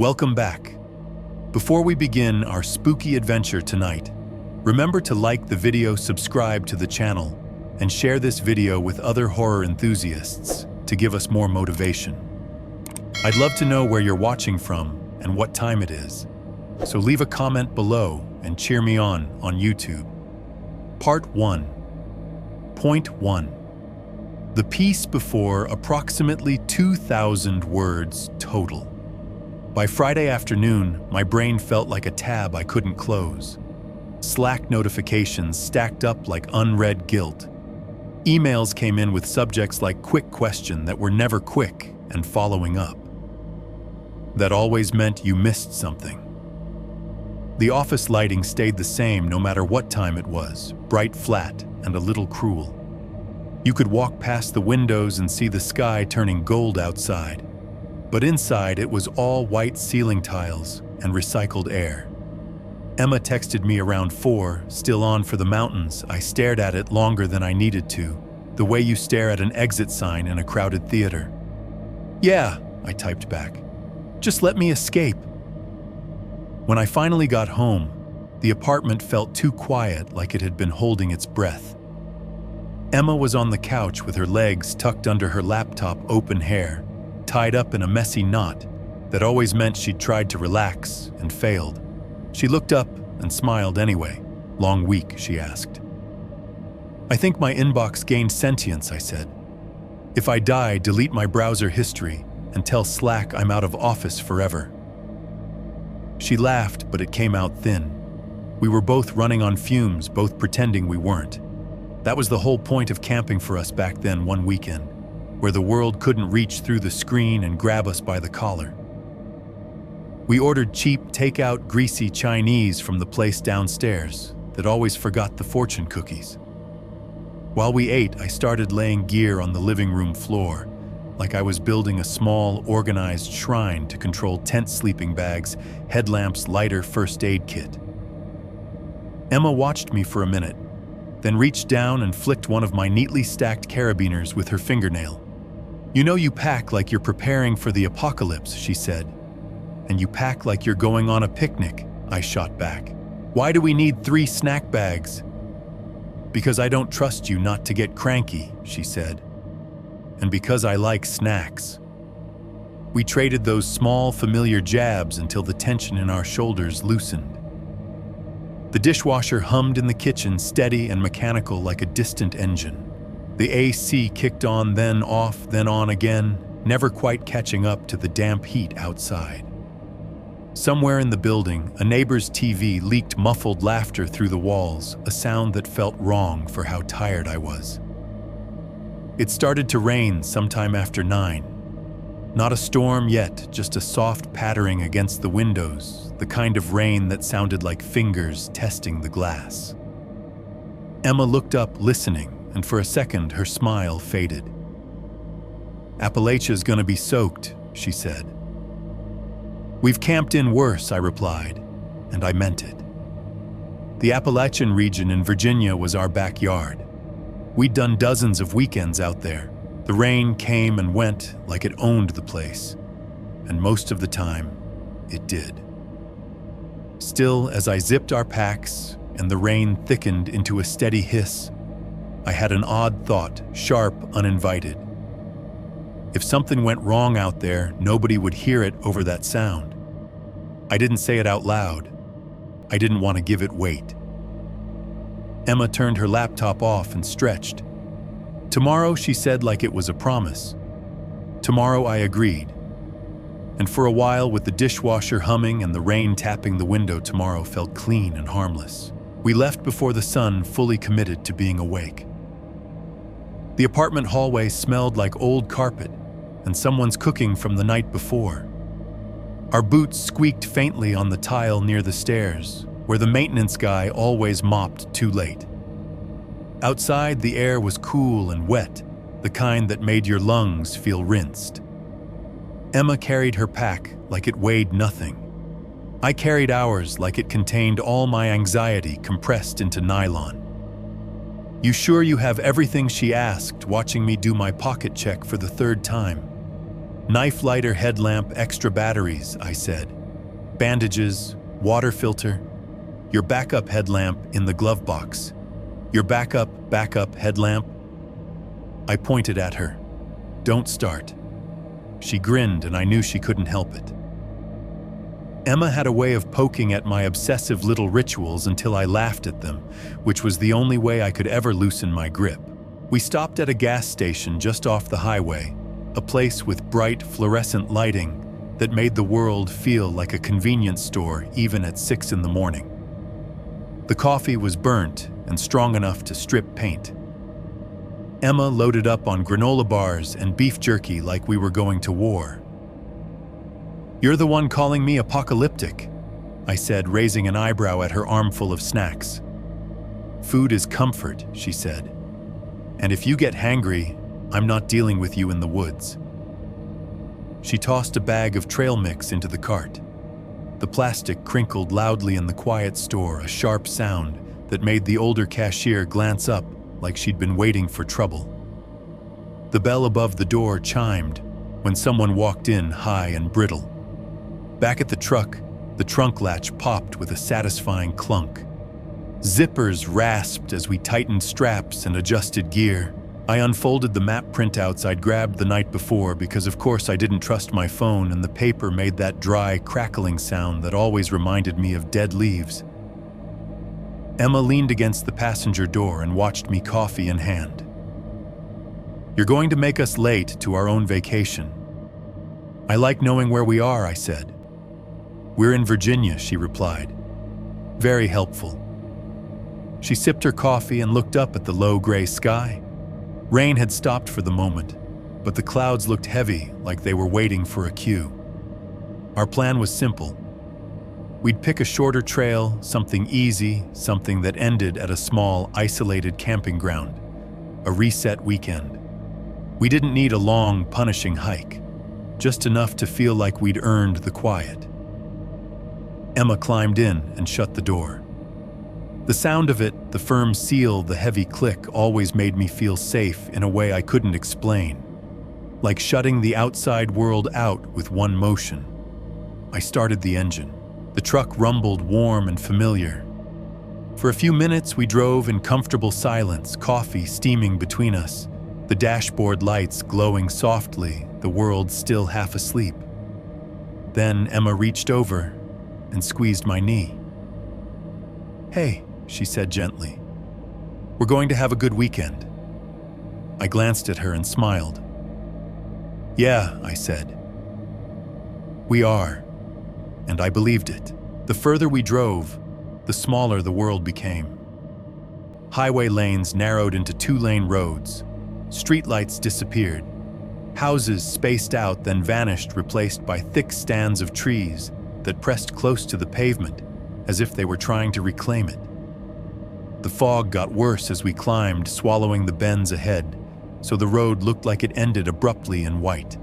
Welcome back. Before we begin our spooky adventure tonight, remember to like the video, subscribe to the channel, and share this video with other horror enthusiasts to give us more motivation. I'd love to know where you're watching from and what time it is, so leave a comment below and cheer me on YouTube. Part 1. Point 1. The piece before approximately 2,000 words total. By Friday afternoon, my brain felt like a tab I couldn't close. Slack notifications stacked up like unread guilt. Emails came in with subjects like quick question that were never quick and following up. That always meant you missed something. The office lighting stayed the same no matter what time it was, bright, flat, and a little cruel. You could walk past the windows and see the sky turning gold outside, but inside it was all white ceiling tiles and recycled air. Emma texted me around 4, still on for the mountains. I stared at it longer than I needed to, the way you stare at an exit sign in a crowded theater. "Yeah," I typed back. "Just let me escape." When I finally got home, the apartment felt too quiet, like it had been holding its breath. Emma was on the couch with her legs tucked under her laptop, open hair, tied up in a messy knot that always meant she'd tried to relax and failed. She looked up and smiled anyway. "Long week?" she asked. "I think my inbox gained sentience," I said. "If I die, delete my browser history and tell Slack I'm out of office forever." She laughed, but it came out thin. We were both running on fumes, both pretending we weren't. That was the whole point of camping for us back then, one weekend, where the world couldn't reach through the screen and grab us by the collar. We ordered cheap, takeout, greasy Chinese from the place downstairs that always forgot the fortune cookies. While we ate, I started laying gear on the living room floor, like I was building a small, organized shrine to control tent sleeping bags, headlamps, lighter, first aid kit. Emma watched me for a minute, then reached down and flicked one of my neatly stacked carabiners with her fingernail. "You know you pack like you're preparing for the apocalypse," she said. "And you pack like you're going on a picnic," I shot back. "Why do we need 3 snack bags?" "Because I don't trust you not to get cranky," she said. "And because I like snacks." We traded those small, familiar jabs until the tension in our shoulders loosened. The dishwasher hummed in the kitchen, steady and mechanical like a distant engine. The AC kicked on, then off, then on again, never quite catching up to the damp heat outside. Somewhere in the building, a neighbor's TV leaked muffled laughter through the walls, a sound that felt wrong for how tired I was. It started to rain sometime after 9. Not a storm yet, just a soft pattering against the windows, the kind of rain that sounded like fingers testing the glass. Emma looked up, listening, and for a second her smile faded. "Appalachia's gonna be soaked," she said. "We've camped in worse," I replied, and I meant it. The Appalachian region in Virginia was our backyard. We'd done dozens of weekends out there. The rain came and went like it owned the place, and most of the time, it did. Still, as I zipped our packs and the rain thickened into a steady hiss, I had an odd thought, sharp, uninvited. If something went wrong out there, nobody would hear it over that sound. I didn't say it out loud. I didn't want to give it weight. Emma turned her laptop off and stretched. "Tomorrow," she said like it was a promise. Tomorrow, I agreed. And for a while, with the dishwasher humming and the rain tapping the window, tomorrow felt clean and harmless. We left before the sun, fully committed to being awake. The apartment hallway smelled like old carpet and someone's cooking from the night before. Our boots squeaked faintly on the tile near the stairs, where the maintenance guy always mopped too late. Outside, the air was cool and wet, the kind that made your lungs feel rinsed. Emma carried her pack like it weighed nothing. I carried ours like it contained all my anxiety compressed into nylon. "You sure you have everything?" she asked, watching me do my pocket check for the 3rd time. Knife lighter, headlamp, extra batteries, I said. Bandages, water filter. Your backup headlamp in the glove box. Your backup headlamp. I pointed at her. Don't start. She grinned, and I knew she couldn't help it. Emma had a way of poking at my obsessive little rituals until I laughed at them, which was the only way I could ever loosen my grip. We stopped at a gas station just off the highway, a place with bright fluorescent lighting that made the world feel like a convenience store even at 6 in the morning. The coffee was burnt and strong enough to strip paint. Emma loaded up on granola bars and beef jerky like we were going to war. "You're the one calling me apocalyptic," I said, raising an eyebrow at her armful of snacks. "Food is comfort," she said. "And if you get hangry, I'm not dealing with you in the woods." She tossed a bag of trail mix into the cart. The plastic crinkled loudly in the quiet store, a sharp sound that made the older cashier glance up like she'd been waiting for trouble. The bell above the door chimed when someone walked in, high and brittle. Back at the truck, the trunk latch popped with a satisfying clunk. Zippers rasped as we tightened straps and adjusted gear. I unfolded the map printouts I'd grabbed the night before because of course I didn't trust my phone, and the paper made that dry, crackling sound that always reminded me of dead leaves. Emma leaned against the passenger door and watched me, coffee in hand. "You're going to make us late to our own vacation." "I like knowing where we are," I said. "We're in Virginia," she replied. "Very helpful." She sipped her coffee and looked up at the low gray sky. Rain had stopped for the moment, but the clouds looked heavy, like they were waiting for a cue. Our plan was simple. We'd pick a shorter trail, something easy, something that ended at a small, isolated camping ground. A reset weekend. We didn't need a long, punishing hike, just enough to feel like we'd earned the quiet. Emma climbed in and shut the door. The sound of it, the firm seal, the heavy click, always made me feel safe in a way I couldn't explain, like shutting the outside world out with one motion. I started the engine. The truck rumbled, warm and familiar. For a few minutes we drove in comfortable silence, coffee steaming between us, the dashboard lights glowing softly, the world still half asleep. Then Emma reached over and squeezed my knee. "Hey," she said gently. "We're going to have a good weekend." I glanced at her and smiled. "Yeah," I said. "We are." And I believed it. The further we drove, the smaller the world became. Highway lanes narrowed into 2-lane roads. Streetlights disappeared. Houses spaced out, then vanished, replaced by thick stands of trees that pressed close to the pavement, as if they were trying to reclaim it. The fog got worse as we climbed, swallowing the bends ahead, so the road looked like it ended abruptly in white.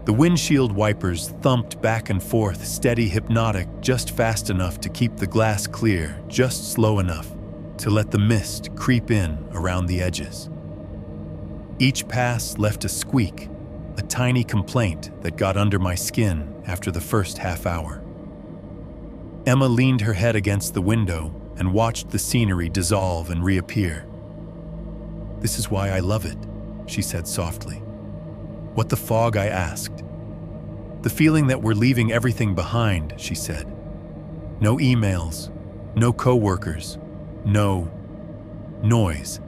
The windshield wipers thumped back and forth, steady, hypnotic, just fast enough to keep the glass clear, just slow enough to let the mist creep in around the edges. Each pass left a squeak, a tiny complaint that got under my skin after the first half hour. Emma leaned her head against the window and watched the scenery dissolve and reappear. "This is why I love it," she said softly. "What the fog?" I asked. "The feeling that we're leaving everything behind," she said. "No emails, no coworkers, no noise."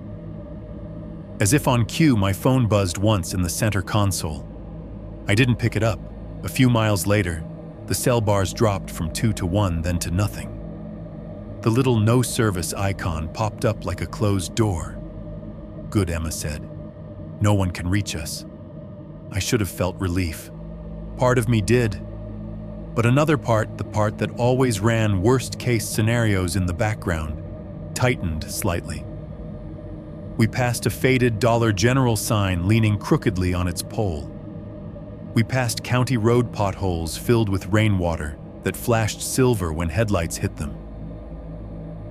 As if on cue, my phone buzzed once in the center console. I didn't pick it up. A few miles later, the cell bars dropped from 2 to 1, then to nothing. The little no service icon popped up like a closed door. "Good," Emma said. "No one can reach us." I should have felt relief. Part of me did. But another part, the part that always ran worst-case scenarios in the background, tightened slightly. We passed a faded Dollar General sign leaning crookedly on its pole. We passed county road potholes filled with rainwater that flashed silver when headlights hit them.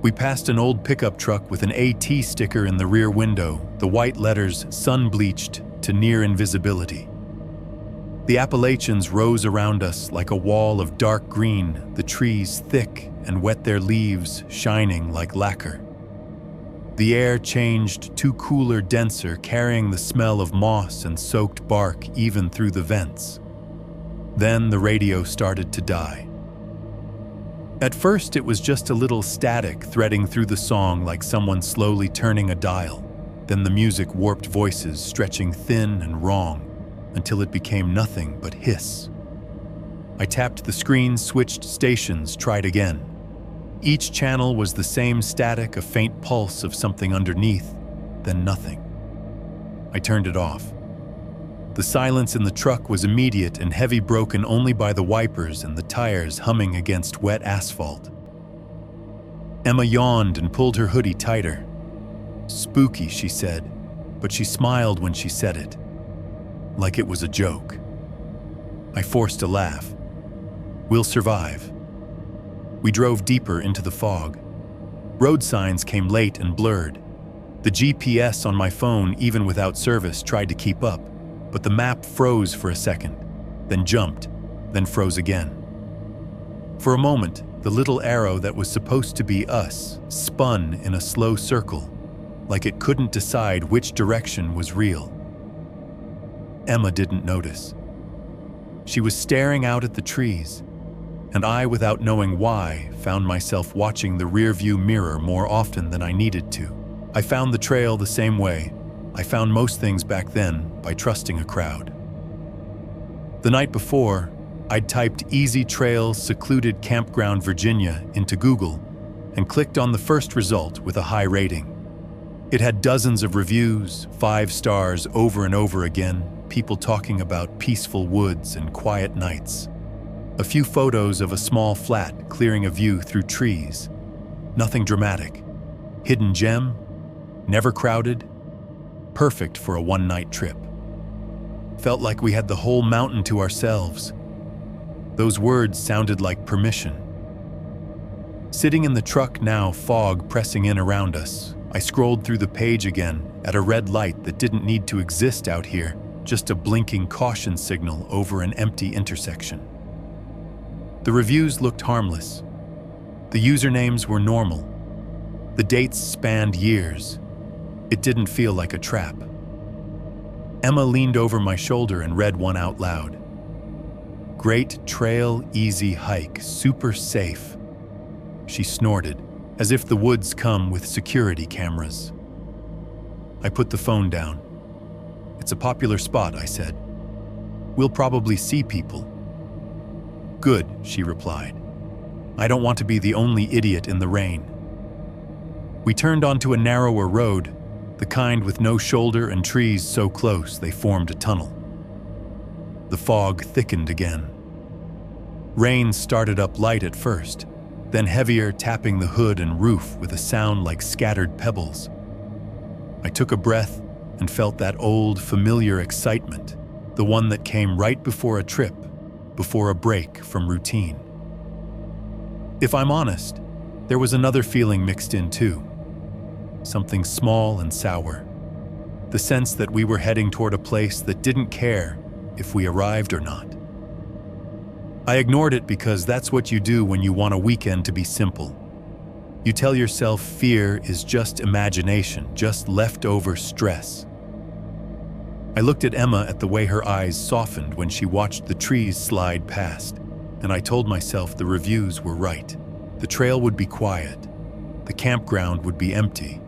We passed an old pickup truck with an AT sticker in the rear window, the white letters sun-bleached to near invisibility. The Appalachians rose around us like a wall of dark green, the trees thick and wet, their leaves shining like lacquer. The air changed to cooler, denser, carrying the smell of moss and soaked bark even through the vents. Then the radio started to die. At first, it was just a little static threading through the song like someone slowly turning a dial. Then the music warped voices stretching thin and wrong until it became nothing but hiss. I tapped the screen, switched stations, tried again. Each channel was the same static, a faint pulse of something underneath, then nothing. I turned it off. The silence in the truck was immediate and heavy, broken only by the wipers and the tires humming against wet asphalt. Emma yawned and pulled her hoodie tighter. "Spooky," she said, but she smiled when she said it, like it was a joke. I forced a laugh. "We'll survive." We drove deeper into the fog. Road signs came late and blurred. The GPS on my phone, even without service, tried to keep up, but the map froze for a second, then jumped, then froze again. For a moment, the little arrow that was supposed to be us spun in a slow circle, like it couldn't decide which direction was real. Emma didn't notice. She was staring out at the trees, and I, without knowing why, found myself watching the rearview mirror more often than I needed to. I found the trail the same way. I found most things back then by trusting a crowd. The night before, I'd typed "easy trails, secluded campground, Virginia" into Google and clicked on the first result with a high rating. It had dozens of reviews, 5 stars over and over again, people talking about peaceful woods and quiet nights. A few photos of a small flat clearing a view through trees. Nothing dramatic. Hidden gem, never crowded, perfect for a one-night trip. Felt like we had the whole mountain to ourselves. Those words sounded like permission. Sitting in the truck now, fog pressing in around us, I scrolled through the page again at a red light that didn't need to exist out here, just a blinking caution signal over an empty intersection. The reviews looked harmless. The usernames were normal. The dates spanned years. It didn't feel like a trap. Emma leaned over my shoulder and read one out loud. "Great trail, easy hike, super safe." She snorted, as if the woods come with security cameras. I put the phone down. "It's a popular spot," I said. "We'll probably see people." "Good," she replied. "I don't want to be the only idiot in the rain." We turned onto a narrower road, the kind with no shoulder and trees so close they formed a tunnel. The fog thickened again. Rain started up light at first, then heavier, tapping the hood and roof with a sound like scattered pebbles. I took a breath and felt that old, familiar excitement, the one that came right before a trip, before a break from routine. If I'm honest, there was another feeling mixed in too. Something small and sour. The sense that we were heading toward a place that didn't care if we arrived or not. I ignored it because that's what you do when you want a weekend to be simple. You tell yourself fear is just imagination, just leftover stress. I looked at Emma at the way her eyes softened when she watched the trees slide past, and I told myself the reviews were right. The trail would be quiet. The campground would be empty.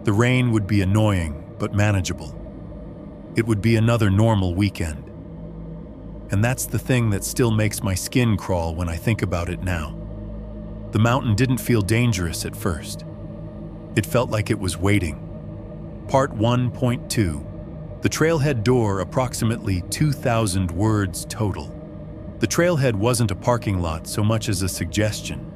The rain would be annoying but manageable. It would be another normal weekend. And that's the thing that still makes my skin crawl when I think about it now. The mountain didn't feel dangerous at first. It felt like it was waiting. Part 1.2. The trailhead door, approximately 2,000 words total. The trailhead wasn't a parking lot so much as a suggestion.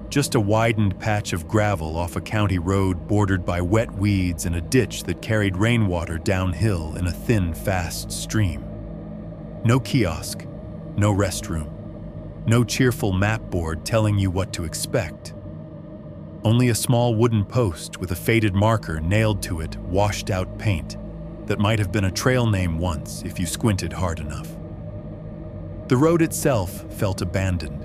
Just a widened patch of gravel off a county road bordered by wet weeds and a ditch that carried rainwater downhill in a thin, fast stream. No kiosk, no restroom, no cheerful map board telling you what to expect. Only a small wooden post with a faded marker nailed to it, washed out paint that might have been a trail name once if you squinted hard enough. The road itself felt abandoned.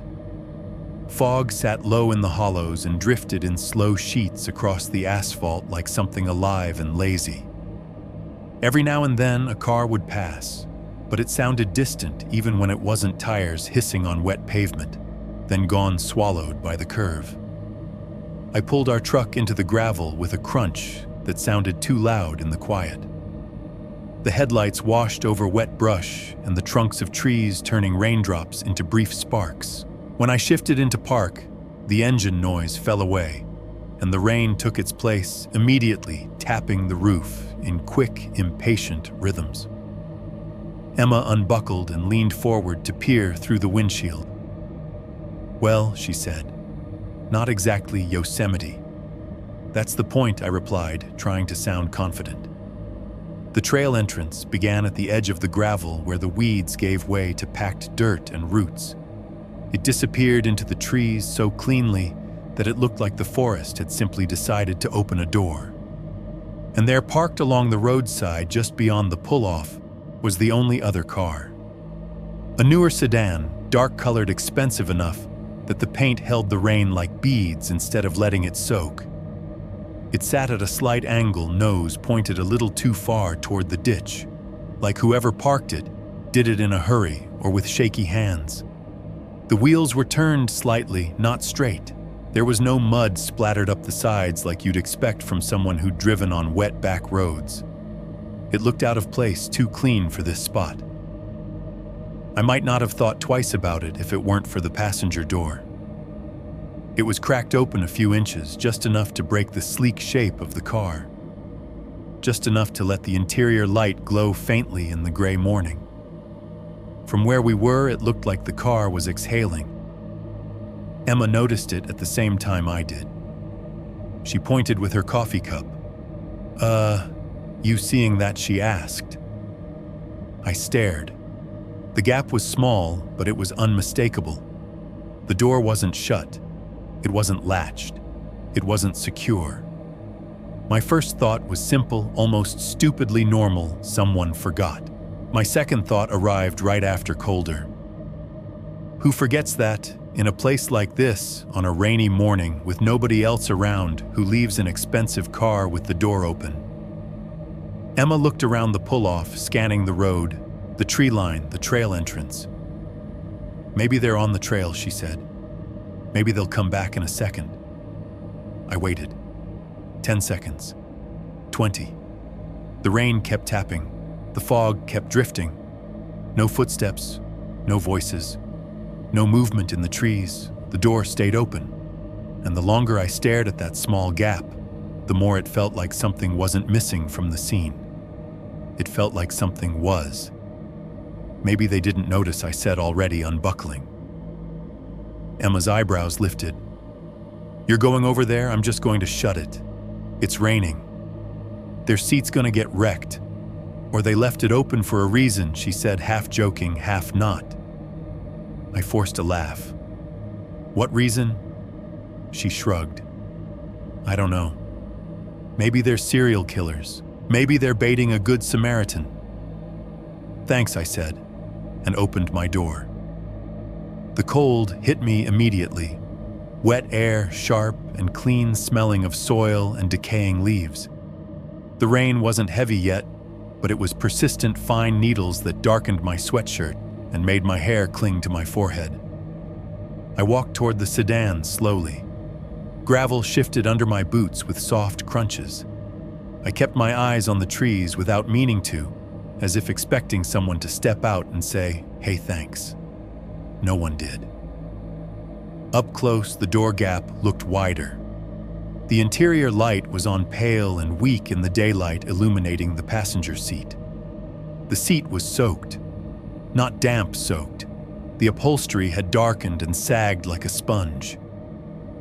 Fog sat low in the hollows and drifted in slow sheets across the asphalt like something alive and lazy. Every now and then a car would pass, but it sounded distant even when it wasn't tires hissing on wet pavement, then gone swallowed by the curve. I pulled our truck into the gravel with a crunch that sounded too loud in the quiet. The headlights washed over wet brush and the trunks of trees turning raindrops into brief sparks. When I shifted into park, the engine noise fell away, and the rain took its place, immediately tapping the roof in quick, impatient rhythms. Emma unbuckled and leaned forward to peer through the windshield. "Well," she said, "not exactly Yosemite." "That's the point," I replied, trying to sound confident. The trail entrance began at the edge of the gravel where the weeds gave way to packed dirt and roots. It disappeared into the trees so cleanly that it looked like the forest had simply decided to open a door. And there, parked along the roadside just beyond the pull-off, was the only other car. A newer sedan, dark-colored, expensive enough that the paint held the rain like beads instead of letting it soak. It sat at a slight angle, nose pointed a little too far toward the ditch, like whoever parked it did it in a hurry or with shaky hands. The wheels were turned slightly, not straight. There was no mud splattered up the sides like you'd expect from someone who'd driven on wet back roads. It looked out of place, too clean for this spot. I might not have thought twice about it if it weren't for the passenger door. It was cracked open a few inches, just enough to break the sleek shape of the car. Just enough to let the interior light glow faintly in the gray morning. From where we were, it looked like the car was exhaling. Emma noticed it at the same time I did. She pointed with her coffee cup. You seeing that?" she asked. I stared. The gap was small, but it was unmistakable. The door wasn't shut. It wasn't latched. It wasn't secure. My first thought was simple, almost stupidly normal: someone forgot. My second thought arrived right after colder. Who forgets that, in a place like this, on a rainy morning with nobody else around, who leaves an expensive car with the door open? Emma looked around the pull-off, scanning the road, the tree line, the trail entrance. "Maybe they're on the trail," she said. "Maybe they'll come back in a second." I waited. 10 seconds. 20. The rain kept tapping. The fog kept drifting. No footsteps, no voices, no movement in the trees. The door stayed open. And the longer I stared at that small gap, the more it felt like something wasn't missing from the scene. It felt like something was. "Maybe they didn't notice," I said, already unbuckling. Emma's eyebrows lifted. "You're going over there? I'm just going to shut it. It's raining. Their seat's gonna get wrecked. Or they left it open for a reason," she said, half joking, half not. I forced a laugh. "What reason?" She shrugged. "I don't know. Maybe they're serial killers. Maybe they're baiting a good Samaritan." "Thanks," I said, and opened my door. The cold hit me immediately. Wet air, sharp and clean, smelling of soil and decaying leaves. The rain wasn't heavy yet, but it was persistent fine needles that darkened my sweatshirt and made my hair cling to my forehead. I walked toward the sedan slowly. Gravel shifted under my boots with soft crunches. I kept my eyes on the trees without meaning to, as if expecting someone to step out and say, "Hey, thanks." No one did. Up close, the door gap looked wider. The interior light was on, pale and weak in the daylight, illuminating the passenger seat. The seat was soaked. Not damp soaked. The upholstery had darkened and sagged like a sponge.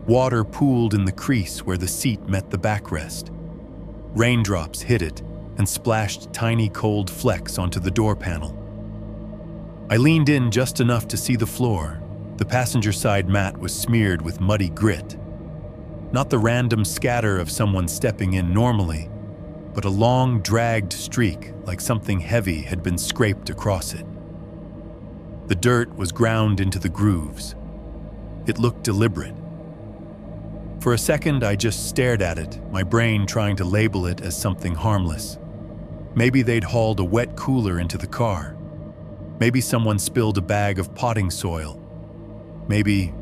Water pooled in the crease where the seat met the backrest. Raindrops hit it and splashed tiny cold flecks onto the door panel. I leaned in just enough to see the floor. The passenger side mat was smeared with muddy grit. Not the random scatter of someone stepping in normally, but a long, dragged streak like something heavy had been scraped across it. The dirt was ground into the grooves. It looked deliberate. For a second, I just stared at it, my brain trying to label it as something harmless. Maybe they'd hauled a wet cooler into the car. Maybe someone spilled a bag of potting soil. Maybe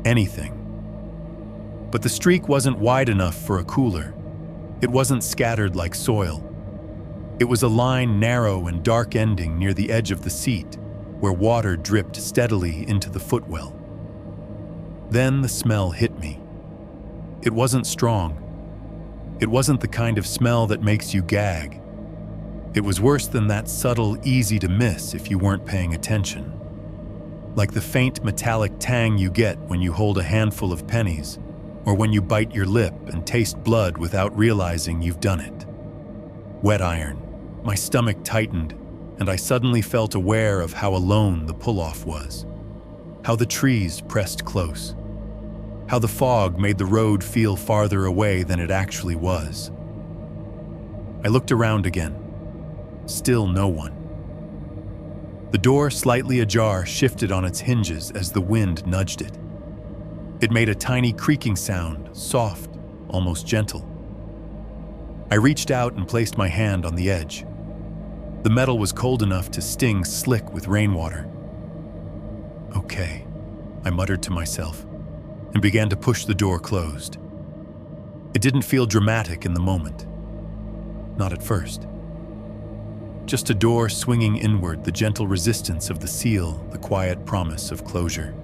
anything. But the streak wasn't wide enough for a cooler. It wasn't scattered like soil. It was a line narrow and dark ending near the edge of the seat, where water dripped steadily into the footwell. Then the smell hit me. It wasn't strong. It wasn't the kind of smell that makes you gag. It was worse than that subtle, easy to miss if you weren't paying attention. Like the faint metallic tang you get when you hold a handful of pennies, or when you bite your lip and taste blood without realizing you've done it. Wet iron. My stomach tightened, and I suddenly felt aware of how alone the pull-off was. How the trees pressed close. How the fog made the road feel farther away than it actually was. I looked around again. Still no one. The door, slightly ajar, shifted on its hinges as the wind nudged it. It made a tiny creaking sound, soft, almost gentle. I reached out and placed my hand on the edge. The metal was cold enough to sting slick with rainwater. Okay, I muttered to myself, and began to push the door closed. It didn't feel dramatic in the moment. Not at first. Just a door swinging inward, the gentle resistance of the seal, the quiet promise of closure.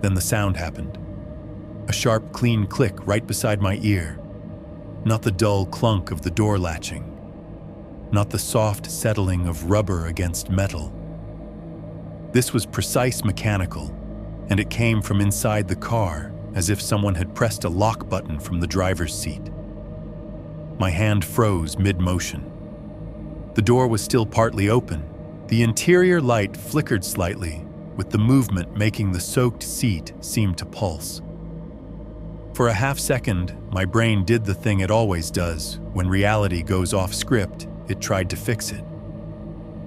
Then the sound happened. A sharp, clean click right beside my ear. Not the dull clunk of the door latching. Not the soft settling of rubber against metal. This was precise mechanical, and it came from inside the car, as if someone had pressed a lock button from the driver's seat. My hand froze mid-motion. The door was still partly open. The interior light flickered slightly, with the movement making the soaked seat seem to pulse. For a half second, my brain did the thing it always does. When reality goes off script, it tried to fix it.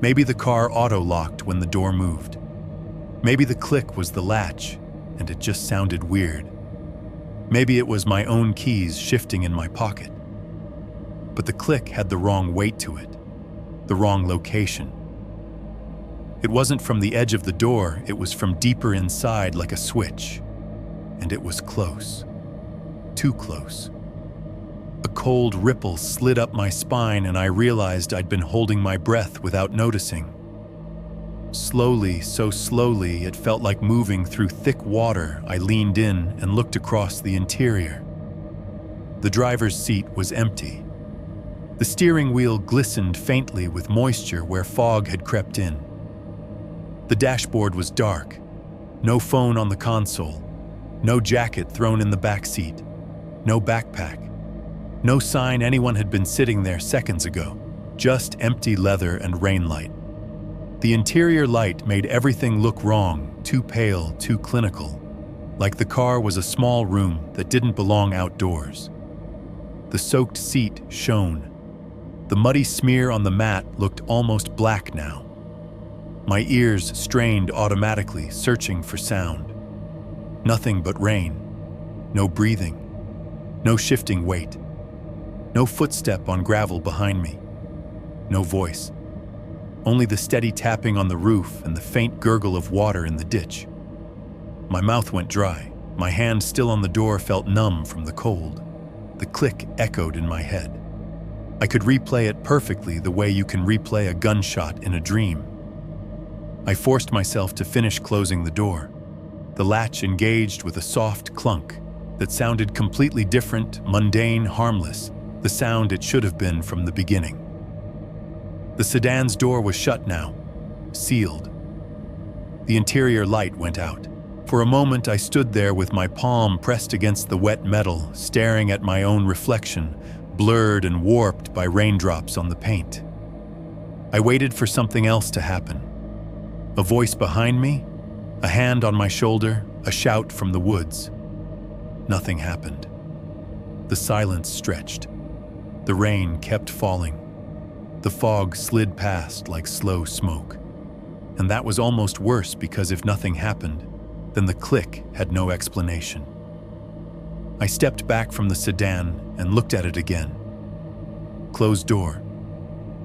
Maybe the car auto-locked when the door moved. Maybe the click was the latch, and it just sounded weird. Maybe it was my own keys shifting in my pocket. But the click had the wrong weight to it, the wrong location. It wasn't from the edge of the door, it was from deeper inside like a switch. And it was close. Too close. A cold ripple slid up my spine and I realized I'd been holding my breath without noticing. Slowly, so slowly, it felt like moving through thick water. I leaned in and looked across the interior. The driver's seat was empty. The steering wheel glistened faintly with moisture where fog had crept in. The dashboard was dark. No phone on the console. No jacket thrown in the back seat. No backpack. No sign anyone had been sitting there seconds ago. Just empty leather and rain light. The interior light made everything look wrong, too pale, too clinical. Like the car was a small room that didn't belong outdoors. The soaked seat shone. The muddy smear on the mat looked almost black now. My ears strained automatically, searching for sound. Nothing but rain. No breathing. No shifting weight. No footstep on gravel behind me. No voice. Only the steady tapping on the roof and the faint gurgle of water in the ditch. My mouth went dry. My hand still on the door felt numb from the cold. The click echoed in my head. I could replay it perfectly the way you can replay a gunshot in a dream. I forced myself to finish closing the door. The latch engaged with a soft clunk that sounded completely different, mundane, harmless, the sound it should have been from the beginning. The sedan's door was shut now, sealed. The interior light went out. For a moment, I stood there with my palm pressed against the wet metal, staring at my own reflection, blurred and warped by raindrops on the paint. I waited for something else to happen. A voice behind me, a hand on my shoulder, a shout from the woods. Nothing happened. The silence stretched. The rain kept falling. The fog slid past like slow smoke. And that was almost worse because if nothing happened, then the click had no explanation. I stepped back from the sedan and looked at it again. Closed door.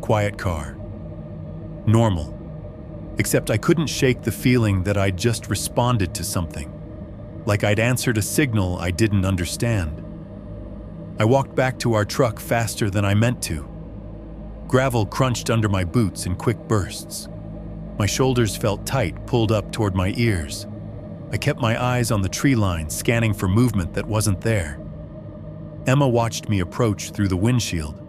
Quiet car. Normal. Except I couldn't shake the feeling that I'd just responded to something. Like I'd answered a signal I didn't understand. I walked back to our truck faster than I meant to. Gravel crunched under my boots in quick bursts. My shoulders felt tight, pulled up toward my ears. I kept my eyes on the tree line, scanning for movement that wasn't there. Emma watched me approach through the windshield,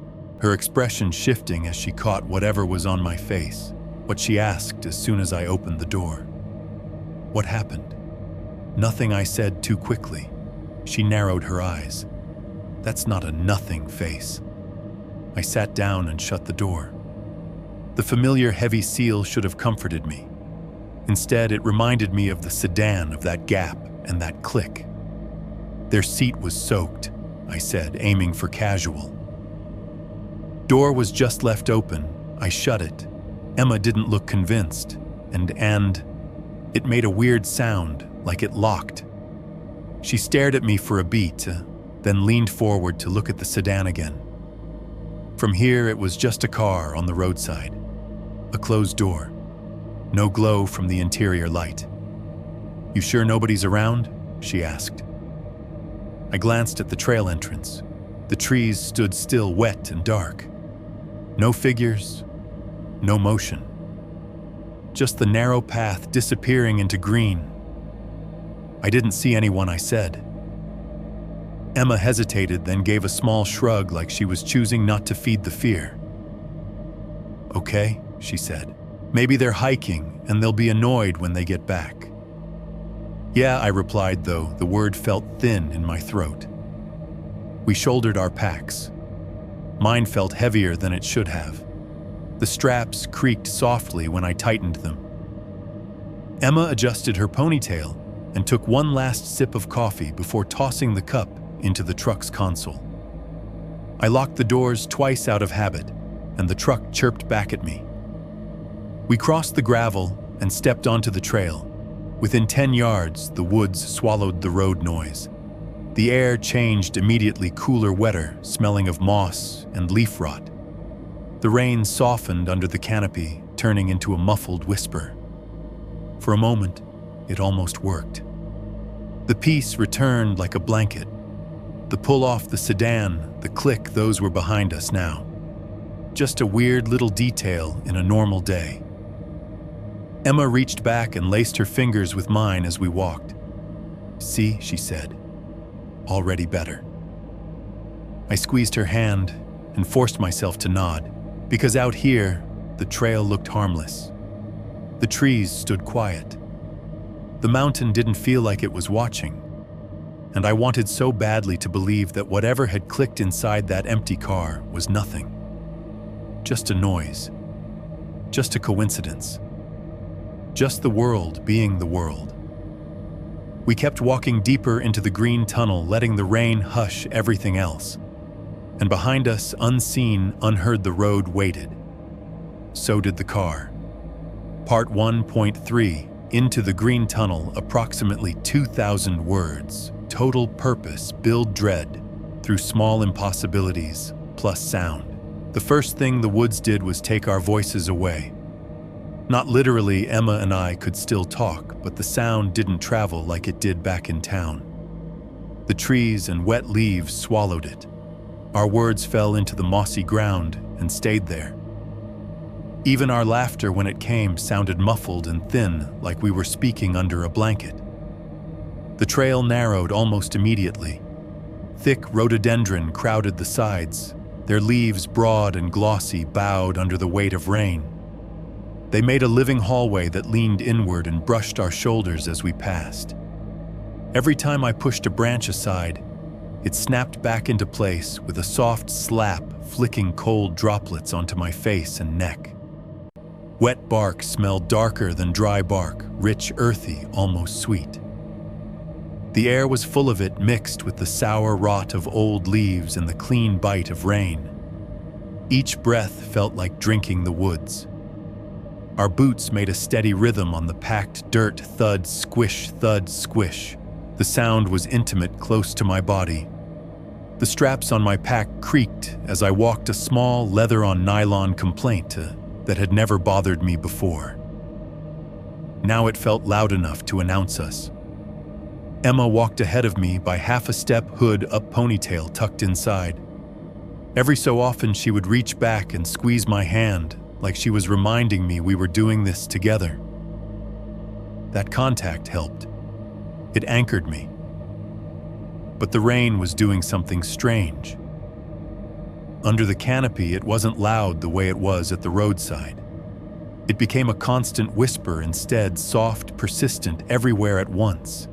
her expression shifting as she caught whatever was on my face, what she asked as soon as I opened the door. What happened? Nothing, I said too quickly. She narrowed her eyes. That's not a nothing face. I sat down and shut the door. The familiar heavy seal should have comforted me. Instead, it reminded me of the sedan, of that gap and that click. Their seat was soaked, I said, aiming for casual. Door was just left open. I shut it. Emma didn't look convinced, and it made a weird sound, like it locked. She stared at me for a beat, then leaned forward to look at the sedan again. From here, it was just a car on the roadside. A closed door. No glow from the interior light. You sure nobody's around? She asked. I glanced at the trail entrance. The trees stood still, wet and dark. No figures, no motion. Just the narrow path disappearing into green. I didn't see anyone, I said. Emma hesitated, then gave a small shrug like she was choosing not to feed the fear. Okay, she said. Maybe they're hiking and they'll be annoyed when they get back. Yeah, I replied, though the word felt thin in my throat. We shouldered our packs. Mine felt heavier than it should have. The straps creaked softly when I tightened them. Emma adjusted her ponytail and took one last sip of coffee before tossing the cup into the truck's console. I locked the doors twice out of habit, and the truck chirped back at me. We crossed the gravel and stepped onto the trail. Within 10 yards, the woods swallowed the road noise. The air changed immediately, cooler, wetter, smelling of moss and leaf rot. The rain softened under the canopy, turning into a muffled whisper. For a moment, it almost worked. The peace returned like a blanket. The pull off the sedan, the click, those were behind us now. Just a weird little detail in a normal day. Emma reached back and laced her fingers with mine as we walked. See, she said. Already better. I squeezed her hand and forced myself to nod, because out here, the trail looked harmless. The trees stood quiet. The mountain didn't feel like it was watching, and I wanted so badly to believe that whatever had clicked inside that empty car was nothing. Just a noise. Just a coincidence. Just the world being the world. We kept walking deeper into the green tunnel, letting the rain hush everything else. And behind us, unseen, unheard, the road waited. So did the car. Part 1.3, into the green tunnel, approximately 2,000 words. Total purpose, build dread, through small impossibilities, plus sound. The first thing the woods did was take our voices away. Not literally, Emma and I could still talk, but the sound didn't travel like it did back in town. The trees and wet leaves swallowed it. Our words fell into the mossy ground and stayed there. Even our laughter, when it came, sounded muffled and thin, like we were speaking under a blanket. The trail narrowed almost immediately. Thick rhododendron crowded the sides, their leaves broad and glossy, bowed under the weight of rain. They made a living hallway that leaned inward and brushed our shoulders as we passed. Every time I pushed a branch aside, it snapped back into place with a soft slap, flicking cold droplets onto my face and neck. Wet bark smelled darker than dry bark, rich, earthy, almost sweet. The air was full of it, mixed with the sour rot of old leaves and the clean bite of rain. Each breath felt like drinking the woods. Our boots made a steady rhythm on the packed dirt, thud, squish, thud, squish. The sound was intimate, close to my body. The straps on my pack creaked as I walked, a small leather-on-nylon complaint that had never bothered me before. Now it felt loud enough to announce us. Emma walked ahead of me by half a step, hood up, ponytail tucked inside. Every so often she would reach back and squeeze my hand, like she was reminding me we were doing this together. That contact helped. It anchored me. But the rain was doing something strange. Under the canopy, it wasn't loud the way it was at the roadside. It became a constant whisper instead, soft, persistent, everywhere at once.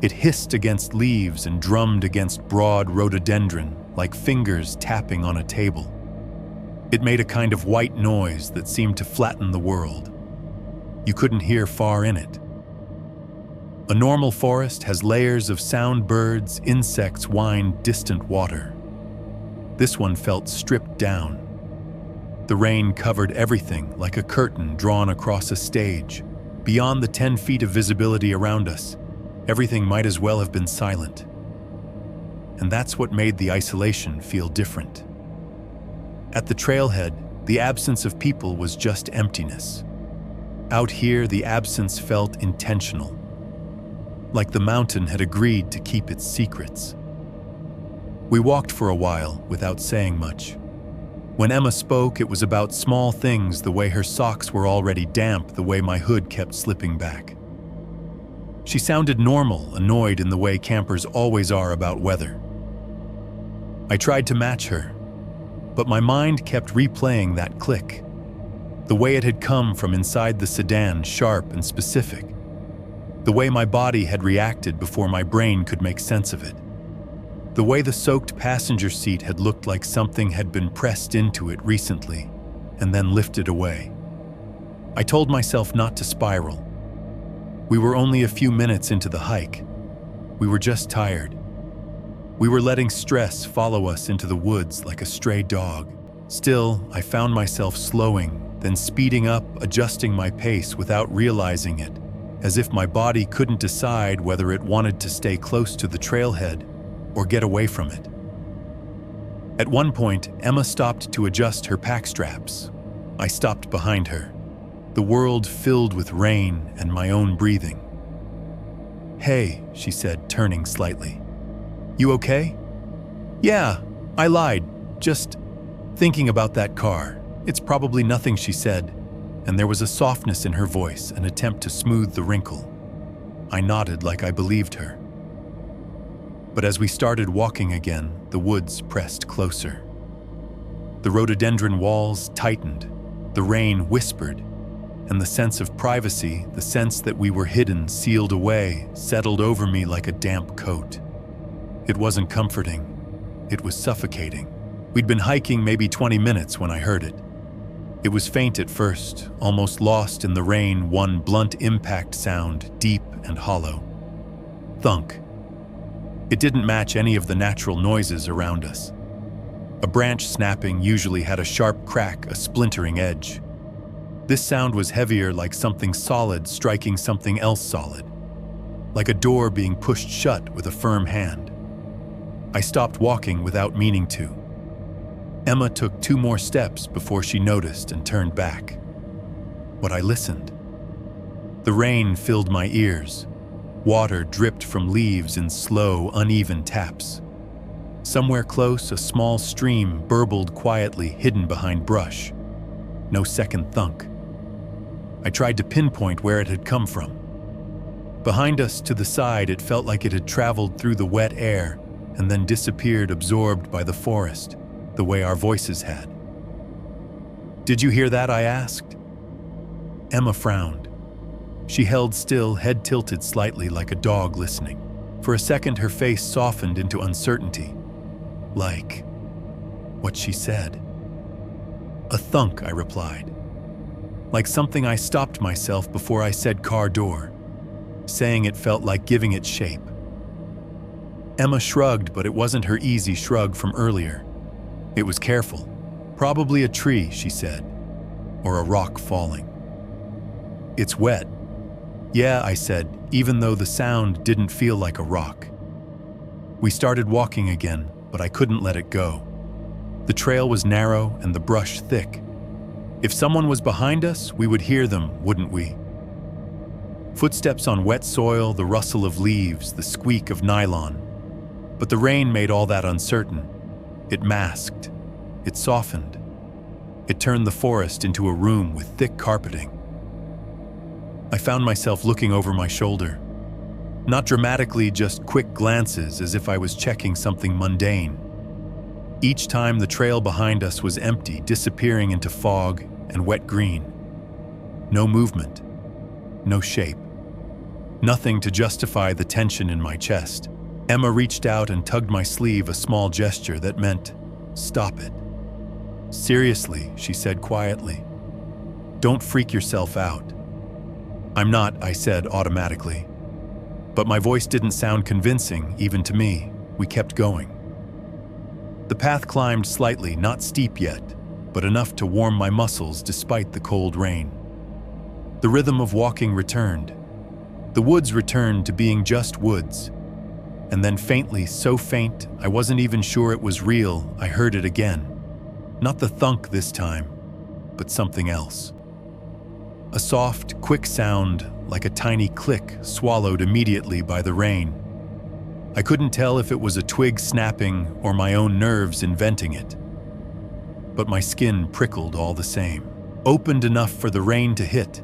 It hissed against leaves and drummed against broad rhododendron, like fingers tapping on a table. It made a kind of white noise that seemed to flatten the world. You couldn't hear far in it. A normal forest has layers of sound, birds, insects whined, distant water. This one felt stripped down. The rain covered everything like a curtain drawn across a stage. Beyond the 10 feet of visibility around us, everything might as well have been silent. And that's what made the isolation feel different. At the trailhead, the absence of people was just emptiness. Out here, the absence felt intentional, like the mountain had agreed to keep its secrets. We walked for a while without saying much. When Emma spoke, it was about small things, the way her socks were already damp, the way my hood kept slipping back. She sounded normal, annoyed in the way campers always are about weather. I tried to match her, but my mind kept replaying that click. The way it had come from inside the sedan, sharp and specific. The way my body had reacted before my brain could make sense of it. The way the soaked passenger seat had looked like something had been pressed into it recently and then lifted away. I told myself not to spiral. We were only a few minutes into the hike. We were just tired. We were letting stress follow us into the woods like a stray dog. Still, I found myself slowing, then speeding up, adjusting my pace without realizing it, as if my body couldn't decide whether it wanted to stay close to the trailhead or get away from it. At one point, Emma stopped to adjust her pack straps. I stopped behind her, the world filled with rain and my own breathing. "Hey," she said, turning slightly. "You okay?" "Yeah, I lied. Just thinking about that car. It's probably nothing," she said, and there was a softness in her voice, an attempt to smooth the wrinkle. I nodded like I believed her. But as we started walking again, the woods pressed closer. The rhododendron walls tightened, the rain whispered, and the sense of privacy, the sense that we were hidden, sealed away, settled over me like a damp coat. It wasn't comforting. It was suffocating. We'd been hiking maybe 20 minutes when I heard it. It was faint at first, almost lost in the rain, one blunt impact sound, deep and hollow. Thunk. It didn't match any of the natural noises around us. A branch snapping usually had a sharp crack, a splintering edge. This sound was heavier, like something solid striking something else solid, like a door being pushed shut with a firm hand. I stopped walking without meaning to. Emma took 2 more steps before she noticed and turned back. But I listened. The rain filled my ears. Water dripped from leaves in slow, uneven taps. Somewhere close, a small stream burbled quietly, hidden behind brush. No second thunk. I tried to pinpoint where it had come from. Behind us, to the side, it felt like it had traveled through the wet air and then disappeared, absorbed by the forest, the way our voices had. "Did you hear that?" I asked. Emma frowned. She held still, head tilted slightly like a dog listening. For a second, her face softened into uncertainty. Like what she said. "A thunk," I replied. Like something I stopped myself before I said car door. Saying it felt like giving it shape. Emma shrugged, but it wasn't her easy shrug from earlier. It was careful. "Probably a tree," she said. "Or a rock falling." "It's wet." "Yeah," I said, even though the sound didn't feel like a rock. We started walking again, but I couldn't let it go. The trail was narrow and the brush thick. If someone was behind us, we would hear them, wouldn't we? Footsteps on wet soil, the rustle of leaves, the squeak of nylon. But the rain made all that uncertain. It masked. It softened. It turned the forest into a room with thick carpeting. I found myself looking over my shoulder. Not dramatically, just quick glances as if I was checking something mundane. Each time the trail behind us was empty, disappearing into fog and wet green. No movement. No shape. Nothing to justify the tension in my chest. Emma reached out and tugged my sleeve, a small gesture that meant, "Stop it." "Seriously," she said quietly. "Don't freak yourself out." "I'm not," I said automatically. But my voice didn't sound convincing, even to me. We kept going. The path climbed slightly, not steep yet, but enough to warm my muscles despite the cold rain. The rhythm of walking returned. The woods returned to being just woods. And then faintly, so faint, I wasn't even sure it was real, I heard it again. Not the thunk this time, but something else. A soft, quick sound, like a tiny click, swallowed immediately by the rain. I couldn't tell if it was a twig snapping or my own nerves inventing it. But my skin prickled all the same. Opened enough for the rain to hit.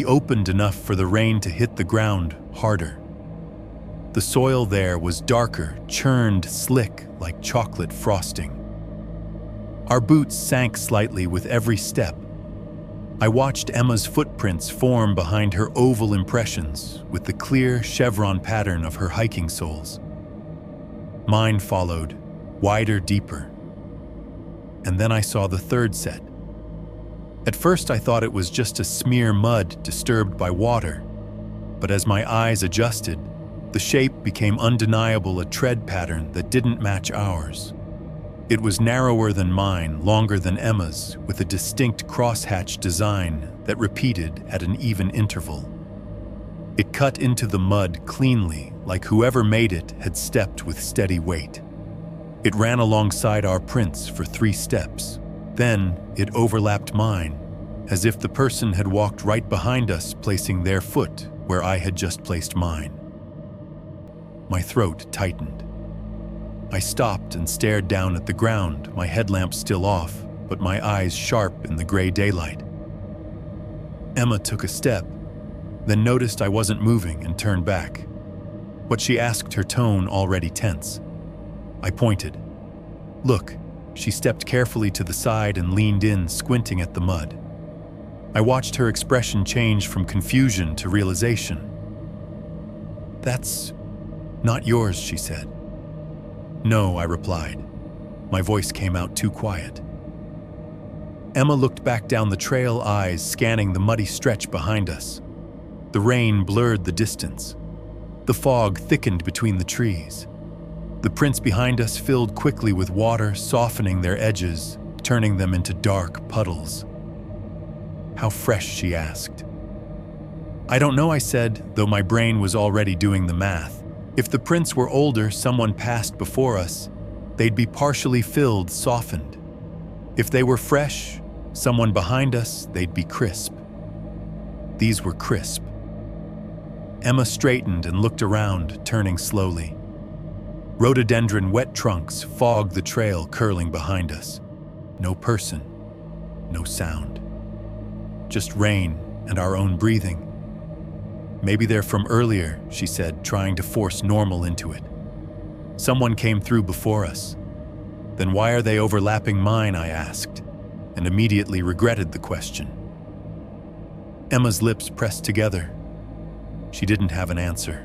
Opened enough for the rain to hit the ground harder. The soil there was darker, churned slick like chocolate frosting. Our boots sank slightly with every step. I watched Emma's footprints form behind her oval impressions with the clear chevron pattern of her hiking soles. Mine followed, wider, deeper. And then I saw the third set. At first I thought it was just a smear mud disturbed by water, but as my eyes adjusted, the shape became undeniable, a tread pattern that didn't match ours. It was narrower than mine, longer than Emma's, with a distinct crosshatch design that repeated at an even interval. It cut into the mud cleanly, like whoever made it had stepped with steady weight. It ran alongside our prints for 3 steps. Then it overlapped mine, as if the person had walked right behind us, placing their foot where I had just placed mine. My throat tightened. I stopped and stared down at the ground, my headlamp still off, but my eyes sharp in the gray daylight. Emma took a step, then noticed I wasn't moving and turned back. What she asked, her tone already tense. I pointed. "Look." She stepped carefully to the side and leaned in, squinting at the mud. I watched her expression change from confusion to realization. "That's not yours," she said. "No," I replied. My voice came out too quiet. Emma looked back down the trail, eyes scanning the muddy stretch behind us. The rain blurred the distance. The fog thickened between the trees. The prints behind us filled quickly with water, softening their edges, turning them into dark puddles. "How fresh?" she asked. "I don't know," I said, though my brain was already doing the math. If the prints were older, someone passed before us, they'd be partially filled, softened. If they were fresh, someone behind us, they'd be crisp. These were crisp. Emma straightened and looked around, turning slowly. Rhododendron wet trunks fogged the trail curling behind us. No person, no sound. Just rain and our own breathing. "Maybe they're from earlier," she said, trying to force normal into it. "Someone came through before us." "Then why are they overlapping mine?" I asked, and immediately regretted the question. Emma's lips pressed together. She didn't have an answer.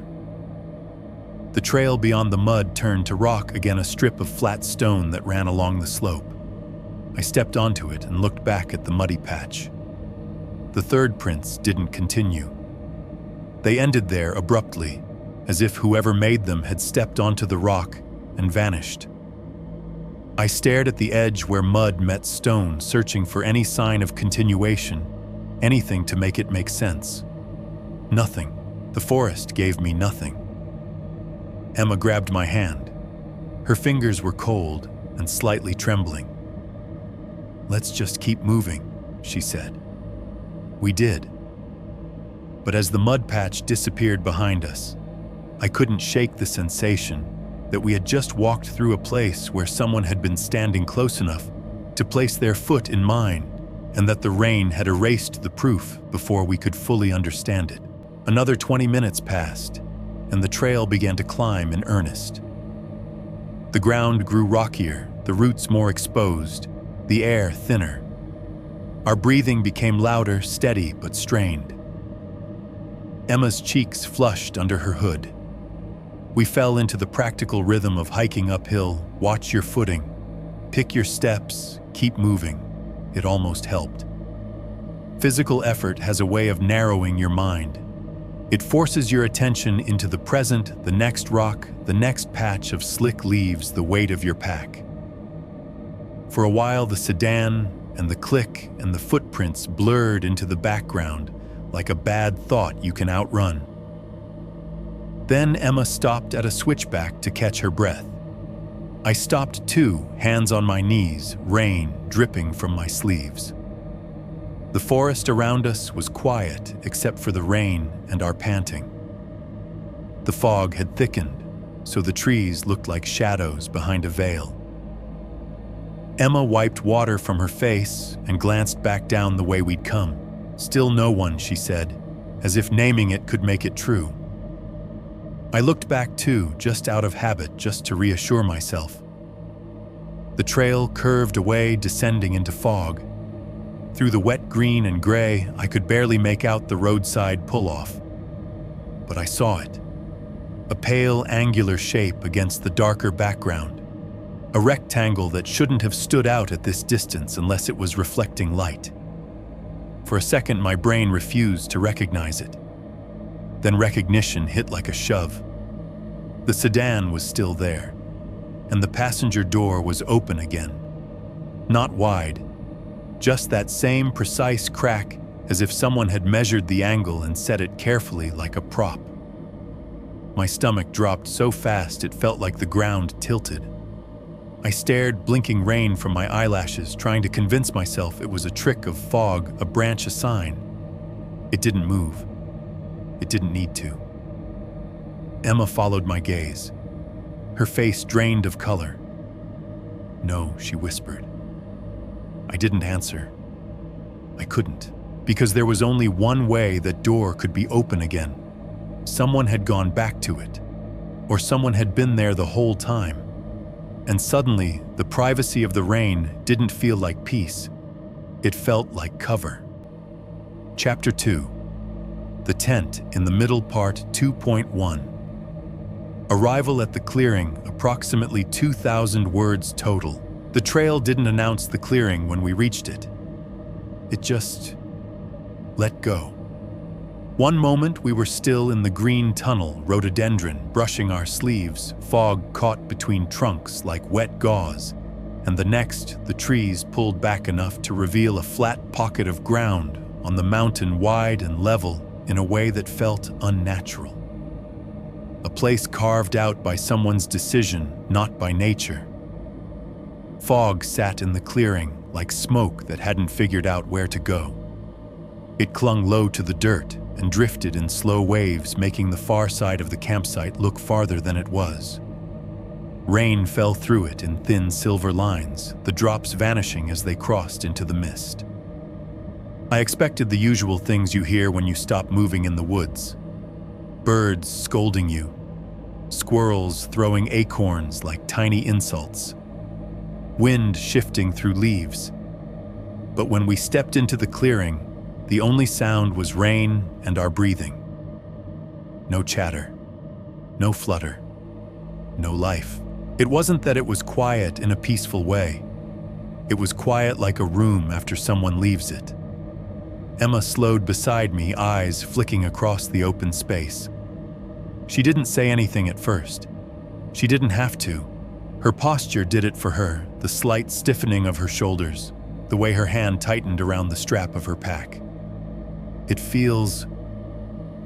The trail beyond the mud turned to rock again, a strip of flat stone that ran along the slope. I stepped onto it and looked back at the muddy patch. The third prints didn't continue. They ended there abruptly, as if whoever made them had stepped onto the rock and vanished. I stared at the edge where mud met stone, searching for any sign of continuation, anything to make it make sense. Nothing. The forest gave me nothing. Emma grabbed my hand. Her fingers were cold and slightly trembling. "Let's just keep moving," she said. We did. But as the mud patch disappeared behind us, I couldn't shake the sensation that we had just walked through a place where someone had been standing close enough to place their foot in mine, and that the rain had erased the proof before we could fully understand it. Another 20 minutes passed, and the trail began to climb in earnest. The ground grew rockier, the roots more exposed, the air thinner. Our breathing became louder, steady, but strained. Emma's cheeks flushed under her hood. We fell into the practical rhythm of hiking uphill. Watch your footing, pick your steps, keep moving. It almost helped. Physical effort has a way of narrowing your mind. It forces your attention into the present, the next rock, the next patch of slick leaves, the weight of your pack. For a while, the sedan and the click and the footprints blurred into the background like a bad thought you can outrun. Then Emma stopped at a switchback to catch her breath. I stopped too, hands on my knees, rain dripping from my sleeves. The forest around us was quiet except for the rain and our panting. The fog had thickened, so the trees looked like shadows behind a veil. Emma wiped water from her face and glanced back down the way we'd come. "Still no one," she said, as if naming it could make it true. I looked back too, just out of habit, just to reassure myself. The trail curved away, descending into fog. Through the wet green and gray, I could barely make out the roadside pull-off. But I saw it. A pale, angular shape against the darker background. A rectangle that shouldn't have stood out at this distance unless it was reflecting light. For a second, my brain refused to recognize it. Then recognition hit like a shove. The sedan was still there, and the passenger door was open again. Not wide, just that same precise crack, as if someone had measured the angle and set it carefully like a prop. My stomach dropped so fast it felt like the ground tilted. I stared, blinking rain from my eyelashes, trying to convince myself it was a trick of fog, a branch, a sign. It didn't move. It didn't need to. Emma followed my gaze, her face drained of color. "No," she whispered. I didn't answer. I couldn't, because there was only one way that door could be open again. Someone had gone back to it, or someone had been there the whole time. And suddenly, the privacy of the rain didn't feel like peace. It felt like cover. Chapter 2. The Tent in the Middle, Part 2.1. Arrival at the clearing, approximately 2,000 words total. The trail didn't announce the clearing when we reached it. It just let go. One moment we were still in the green tunnel, rhododendron brushing our sleeves, fog caught between trunks like wet gauze, and the next, the trees pulled back enough to reveal a flat pocket of ground on the mountain, wide and level in a way that felt unnatural. A place carved out by someone's decision, not by nature. Fog sat in the clearing like smoke that hadn't figured out where to go. It clung low to the dirt and drifted in slow waves, making the far side of the campsite look farther than it was. Rain fell through it in thin silver lines, the drops vanishing as they crossed into the mist. I expected the usual things you hear when you stop moving in the woods. Birds scolding you, squirrels throwing acorns like tiny insults, wind shifting through leaves. But when we stepped into the clearing, the only sound was rain and our breathing. No chatter, no flutter, no life. It wasn't that it was quiet in a peaceful way. It was quiet like a room after someone leaves it. Emma slowed beside me, eyes flicking across the open space. She didn't say anything at first. She didn't have to. Her posture did it for her, the slight stiffening of her shoulders, the way her hand tightened around the strap of her pack. It feels...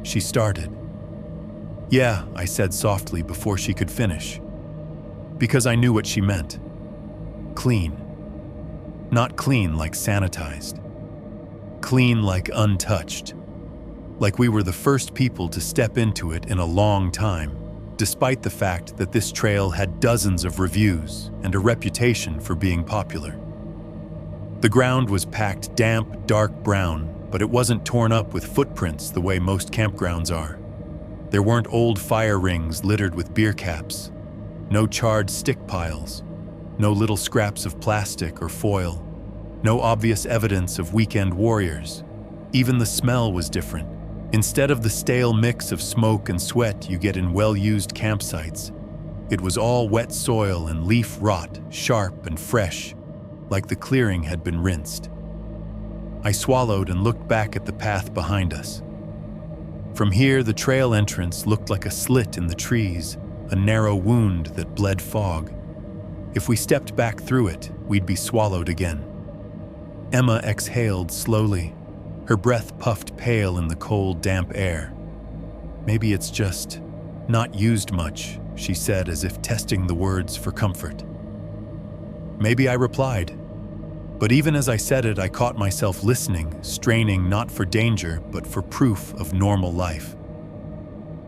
She started. Yeah, I said softly before she could finish, because I knew what she meant. Clean. Not clean like sanitized. Clean like untouched. Like we were the first people to step into it in a long time, despite the fact that this trail had dozens of reviews and a reputation for being popular. The ground was packed damp, dark brown, but it wasn't torn up with footprints the way most campgrounds are. There weren't old fire rings littered with beer caps, no charred stick piles, no little scraps of plastic or foil, no obvious evidence of weekend warriors. Even the smell was different. Instead of the stale mix of smoke and sweat you get in well-used campsites, it was all wet soil and leaf rot, sharp and fresh, like the clearing had been rinsed. I swallowed and looked back at the path behind us. From here, the trail entrance looked like a slit in the trees, a narrow wound that bled fog. If we stepped back through it, we'd be swallowed again. Emma exhaled slowly, her breath puffed pale in the cold, damp air. Maybe it's just not used much, she said as if testing the words for comfort. Maybe, I replied. But even as I said it, I caught myself listening, straining not for danger, but for proof of normal life.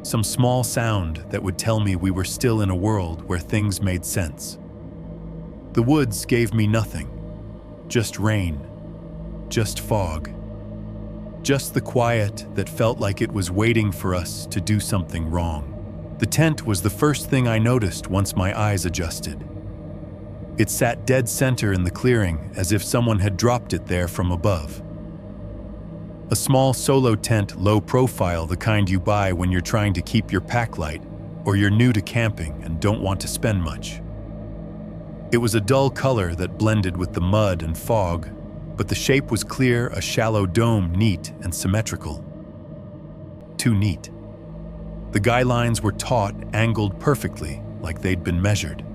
Some small sound that would tell me we were still in a world where things made sense. The woods gave me nothing. Just rain. Just fog. Just the quiet that felt like it was waiting for us to do something wrong. The tent was the first thing I noticed once my eyes adjusted. It sat dead center in the clearing, as if someone had dropped it there from above. A small solo tent, low profile, the kind you buy when you're trying to keep your pack light, or you're new to camping and don't want to spend much. It was a dull color that blended with the mud and fog, but the shape was clear, a shallow dome, neat and symmetrical. Too neat. The guy lines were taut, angled perfectly, like they'd been measured.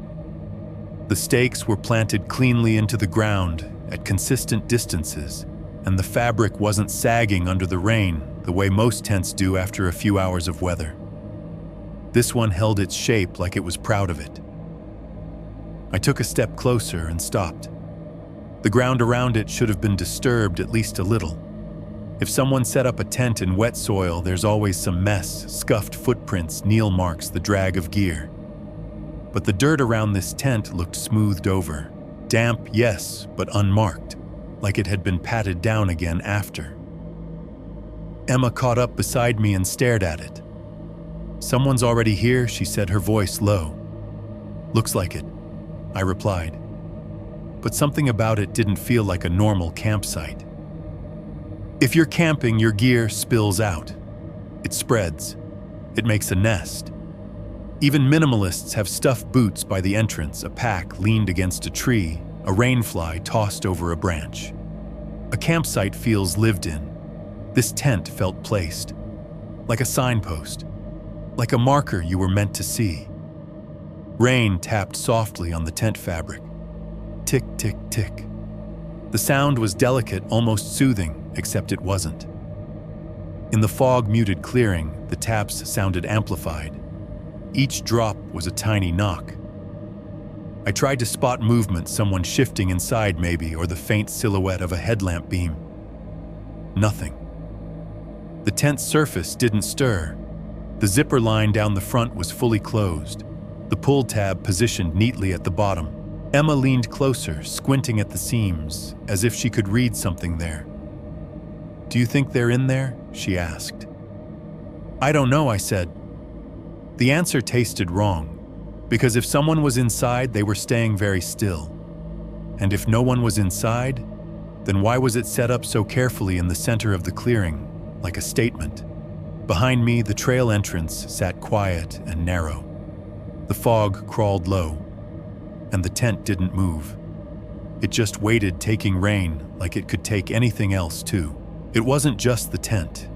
The stakes were planted cleanly into the ground at consistent distances, and the fabric wasn't sagging under the rain the way most tents do after a few hours of weather. This one held its shape like it was proud of it. I took a step closer and stopped. The ground around it should have been disturbed at least a little. If someone set up a tent in wet soil, there's always some mess, scuffed footprints, kneel marks, the drag of gear. But the dirt around this tent looked smoothed over. Damp, yes, but unmarked, like it had been patted down again after. Emma caught up beside me and stared at it. "Someone's already here," she said, her voice low. "Looks like it," I replied. But something about it didn't feel like a normal campsite. If you're camping, your gear spills out. It spreads. It makes a nest. Even minimalists have stuffed boots by the entrance, a pack leaned against a tree, a rainfly tossed over a branch. A campsite feels lived in. This tent felt placed, like a signpost, like a marker you were meant to see. Rain tapped softly on the tent fabric. Tick, tick, tick. The sound was delicate, almost soothing, except it wasn't. In the fog-muted clearing, the taps sounded amplified. Each drop was a tiny knock. I tried to spot movement, someone shifting inside maybe, or the faint silhouette of a headlamp beam. Nothing. The tent's surface didn't stir. The zipper line down the front was fully closed, the pull tab positioned neatly at the bottom. Emma leaned closer, squinting at the seams, as if she could read something there. "Do you think they're in there?" she asked. "I don't know," I said. The answer tasted wrong, because if someone was inside, they were staying very still. And if no one was inside, then why was it set up so carefully in the center of the clearing, like a statement? Behind me, the trail entrance sat quiet and narrow. The fog crawled low, and the tent didn't move. It just waited, taking rain like it could take anything else too. It wasn't just the tent.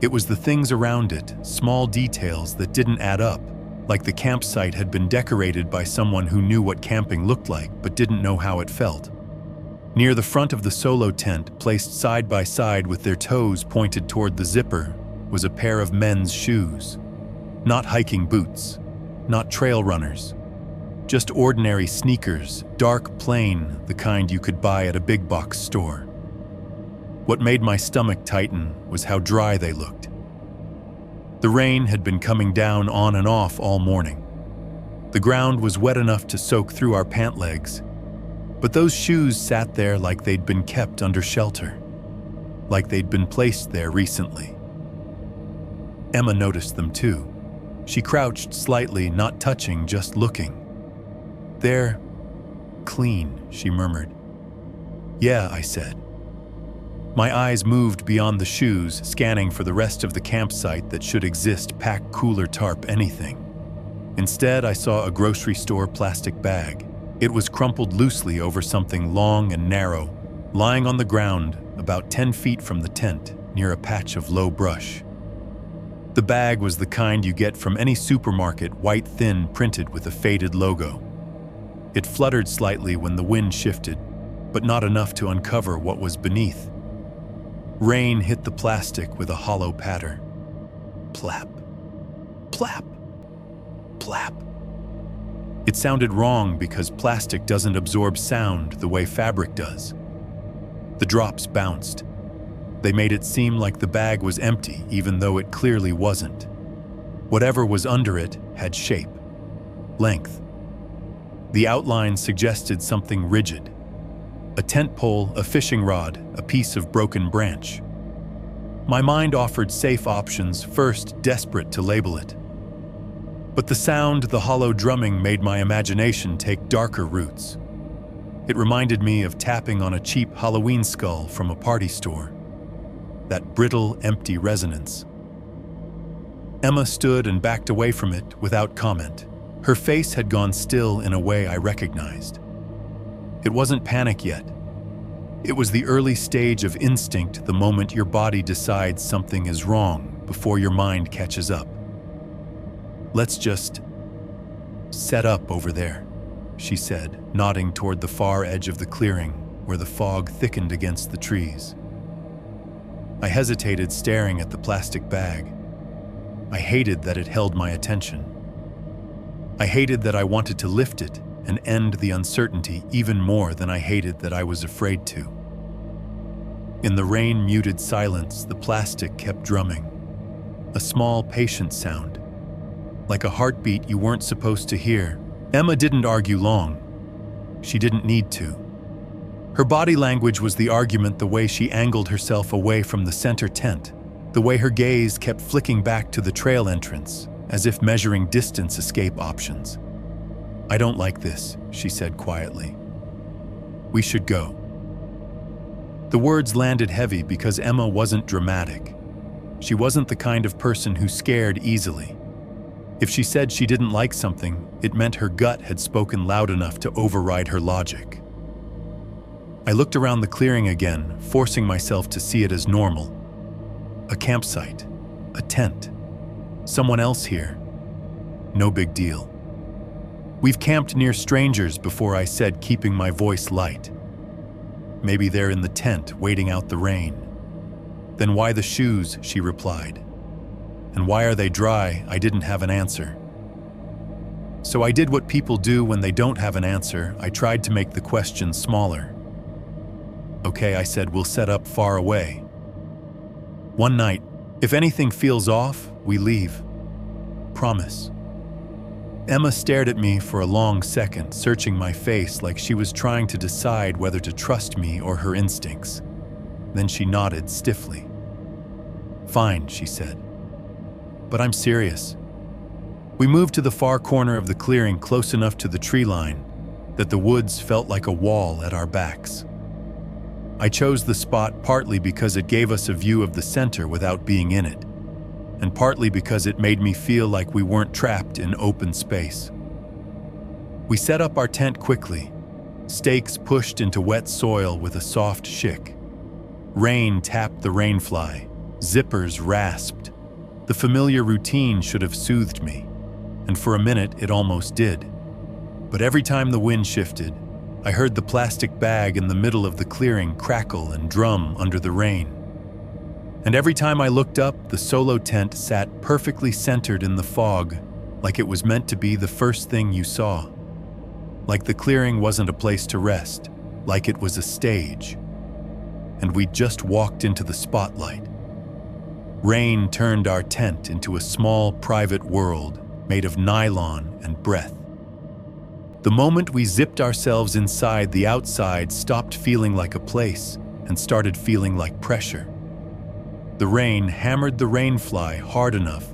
It was the things around it, small details that didn't add up, like the campsite had been decorated by someone who knew what camping looked like but didn't know how it felt. Near the front of the solo tent, placed side by side with their toes pointed toward the zipper, was a pair of men's shoes. Not hiking boots, not trail runners, just ordinary sneakers, dark plain, the kind you could buy at a big box store. What made my stomach tighten was how dry they looked. The rain had been coming down on and off all morning. The ground was wet enough to soak through our pant legs, but those shoes sat there like they'd been kept under shelter, like they'd been placed there recently. Emma noticed them too. She crouched slightly, not touching, just looking. "They're clean," she murmured. "Yeah," I said. My eyes moved beyond the shoes, scanning for the rest of the campsite that should exist, pack, cooler, tarp, anything. Instead, I saw a grocery store plastic bag. It was crumpled loosely over something long and narrow, lying on the ground about 10 feet from the tent, near a patch of low brush. The bag was the kind you get from any supermarket, white thin, printed with a faded logo. It fluttered slightly when the wind shifted, but not enough to uncover what was beneath. Rain hit the plastic with a hollow patter. Plap, plap, plap. It sounded wrong because plastic doesn't absorb sound the way fabric does. The drops bounced. They made it seem like the bag was empty, even though it clearly wasn't. Whatever was under it had shape, length. The outline suggested something rigid. A tent pole, a fishing rod, a piece of broken branch. My mind offered safe options, first desperate to label it. But the sound, the hollow drumming, made my imagination take darker routes. It reminded me of tapping on a cheap Halloween skull from a party store. That brittle, empty resonance. Emma stood and backed away from it without comment. Her face had gone still in a way I recognized. It wasn't panic yet. It was the early stage of instinct, the moment your body decides something is wrong before your mind catches up. "Let's just set up over there," she said, nodding toward the far edge of the clearing where the fog thickened against the trees. I hesitated, staring at the plastic bag. I hated that it held my attention. I hated that I wanted to lift it and end the uncertainty even more than I hated that I was afraid to. In the rain-muted silence, the plastic kept drumming. A small, patient sound, like a heartbeat you weren't supposed to hear. Emma didn't argue long. She didn't need to. Her body language was the argument, the way she angled herself away from the center tent, the way her gaze kept flicking back to the trail entrance, as if measuring distance escape options. "I don't like this," she said quietly. "We should go." The words landed heavy because Emma wasn't dramatic. She wasn't the kind of person who scared easily. If she said she didn't like something, it meant her gut had spoken loud enough to override her logic. I looked around the clearing again, forcing myself to see it as normal. A campsite, a tent, someone else here. No big deal. "We've camped near strangers before," I said, keeping my voice light. "Maybe they're in the tent, waiting out the rain." "Then why the shoes?" she replied. "And why are they dry?" I didn't have an answer. So I did what people do when they don't have an answer. I tried to make the question smaller. "Okay," I said, "we'll set up far away. One night. If anything feels off, we leave. Promise." Emma stared at me for a long second, searching my face like she was trying to decide whether to trust me or her instincts. Then she nodded stiffly. "Fine," she said. "But I'm serious." We moved to the far corner of the clearing, close enough to the tree line that the woods felt like a wall at our backs. I chose the spot partly because it gave us a view of the center without being in it, and partly because it made me feel like we weren't trapped in open space. We set up our tent quickly, stakes pushed into wet soil with a soft shick. Rain tapped the rainfly, zippers rasped. The familiar routine should have soothed me, and for a minute it almost did. But every time the wind shifted, I heard the plastic bag in the middle of the clearing crackle and drum under the rain. And every time I looked up, the solo tent sat perfectly centered in the fog, like it was meant to be the first thing you saw. Like the clearing wasn't a place to rest, like it was a stage. And we'd just walked into the spotlight. Rain turned our tent into a small, private world made of nylon and breath. The moment we zipped ourselves inside, the outside stopped feeling like a place and started feeling like pressure. The rain hammered the rainfly hard enough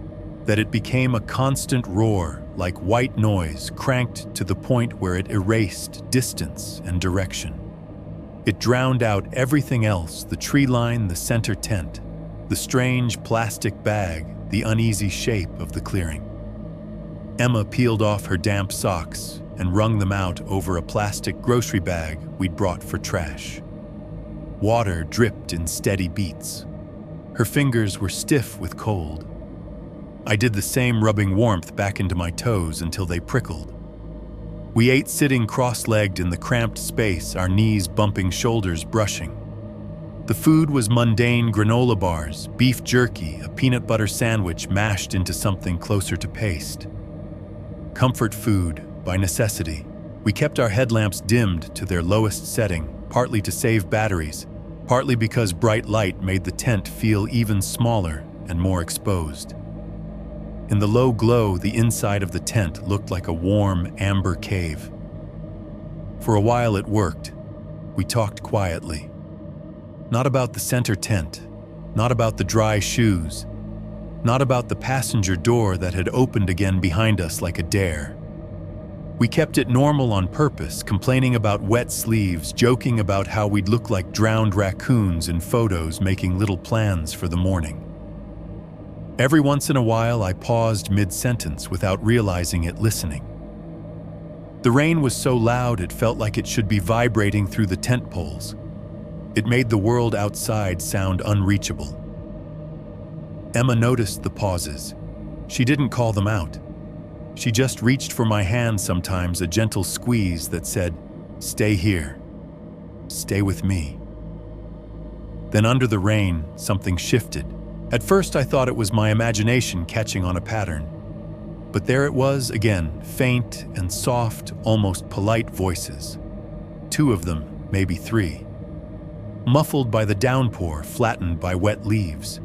that it became a constant roar, like white noise cranked to the point where it erased distance and direction. It drowned out everything else: the tree line, the center tent, the strange plastic bag, the uneasy shape of the clearing. Emma peeled off her damp socks and wrung them out over a plastic grocery bag we'd brought for trash. Water dripped in steady beats. Her fingers were stiff with cold. I did the same, rubbing warmth back into my toes until they prickled. We ate sitting cross-legged in the cramped space, our knees bumping, shoulders brushing. The food was mundane granola bars, beef jerky, a peanut butter sandwich mashed into something closer to paste. Comfort food, by necessity. We kept our headlamps dimmed to their lowest setting, partly to save batteries, partly because bright light made the tent feel even smaller and more exposed. In the low glow, the inside of the tent looked like a warm, amber cave. For a while it worked. We talked quietly. Not about the center tent, not about the dry shoes, not about the passenger door that had opened again behind us like a dare. We kept it normal on purpose, complaining about wet sleeves, joking about how we'd look like drowned raccoons in photos, making little plans for the morning. Every once in a while, I paused mid-sentence without realizing it, listening. The rain was so loud it felt like it should be vibrating through the tent poles. It made the world outside sound unreachable. Emma noticed the pauses. She didn't call them out. She just reached for my hand sometimes, a gentle squeeze that said, "Stay here. Stay with me." Then under the rain, something shifted. At first I thought it was my imagination catching on a pattern. But there it was again, faint and soft, almost polite voices. Two of them, maybe three. Muffled by the downpour, flattened by wet leaves.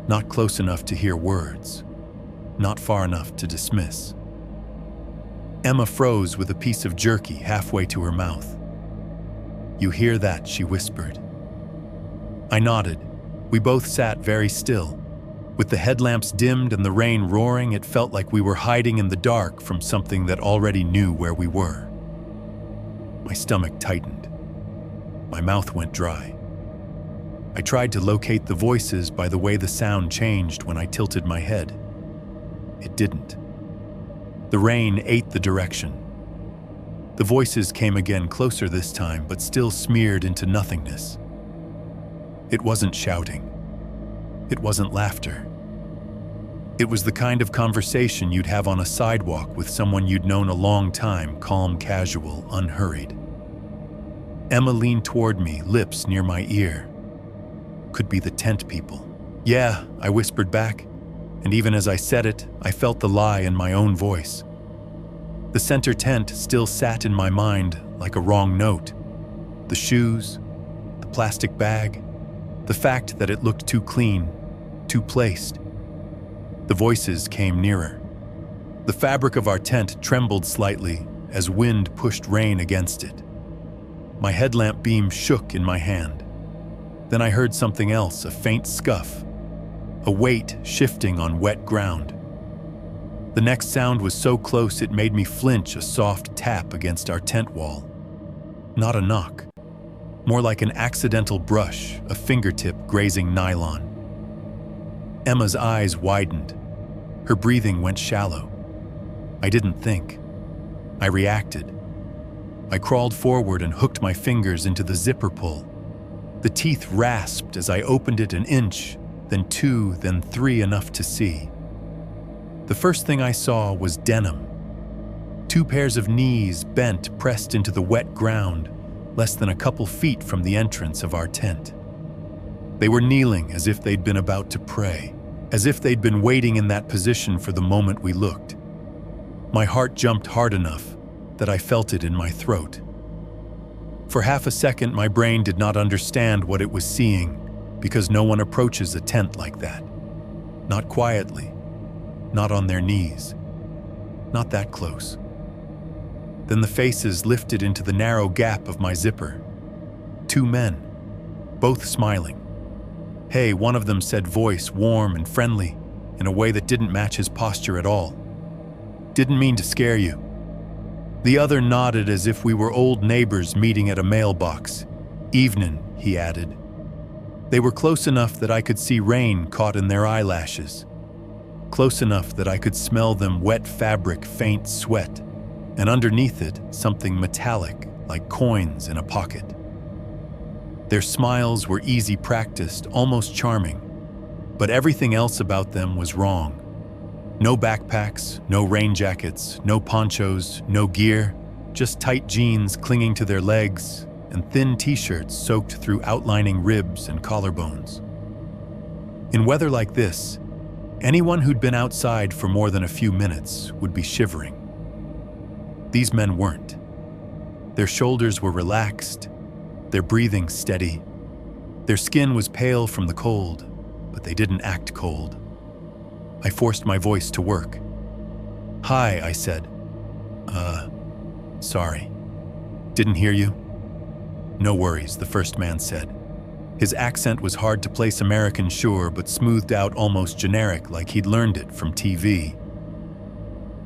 Not close enough to hear words. Not far enough to dismiss. Emma froze with a piece of jerky halfway to her mouth. "You hear that?" she whispered. I nodded. We both sat very still. With the headlamps dimmed and the rain roaring, it felt like we were hiding in the dark from something that already knew where we were. My stomach tightened. My mouth went dry. I tried to locate the voices by the way the sound changed when I tilted my head. It didn't. The rain ate the direction. The voices came again, closer this time, but still smeared into nothingness. It wasn't shouting. It wasn't laughter. It was the kind of conversation you'd have on a sidewalk with someone you'd known a long time, calm, casual, unhurried. Emma leaned toward me, lips near my ear. Could be the tent people. "Yeah," I whispered back, and even as I said it, I felt the lie in my own voice. The center tent still sat in my mind like a wrong note. The shoes, the plastic bag, the fact that it looked too clean, too placed. The voices came nearer. The fabric of our tent trembled slightly as wind pushed rain against it. My headlamp beam shook in my hand. Then I heard something else, a faint scuff, a weight shifting on wet ground. The next sound was so close it made me flinch, a soft tap against our tent wall. Not a knock. More like an accidental brush, a fingertip grazing nylon. Emma's eyes widened. Her breathing went shallow. I didn't think. I reacted. I crawled forward and hooked my fingers into the zipper pull. The teeth rasped as I opened it, an inch, then two, then three, enough to see. The first thing I saw was denim. Two pairs of knees bent, pressed into the wet ground, less than a couple feet from the entrance of our tent. They were kneeling as if they'd been about to pray, as if they'd been waiting in that position for the moment we looked. My heart jumped hard enough that I felt it in my throat. For half a second, my brain did not understand what it was seeing, because no one approaches a tent like that. Not quietly, not on their knees, not that close. Then the faces lifted into the narrow gap of my zipper. Two men, both smiling. Hey, one of them said, voice warm and friendly, in a way that didn't match his posture at all. Didn't mean to scare you. The other nodded as if we were old neighbors meeting at a mailbox. Evening, he added. They were close enough that I could see rain caught in their eyelashes. Close enough that I could smell them wet fabric, faint sweat, and underneath it, something metallic, like coins in a pocket. Their smiles were easy practiced, almost charming, but everything else about them was wrong. No backpacks, no rain jackets, no ponchos, no gear, just tight jeans clinging to their legs and thin t-shirts soaked through outlining ribs and collarbones. In weather like this, anyone who'd been outside for more than a few minutes would be shivering. These men weren't. Their shoulders were relaxed, their breathing steady. Their skin was pale from the cold, but they didn't act cold. I forced my voice to work. Hi, I said. Sorry. Didn't hear you? No worries, the first man said. His accent was hard to place American, sure, but smoothed out almost generic, like he'd learned it from TV.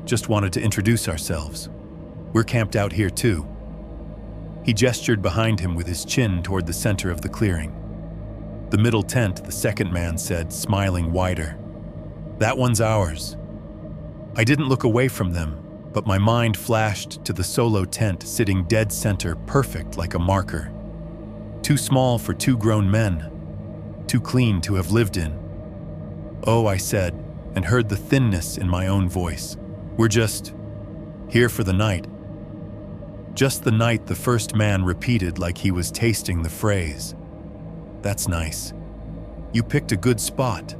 Just wanted to introduce ourselves. We're camped out here too. He gestured behind him with his chin toward the center of the clearing. The middle tent, the second man said, smiling wider. That one's ours. I didn't look away from them, but my mind flashed to the solo tent sitting dead center, perfect like a marker. Too small for two grown men, too clean to have lived in. Oh, I said, and heard the thinness in my own voice. We're just here for the night. Just the night, the first man repeated like he was tasting the phrase. That's nice. You picked a good spot.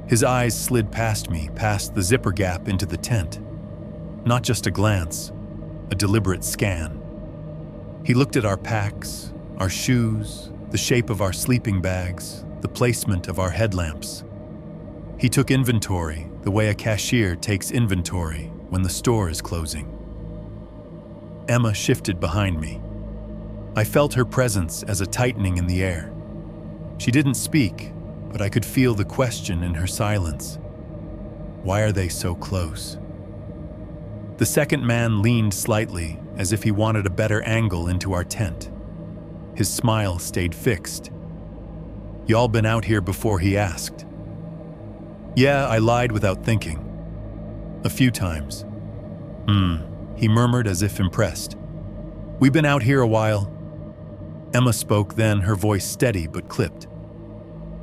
His eyes slid past me, past the zipper gap into the tent. Not just a glance, a deliberate scan. He looked at our packs, our shoes, the shape of our sleeping bags, the placement of our headlamps. He took inventory the way a cashier takes inventory when the store is closing. Emma shifted behind me. I felt her presence as a tightening in the air. She didn't speak, but I could feel the question in her silence. Why are they so close? The second man leaned slightly, as if he wanted a better angle into our tent. His smile stayed fixed. Y'all been out here before, he asked. Yeah, I lied without thinking. A few times. He murmured as if impressed. We've been out here a while. Emma spoke then, her voice steady but clipped.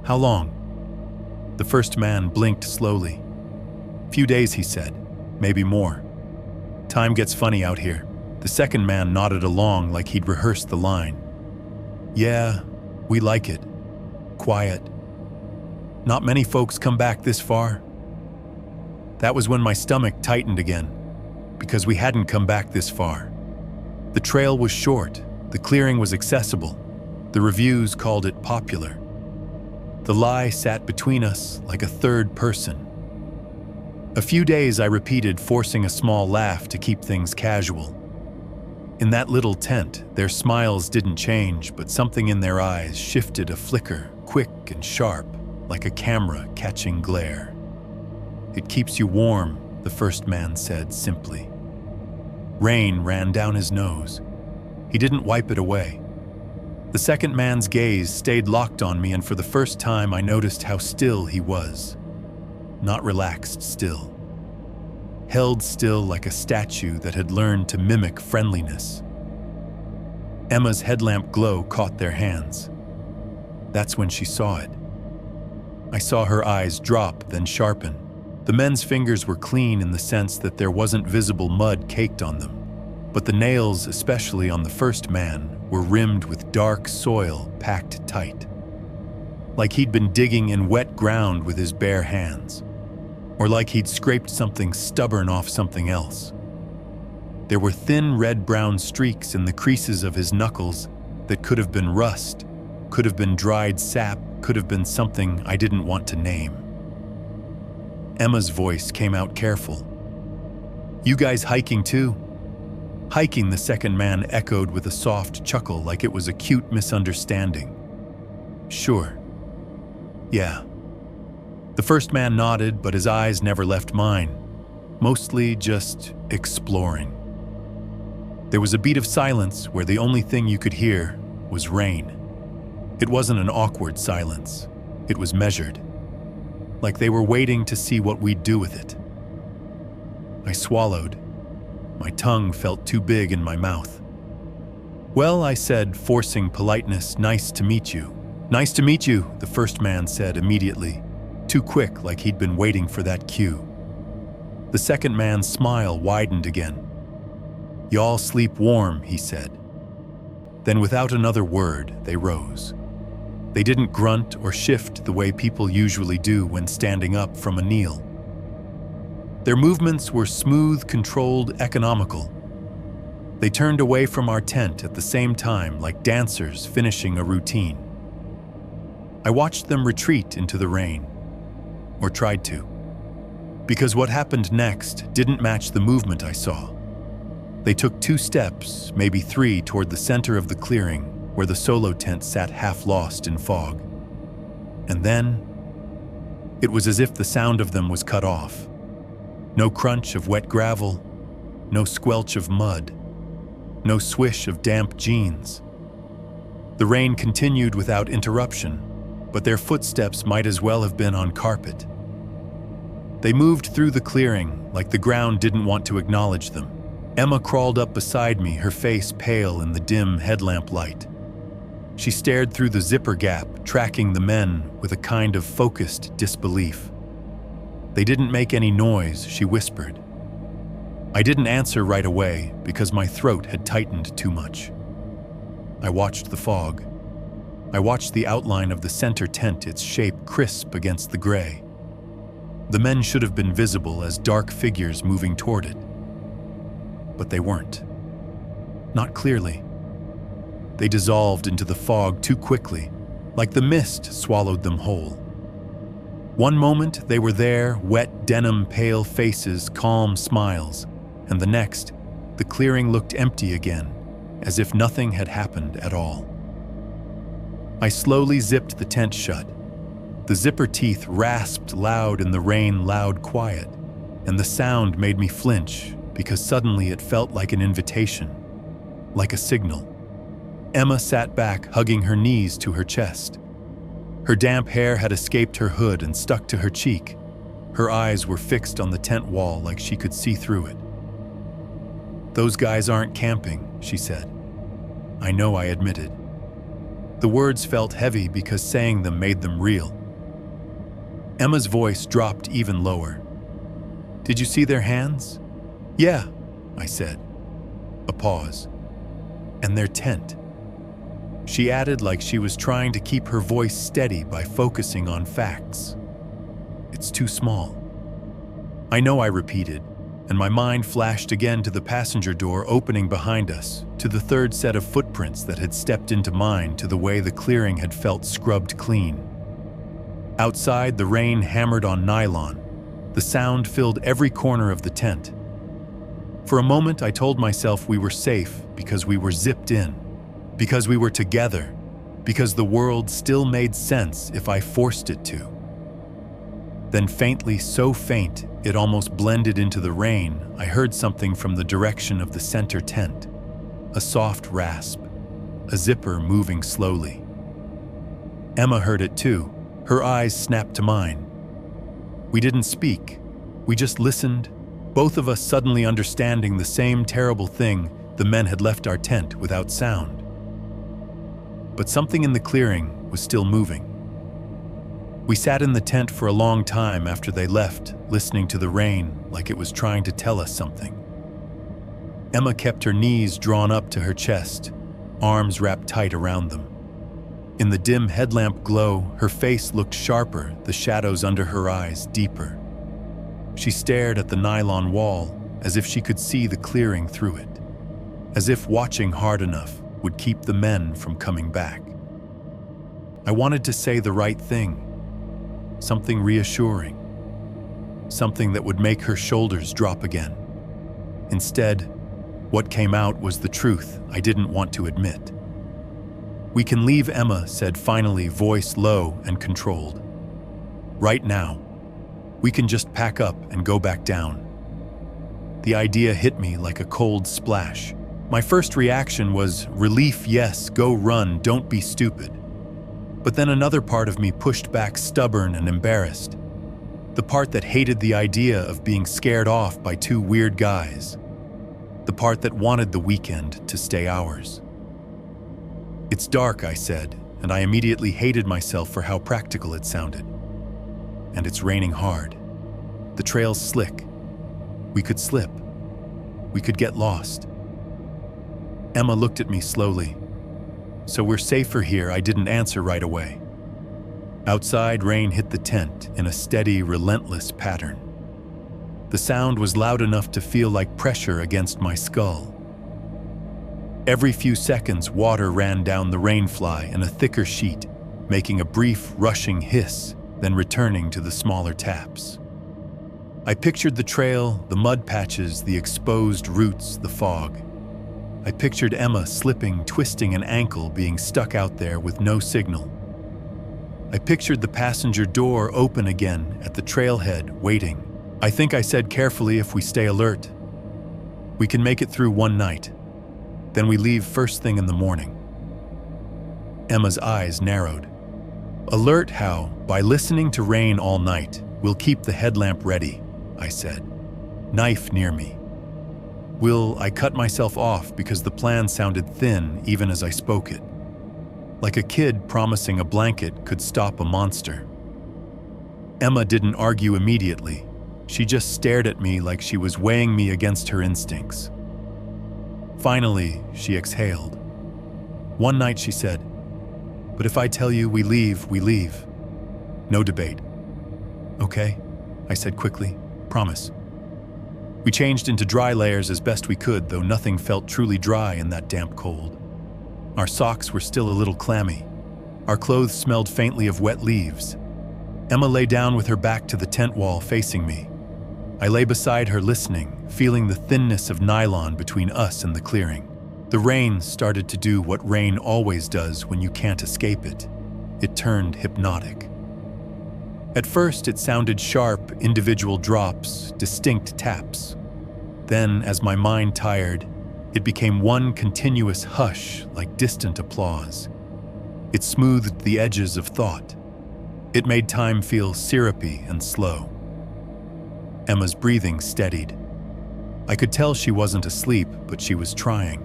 How long? The first man blinked slowly. Few days, he said. Maybe more. Time gets funny out here. The second man nodded along like he'd rehearsed the line. Yeah, we like it. Quiet. Not many folks come back this far. That was when my stomach tightened again, because we hadn't come back this far. The trail was short, the clearing was accessible, the reviews called it popular. The lie sat between us like a third person. A few days, I repeated, forcing a small laugh to keep things casual. In that little tent, their smiles didn't change, but something in their eyes shifted a flicker, quick and sharp, like a camera catching glare. It keeps you warm, the first man said simply. Rain ran down his nose. He didn't wipe it away. The second man's gaze stayed locked on me, and for the first time I noticed how still he was. Not relaxed still. Held still like a statue that had learned to mimic friendliness. Emma's headlamp glow caught their hands. That's when she saw it. I saw her eyes drop, then sharpen, The men's fingers were clean in the sense that there wasn't visible mud caked on them, but the nails, especially on the first man, were rimmed with dark soil packed tight, like he'd been digging in wet ground with his bare hands, or like he'd scraped something stubborn off something else. There were thin red-brown streaks in the creases of his knuckles that could have been rust, could have been dried sap, could have been something I didn't want to name. Emma's voice came out careful. "You guys hiking too?" Hiking, the second man echoed with a soft chuckle like it was a cute misunderstanding. "Sure. Yeah." The first man nodded, but his eyes never left mine, mostly just exploring. There was a beat of silence where the only thing you could hear was rain. It wasn't an awkward silence. It was measured, like they were waiting to see what we'd do with it. I swallowed. My tongue felt too big in my mouth. "Well," I said, forcing politeness, "nice to meet you." "Nice to meet you," the first man said immediately, too quick, like he'd been waiting for that cue. The second man's smile widened again. "Y'all sleep warm," he said. Then without another word, they rose. They didn't grunt or shift the way people usually do when standing up from a kneel. Their movements were smooth, controlled, economical. They turned away from our tent at the same time, like dancers finishing a routine. I watched them retreat into the rain, or tried to, because what happened next didn't match the movement I saw. They took 2 steps, maybe 3, toward the center of the clearing, where the solo tent sat half lost in fog. And then, it was as if the sound of them was cut off. No crunch of wet gravel, no squelch of mud, no swish of damp jeans. The rain continued without interruption, but their footsteps might as well have been on carpet. They moved through the clearing like the ground didn't want to acknowledge them. Emma crawled up beside me, her face pale in the dim headlamp light. She stared through the zipper gap, tracking the men with a kind of focused disbelief. "They didn't make any noise," she whispered. I didn't answer right away because my throat had tightened too much. I watched the fog. I watched the outline of the center tent, its shape crisp against the gray. The men should have been visible as dark figures moving toward it. But they weren't. Not clearly. They dissolved into the fog too quickly, like the mist swallowed them whole. One moment they were there, wet denim, pale faces, calm smiles, and the next, the clearing looked empty again, as if nothing had happened at all. I slowly zipped the tent shut. The zipper teeth rasped loud in the rain, loud quiet, and the sound made me flinch because suddenly it felt like an invitation, like a signal. Emma sat back, hugging her knees to her chest. Her damp hair had escaped her hood and stuck to her cheek. Her eyes were fixed on the tent wall like she could see through it. "Those guys aren't camping," she said. "I know," I admitted. The words felt heavy because saying them made them real. Emma's voice dropped even lower. "Did you see their hands?" "Yeah," I said. A pause. "And their tent." She added like she was trying to keep her voice steady by focusing on facts. "It's too small." "I know," I repeated, and my mind flashed again to the passenger door opening behind us, to the third set of footprints that had stepped into mine, to the way the clearing had felt scrubbed clean. Outside, the rain hammered on nylon. The sound filled every corner of the tent. For a moment, I told myself we were safe because we were zipped in, because we were together, because the world still made sense if I forced it to. Then faintly, so faint, it almost blended into the rain, I heard something from the direction of the center tent. A soft rasp, a zipper moving slowly. Emma heard it too. Her eyes snapped to mine. We didn't speak. We just listened, both of us suddenly understanding the same terrible thing: the men had left our tent without sound. But something in the clearing was still moving. We sat in the tent for a long time after they left, listening to the rain like it was trying to tell us something. Emma kept her knees drawn up to her chest, arms wrapped tight around them. In the dim headlamp glow, her face looked sharper, the shadows under her eyes deeper. She stared at the nylon wall as if she could see the clearing through it, as if watching hard enough would keep the men from coming back. I wanted to say the right thing, something reassuring, something that would make her shoulders drop again. Instead, what came out was the truth I didn't want to admit. "We can leave," Emma said finally, voice low and controlled. "Right now. We can just pack up and go back down." The idea hit me like a cold splash. My first reaction was relief, yes, go run, don't be stupid. But then another part of me pushed back, stubborn and embarrassed. The part that hated the idea of being scared off by two weird guys. The part that wanted the weekend to stay ours. "It's dark," I said, and I immediately hated myself for how practical it sounded. "And it's raining hard. The trail's slick. We could slip. We could get lost." Emma looked at me slowly. "So we're safer here," I didn't answer right away. Outside, rain hit the tent in a steady, relentless pattern. The sound was loud enough to feel like pressure against my skull. Every few seconds, water ran down the rainfly in a thicker sheet, making a brief, rushing hiss, then returning to the smaller taps. I pictured the trail, the mud patches, the exposed roots, the fog. I pictured Emma slipping, twisting an ankle, being stuck out there with no signal. I pictured the passenger door open again at the trailhead, waiting. "I think," I said carefully, "if we stay alert, we can make it through one night. Then we leave first thing in the morning." Emma's eyes narrowed. "Alert how? By listening to rain all night. We'll keep the headlamp ready," I said. "Knife near me." I cut myself off because the plan sounded thin even as I spoke it. Like a kid promising a blanket could stop a monster. Emma didn't argue immediately. She just stared at me like she was weighing me against her instincts. Finally, she exhaled. "One night," she said, "but if I tell you we leave, we leave. No debate." "Okay," I said quickly. "Promise." We changed into dry layers as best we could, though nothing felt truly dry in that damp cold. Our socks were still a little clammy. Our clothes smelled faintly of wet leaves. Emma lay down with her back to the tent wall, facing me. I lay beside her, listening, feeling the thinness of nylon between us and the clearing. The rain started to do what rain always does when you can't escape it. It turned hypnotic. At first, it sounded sharp, individual drops, distinct taps. Then, as my mind tired, it became one continuous hush, like distant applause. It smoothed the edges of thought. It made time feel syrupy and slow. Emma's breathing steadied. I could tell she wasn't asleep, but she was trying.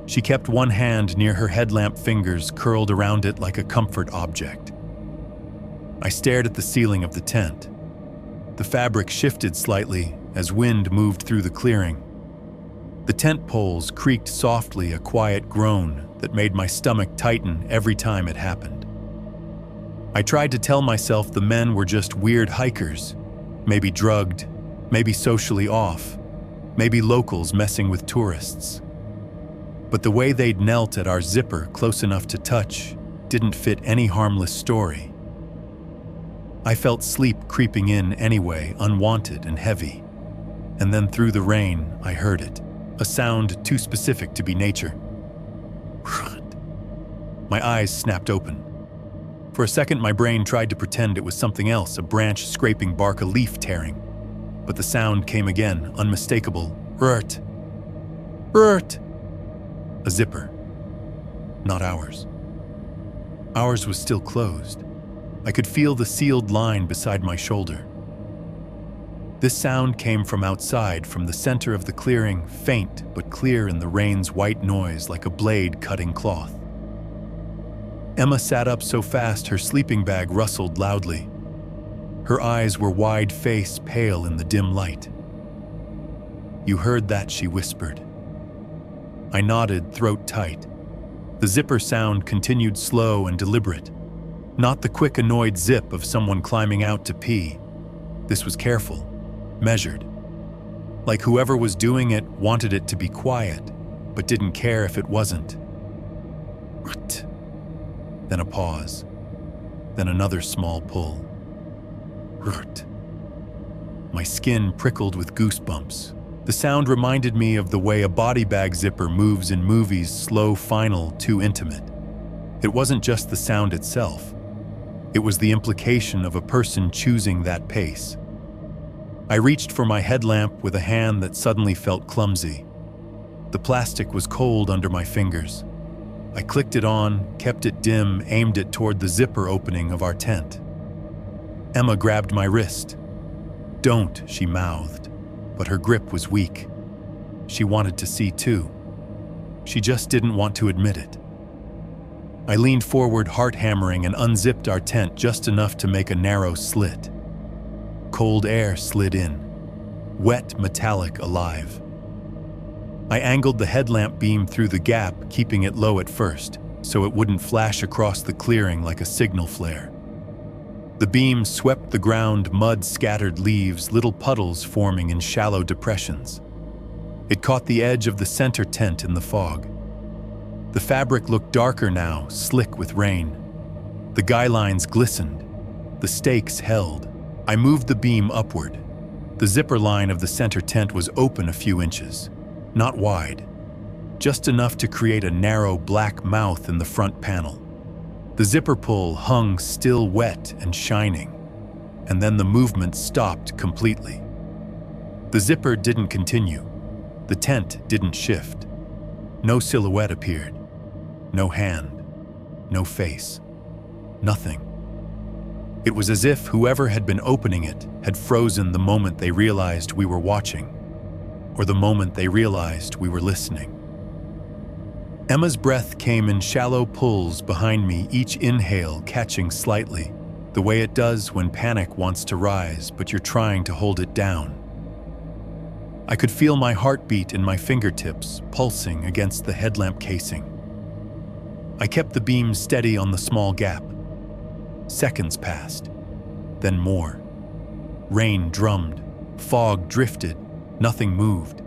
She kept one hand near her headlamp, fingers curled around it like a comfort object. I stared at the ceiling of the tent. The fabric shifted slightly as wind moved through the clearing. The tent poles creaked softly, a quiet groan that made my stomach tighten every time it happened. I tried to tell myself the men were just weird hikers, maybe drugged, maybe socially off, maybe locals messing with tourists. But the way they'd knelt at our zipper close enough to touch didn't fit any harmless story. I felt sleep creeping in anyway, unwanted and heavy. And then through the rain, I heard it, a sound too specific to be nature. My eyes snapped open. For a second, my brain tried to pretend it was something else, a branch scraping bark, a leaf tearing. But the sound came again, unmistakable. Rrt. Rrt. A zipper. Not ours. Ours was still closed. I could feel the sealed line beside my shoulder. This sound came from outside, from the center of the clearing, faint but clear in the rain's white noise like a blade cutting cloth. Emma sat up so fast her sleeping bag rustled loudly. Her eyes were wide, face pale in the dim light. "You heard that," she whispered. I nodded, throat tight. The zipper sound continued slow and deliberate. Not the quick, annoyed zip of someone climbing out to pee. This was careful, measured. Like whoever was doing it wanted it to be quiet, but didn't care if it wasn't. Then a pause. Then another small pull. My skin prickled with goosebumps. The sound reminded me of the way a body bag zipper moves in movies, slow, final, too intimate. It wasn't just the sound itself. It was the implication of a person choosing that pace. I reached for my headlamp with a hand that suddenly felt clumsy. The plastic was cold under my fingers. I clicked it on, kept it dim, aimed it toward the zipper opening of our tent. Emma grabbed my wrist. "Don't," she mouthed, but her grip was weak. She wanted to see too. She just didn't want to admit it. I leaned forward, heart hammering, and unzipped our tent just enough to make a narrow slit. Cold air slid in, wet, metallic, alive. I angled the headlamp beam through the gap, keeping it low at first, so it wouldn't flash across the clearing like a signal flare. The beam swept the ground, mud scattered leaves, little puddles forming in shallow depressions. It caught the edge of the center tent in the fog. The fabric looked darker now, slick with rain. The guy lines glistened. The stakes held. I moved the beam upward. The zipper line of the center tent was open a few inches. Not wide. Just enough to create a narrow black mouth in the front panel. The zipper pull hung still, wet and shining. And then the movement stopped completely. The zipper didn't continue. The tent didn't shift. No silhouette appeared. No hand. No face. Nothing. It was as if whoever had been opening it had frozen the moment they realized we were watching, or the moment they realized we were listening. Emma's breath came in shallow pulls behind me, each inhale catching slightly, the way it does when panic wants to rise but you're trying to hold it down. I could feel my heartbeat in my fingertips, pulsing against the headlamp casing. I kept the beam steady on the small gap. Seconds passed, then more. Rain drummed, fog drifted, nothing moved.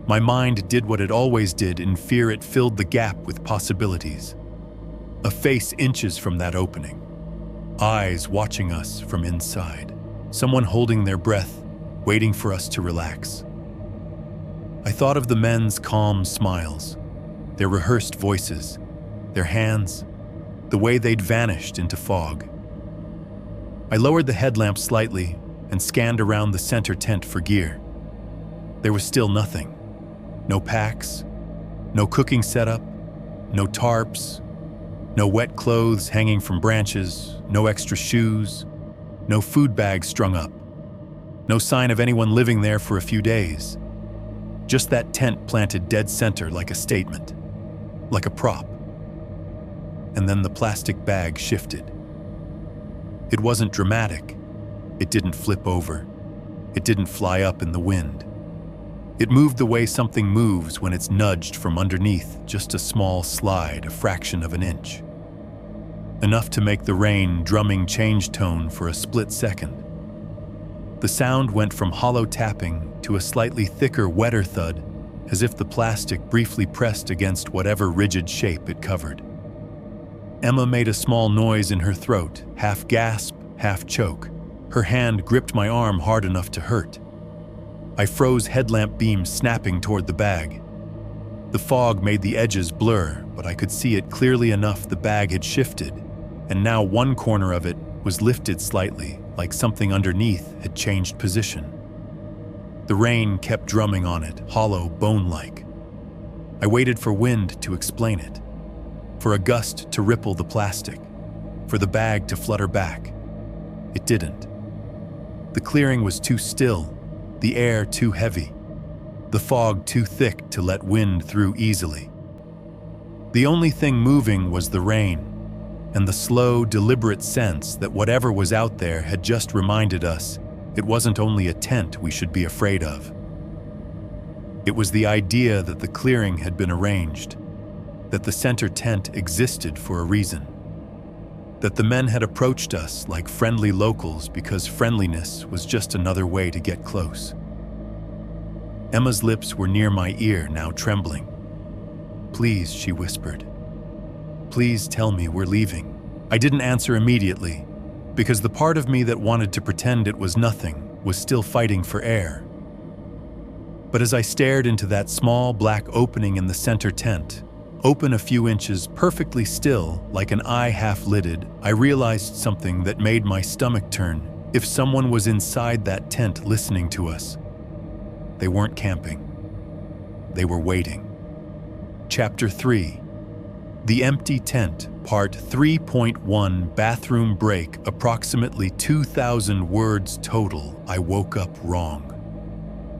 My mind did what it always did in fear. It filled the gap with possibilities. A face inches from that opening. Eyes watching us from inside. Someone holding their breath, waiting for us to relax. I thought of the men's calm smiles, their rehearsed voices, their hands, the way they'd vanished into fog. I lowered the headlamp slightly and scanned around the center tent for gear. There was still nothing. No packs, no cooking setup, no tarps, no wet clothes hanging from branches, no extra shoes, no food bags strung up. No sign of anyone living there for a few days. Just that tent planted dead center like a statement, like a prop. And then the plastic bag shifted. It wasn't dramatic. It didn't flip over. It didn't fly up in the wind. It moved the way something moves when it's nudged from underneath, just a small slide, a fraction of an inch. Enough to make the rain drumming change tone for a split second. The sound went from hollow tapping to a slightly thicker, wetter thud, as if the plastic briefly pressed against whatever rigid shape it covered. Emma made a small noise in her throat, half gasp, half choke. Her hand gripped my arm hard enough to hurt. I froze, headlamp beam snapping toward the bag. The fog made the edges blur, but I could see it clearly enough. The bag had shifted, and now one corner of it was lifted slightly, like something underneath had changed position. The rain kept drumming on it, hollow, bone-like. I waited for wind to explain it, for a gust to ripple the plastic, for the bag to flutter back. It didn't. The clearing was too still, the air too heavy, the fog too thick to let wind through easily. The only thing moving was the rain, and the slow, deliberate sense that whatever was out there had just reminded us it wasn't only a tent we should be afraid of. It was the idea that the clearing had been arranged, that the center tent existed for a reason, that the men had approached us like friendly locals because friendliness was just another way to get close. Emma's lips were near my ear, now trembling. "Please," she whispered. "Please tell me we're leaving." I didn't answer immediately, because the part of me that wanted to pretend it was nothing was still fighting for air. But as I stared into that small black opening in the center tent, open a few inches, perfectly still, like an eye half-lidded, I realized something that made my stomach turn. If someone was inside that tent listening to us, they weren't camping. They were waiting. Chapter 3. The Empty Tent, Part 3.1, Bathroom Break, approximately 2,000 words total. I woke up wrong.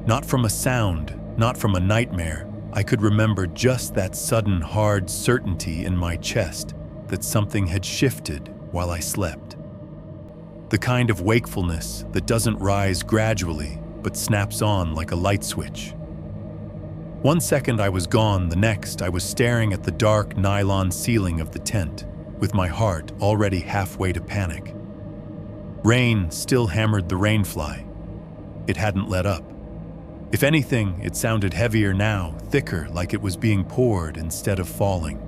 Not from a sound, not from a nightmare. I could remember just that sudden, hard certainty in my chest that something had shifted while I slept. The kind of wakefulness that doesn't rise gradually, but snaps on like a light switch. 1 second I was gone, the next I was staring at the dark nylon ceiling of the tent, with my heart already halfway to panic. Rain still hammered the rainfly. It hadn't let up. If anything, it sounded heavier now, thicker, like it was being poured instead of falling.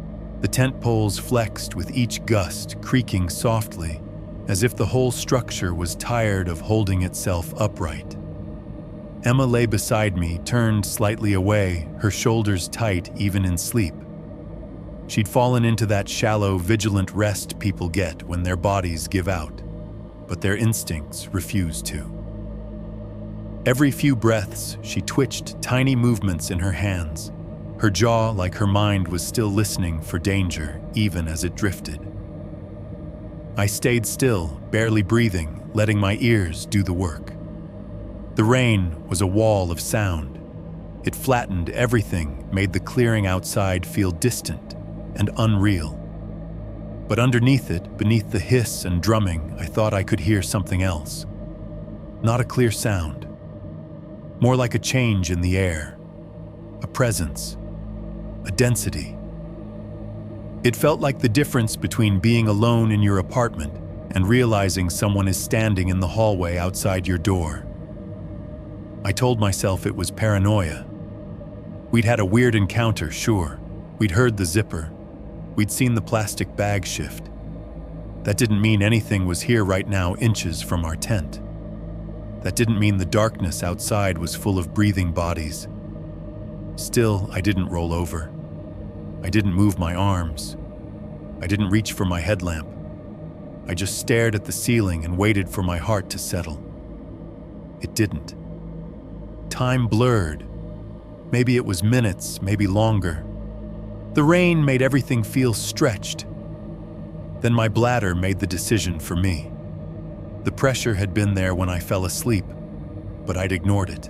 The tent poles flexed with each gust, creaking softly, as if the whole structure was tired of holding itself upright. Emma lay beside me, turned slightly away, her shoulders tight even in sleep. She'd fallen into that shallow, vigilant rest people get when their bodies give out, but their instincts refuse to. Every few breaths, she twitched tiny movements in her hands, her jaw like her mind was still listening for danger, even as it drifted. I stayed still, barely breathing, letting my ears do the work. The rain was a wall of sound. It flattened everything, made the clearing outside feel distant and unreal. But underneath it, beneath the hiss and drumming, I thought I could hear something else. Not a clear sound. More like a change in the air. A presence. A density. It felt like the difference between being alone in your apartment and realizing someone is standing in the hallway outside your door. I told myself it was paranoia. We'd had a weird encounter, sure. We'd heard the zipper. We'd seen the plastic bag shift. That didn't mean anything was here right now, inches from our tent. That didn't mean the darkness outside was full of breathing bodies. Still, I didn't roll over. I didn't move my arms. I didn't reach for my headlamp. I just stared at the ceiling and waited for my heart to settle. It didn't. Time blurred. Maybe it was minutes, maybe longer. The rain made everything feel stretched. Then my bladder made the decision for me. The pressure had been there when I fell asleep, but I'd ignored it.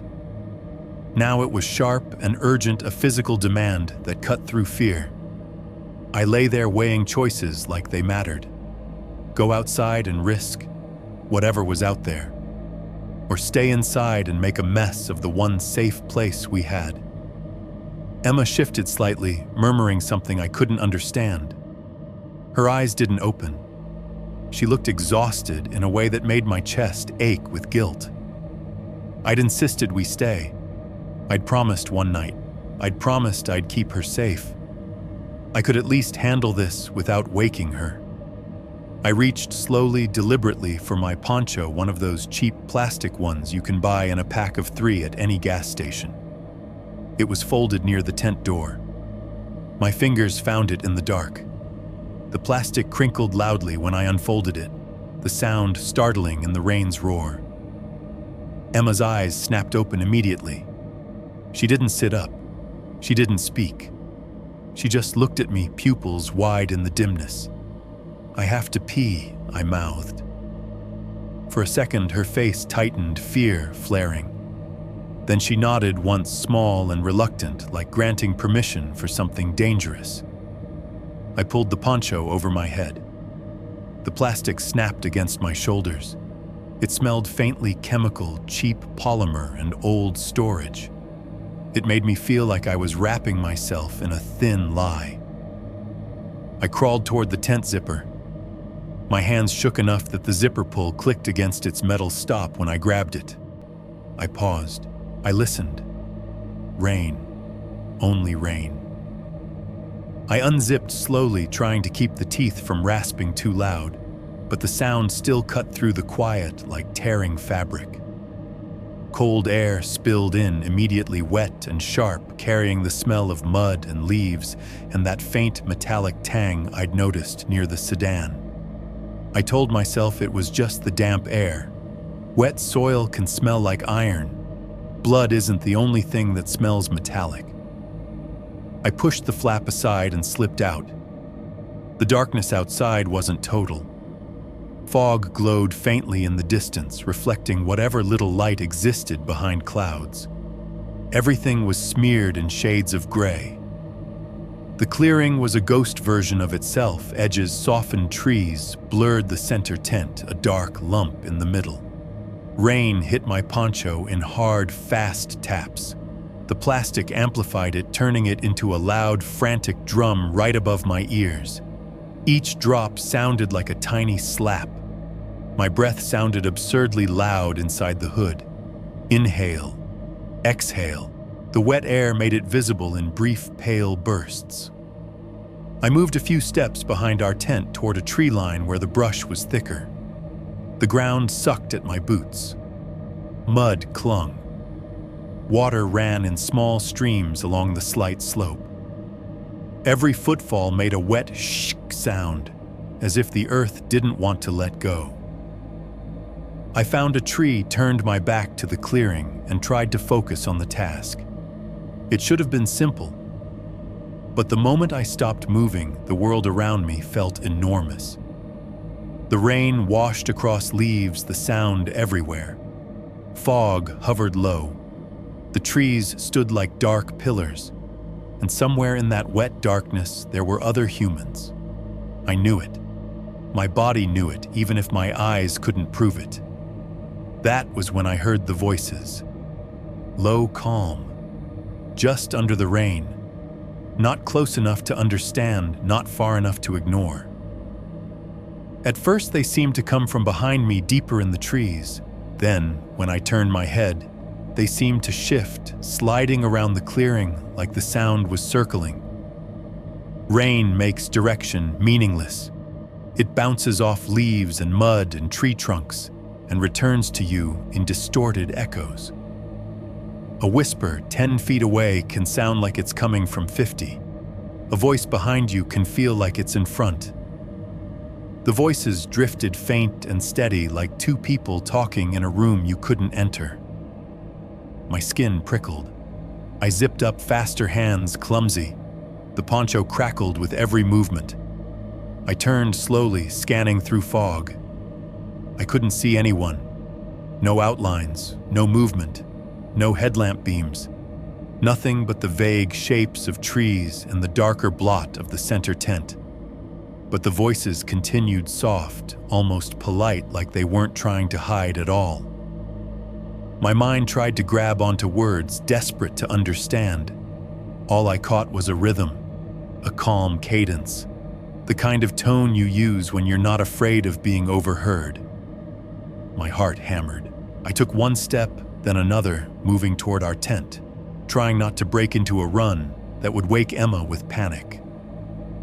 Now it was sharp and urgent, a physical demand that cut through fear. I lay there weighing choices like they mattered. Go outside and risk whatever was out there, or stay inside and make a mess of the one safe place we had. Emma shifted slightly, murmuring something I couldn't understand. Her eyes didn't open. She looked exhausted in a way that made my chest ache with guilt. I'd insisted we stay. I'd promised one night. I'd promised I'd keep her safe. I could at least handle this without waking her. I reached slowly, deliberately for my poncho, one of those cheap plastic ones you can buy in a pack of 3 at any gas station. It was folded near the tent door. My fingers found it in the dark. The plastic crinkled loudly when I unfolded it, the sound startling in the rain's roar. Emma's eyes snapped open immediately. She didn't sit up. She didn't speak. She just looked at me, pupils wide in the dimness. "I have to pee," I mouthed. For a second, her face tightened, fear flaring. Then she nodded once, small and reluctant, like granting permission for something dangerous. I pulled the poncho over my head. The plastic snapped against my shoulders. It smelled faintly chemical, cheap polymer, and old storage. It made me feel like I was wrapping myself in a thin lie. I crawled toward the tent zipper. My hands shook enough that the zipper pull clicked against its metal stop when I grabbed it. I paused. I listened. Rain. Only rain. I unzipped slowly, trying to keep the teeth from rasping too loud, but the sound still cut through the quiet like tearing fabric. Cold air spilled in, immediately wet and sharp, carrying the smell of mud and leaves and that faint metallic tang I'd noticed near the sedan. I told myself it was just the damp air. Wet soil can smell like iron. Blood isn't the only thing that smells metallic. I pushed the flap aside and slipped out. The darkness outside wasn't total. Fog glowed faintly in the distance, reflecting whatever little light existed behind clouds. Everything was smeared in shades of gray. The clearing was a ghost version of itself. Edges softened trees blurred the center tent, a dark lump in the middle. Rain hit my poncho in hard, fast taps. The plastic amplified it, turning it into a loud, frantic drum right above my ears. Each drop sounded like a tiny slap. My breath sounded absurdly loud inside the hood. Inhale. Exhale. The wet air made it visible in brief, pale bursts. I moved a few steps behind our tent toward a tree line where the brush was thicker. The ground sucked at my boots. Mud clung. Water ran in small streams along the slight slope. Every footfall made a wet shh sound, as if the earth didn't want to let go. I found a tree, turned my back to the clearing, and tried to focus on the task. It should have been simple. But the moment I stopped moving, the world around me felt enormous. The rain washed across leaves, the sound everywhere. Fog hovered low. The trees stood like dark pillars, and somewhere in that wet darkness there were other humans. I knew it. My body knew it, even if my eyes couldn't prove it. That was when I heard the voices. Low calm. Just under the rain. Not close enough to understand, not far enough to ignore. At first they seemed to come from behind me, deeper in the trees. Then, when I turned my head, they seemed to shift, sliding around the clearing like the sound was circling. Rain makes direction meaningless. It bounces off leaves and mud and tree trunks and returns to you in distorted echoes. A whisper 10 feet away can sound like it's coming from 50. A voice behind you can feel like it's in front. The voices drifted faint and steady, like two people talking in a room you couldn't enter. My skin prickled. I zipped up faster, hands clumsy. The poncho crackled with every movement. I turned slowly, scanning through fog. I couldn't see anyone. No outlines, no movement, no headlamp beams. Nothing but the vague shapes of trees and the darker blot of the center tent. But the voices continued soft, almost polite, like they weren't trying to hide at all. My mind tried to grab onto words, desperate to understand. All I caught was a rhythm, a calm cadence, the kind of tone you use when you're not afraid of being overheard. My heart hammered. I took one step, then another, moving toward our tent, trying not to break into a run that would wake Emma with panic.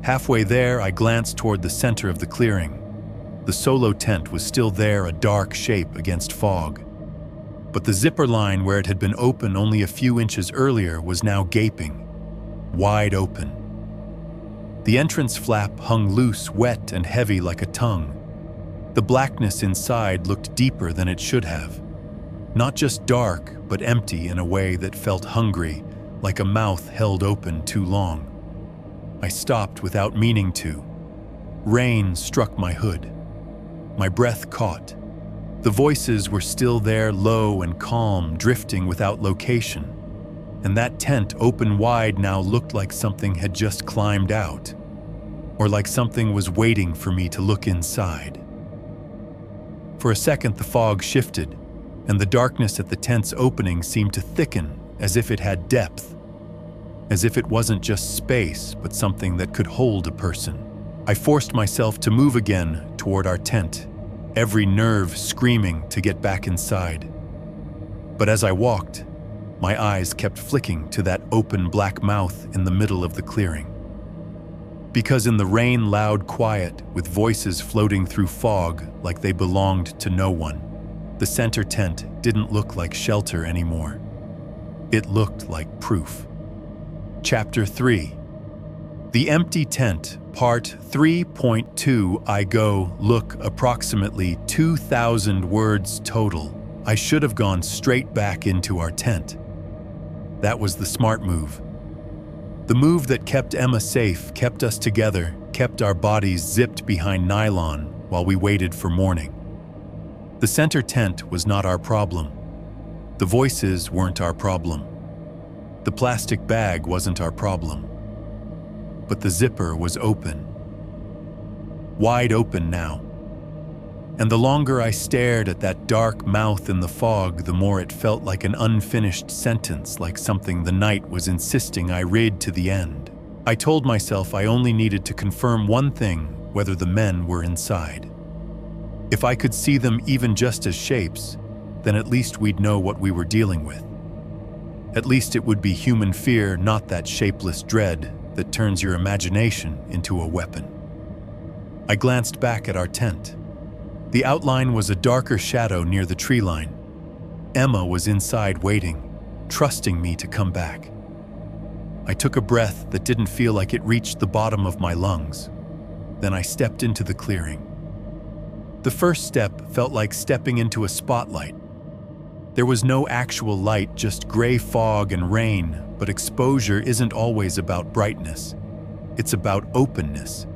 Halfway there, I glanced toward the center of the clearing. The solo tent was still there, a dark shape against fog. But the zipper line where it had been open only a few inches earlier was now gaping, wide open. The entrance flap hung loose, wet and heavy like a tongue. The blackness inside looked deeper than it should have. Not just dark, but empty in a way that felt hungry, like a mouth held open too long. I stopped without meaning to. Rain struck my hood. My breath caught. The voices were still there, low and calm, drifting without location. And that tent, open wide, now looked like something had just climbed out. or like something was waiting for me to look inside. For a second, the fog shifted, and the darkness at the tent's opening seemed to thicken as if it had depth, as if it wasn't just space, but something that could hold a person. I forced myself to move again toward our tent, every nerve screaming to get back inside. But as I walked, my eyes kept flicking to that open black mouth in the middle of the clearing. Because in the rain-loud quiet, with voices floating through fog like they belonged to no one, the center tent didn't look like shelter anymore. It looked like proof. Chapter 3. The Empty Tent, Part 3.2. I go, look, approximately 2,000 words total. I should have gone straight back into our tent. That was the smart move. The move that kept Emma safe, kept us together, kept our bodies zipped behind nylon while we waited for morning. The center tent was not our problem. The voices weren't our problem. The plastic bag wasn't our problem. But the zipper was open. Wide open now. And the longer I stared at that dark mouth in the fog, the more it felt like an unfinished sentence, like something the night was insisting I read to the end. I told myself I only needed to confirm one thing, whether the men were inside. If I could see them even just as shapes, then at least we'd know what we were dealing with. At least it would be human fear, not that shapeless dread that turns your imagination into a weapon. I glanced back at our tent. The outline was a darker shadow near the tree line. Emma was inside waiting, trusting me to come back. I took a breath that didn't feel like it reached the bottom of my lungs. Then I stepped into the clearing. The first step felt like stepping into a spotlight. There was no actual light, just gray fog and rain, but exposure isn't always about brightness. It's about openness.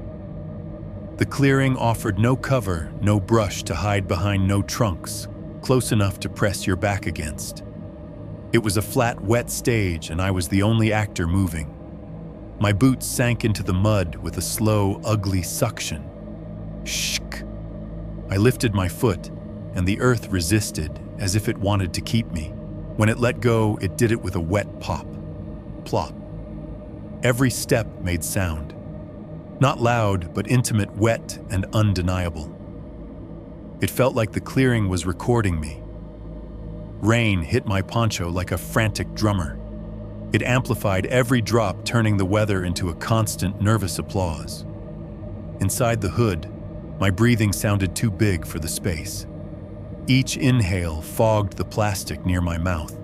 The clearing offered no cover, no brush to hide behind, no trunks, close enough to press your back against. It was a flat, wet stage, and I was the only actor moving. My boots sank into the mud with a slow, ugly suction. Shk! I lifted my foot, and the earth resisted, as if it wanted to keep me. When it let go, it did it with a wet pop. Plop. Every step made sound. Not loud, but intimate, wet, and undeniable. It felt like the clearing was recording me. Rain hit my poncho like a frantic drummer. It amplified every drop, turning the weather into a constant, nervous applause. Inside the hood, my breathing sounded too big for the space. Each inhale fogged the plastic near my mouth.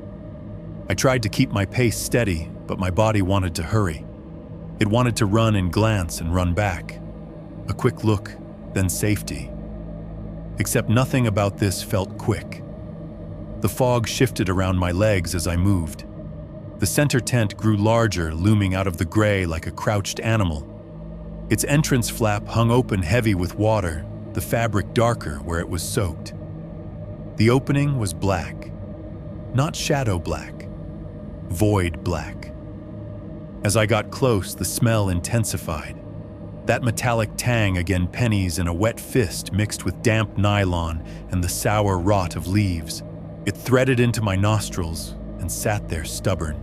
I tried to keep my pace steady, but my body wanted to hurry. It wanted to run and glance and run back. A quick look, then safety. Except nothing about this felt quick. The fog shifted around my legs as I moved. The center tent grew larger, looming out of the gray like a crouched animal. Its entrance flap hung open, heavy with water, the fabric darker where it was soaked. The opening was black. Not shadow black. Void black. As I got close, the smell intensified. That metallic tang, again pennies in a wet fist mixed with damp nylon and the sour rot of leaves. It threaded into my nostrils and sat there stubborn.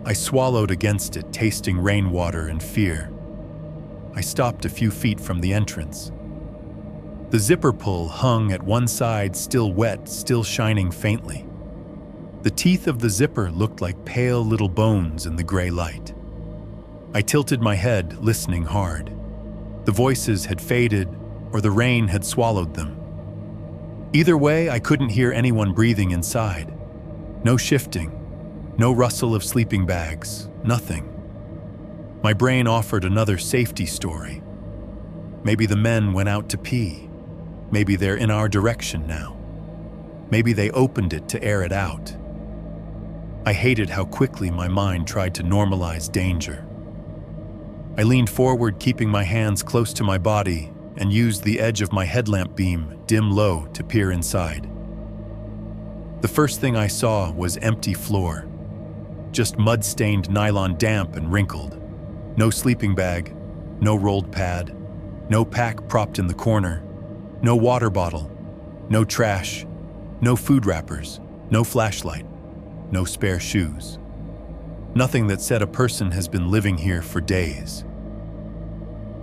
I swallowed against it, tasting rainwater and fear. I stopped a few feet from the entrance. The zipper pull hung at one side, still wet, still shining faintly. The teeth of the zipper looked like pale little bones in the gray light. I tilted my head, listening hard. The voices had faded, or the rain had swallowed them. Either way, I couldn't hear anyone breathing inside. No shifting, no rustle of sleeping bags, nothing. My brain offered another safety story. Maybe the men went out to pee. Maybe they're in our direction now. Maybe they opened it to air it out. I hated how quickly my mind tried to normalize danger. I leaned forward, keeping my hands close to my body, and used the edge of my headlamp beam, dim low, to peer inside. The first thing I saw was empty floor. Just mud-stained nylon, damp and wrinkled. No sleeping bag, No rolled pad, no pack propped in the corner, no water bottle, no trash, no food wrappers, no flashlight, no spare shoes. Nothing that said a person has been living here for days.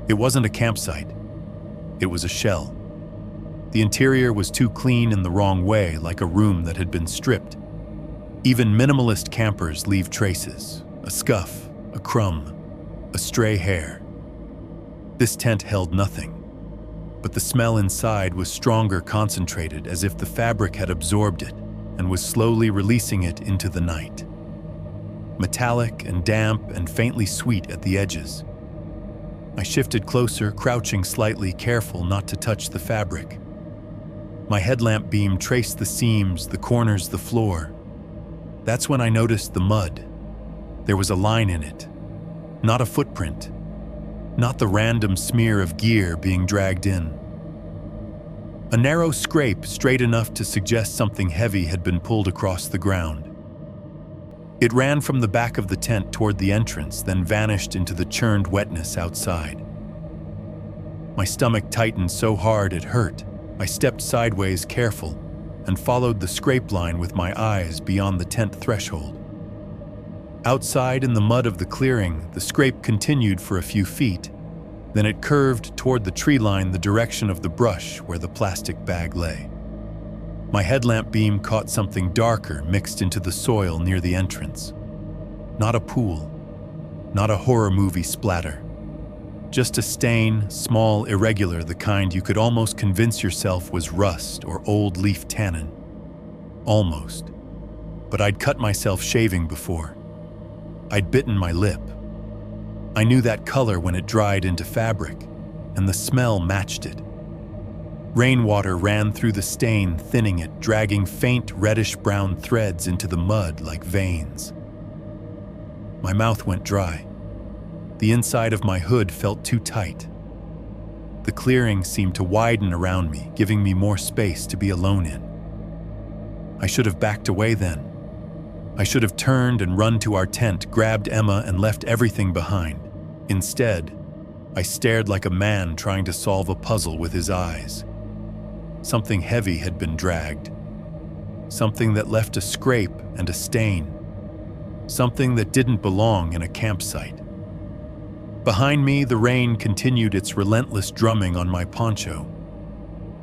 It wasn't a campsite. It was a shell. The interior was too clean in the wrong way, like a room that had been stripped. Even minimalist campers leave traces, a scuff, a crumb, a stray hair. This tent held nothing, but the smell inside was stronger, concentrated, as if the fabric had absorbed it and was slowly releasing it into the night. Metallic and damp and faintly sweet at the edges. I shifted closer, crouching slightly, careful not to touch the fabric. My headlamp beam traced the seams, the corners, the floor. That's when I noticed the mud. There was a line in it, not a footprint, not the random smear of gear being dragged in. A narrow scrape straight enough to suggest something heavy had been pulled across the ground. It ran from the back of the tent toward the entrance, then vanished into the churned wetness outside. My stomach tightened so hard it hurt. I stepped sideways, careful, and followed the scrape line with my eyes beyond the tent threshold. Outside in the mud of the clearing, the scrape continued for a few feet. Then it curved toward the tree line, the direction of the brush where the plastic bag lay. My headlamp beam caught something darker mixed into the soil near the entrance. Not a pool, not a horror movie splatter. Just a stain, small, irregular, the kind you could almost convince yourself was rust or old leaf tannin. Almost. But I'd cut myself shaving before. I'd bitten my lip. I knew that color when it dried into fabric, and the smell matched it. Rainwater ran through the stain, thinning it, dragging faint reddish-brown threads into the mud like veins. My mouth went dry. The inside of my hood felt too tight. The clearing seemed to widen around me, giving me more space to be alone in. I should have backed away then. I should have turned and run to our tent, grabbed Emma, and left everything behind. Instead, I stared like a man trying to solve a puzzle with his eyes. Something heavy had been dragged. Something that left a scrape and a stain. Something that didn't belong in a campsite. Behind me, the rain continued its relentless drumming on my poncho.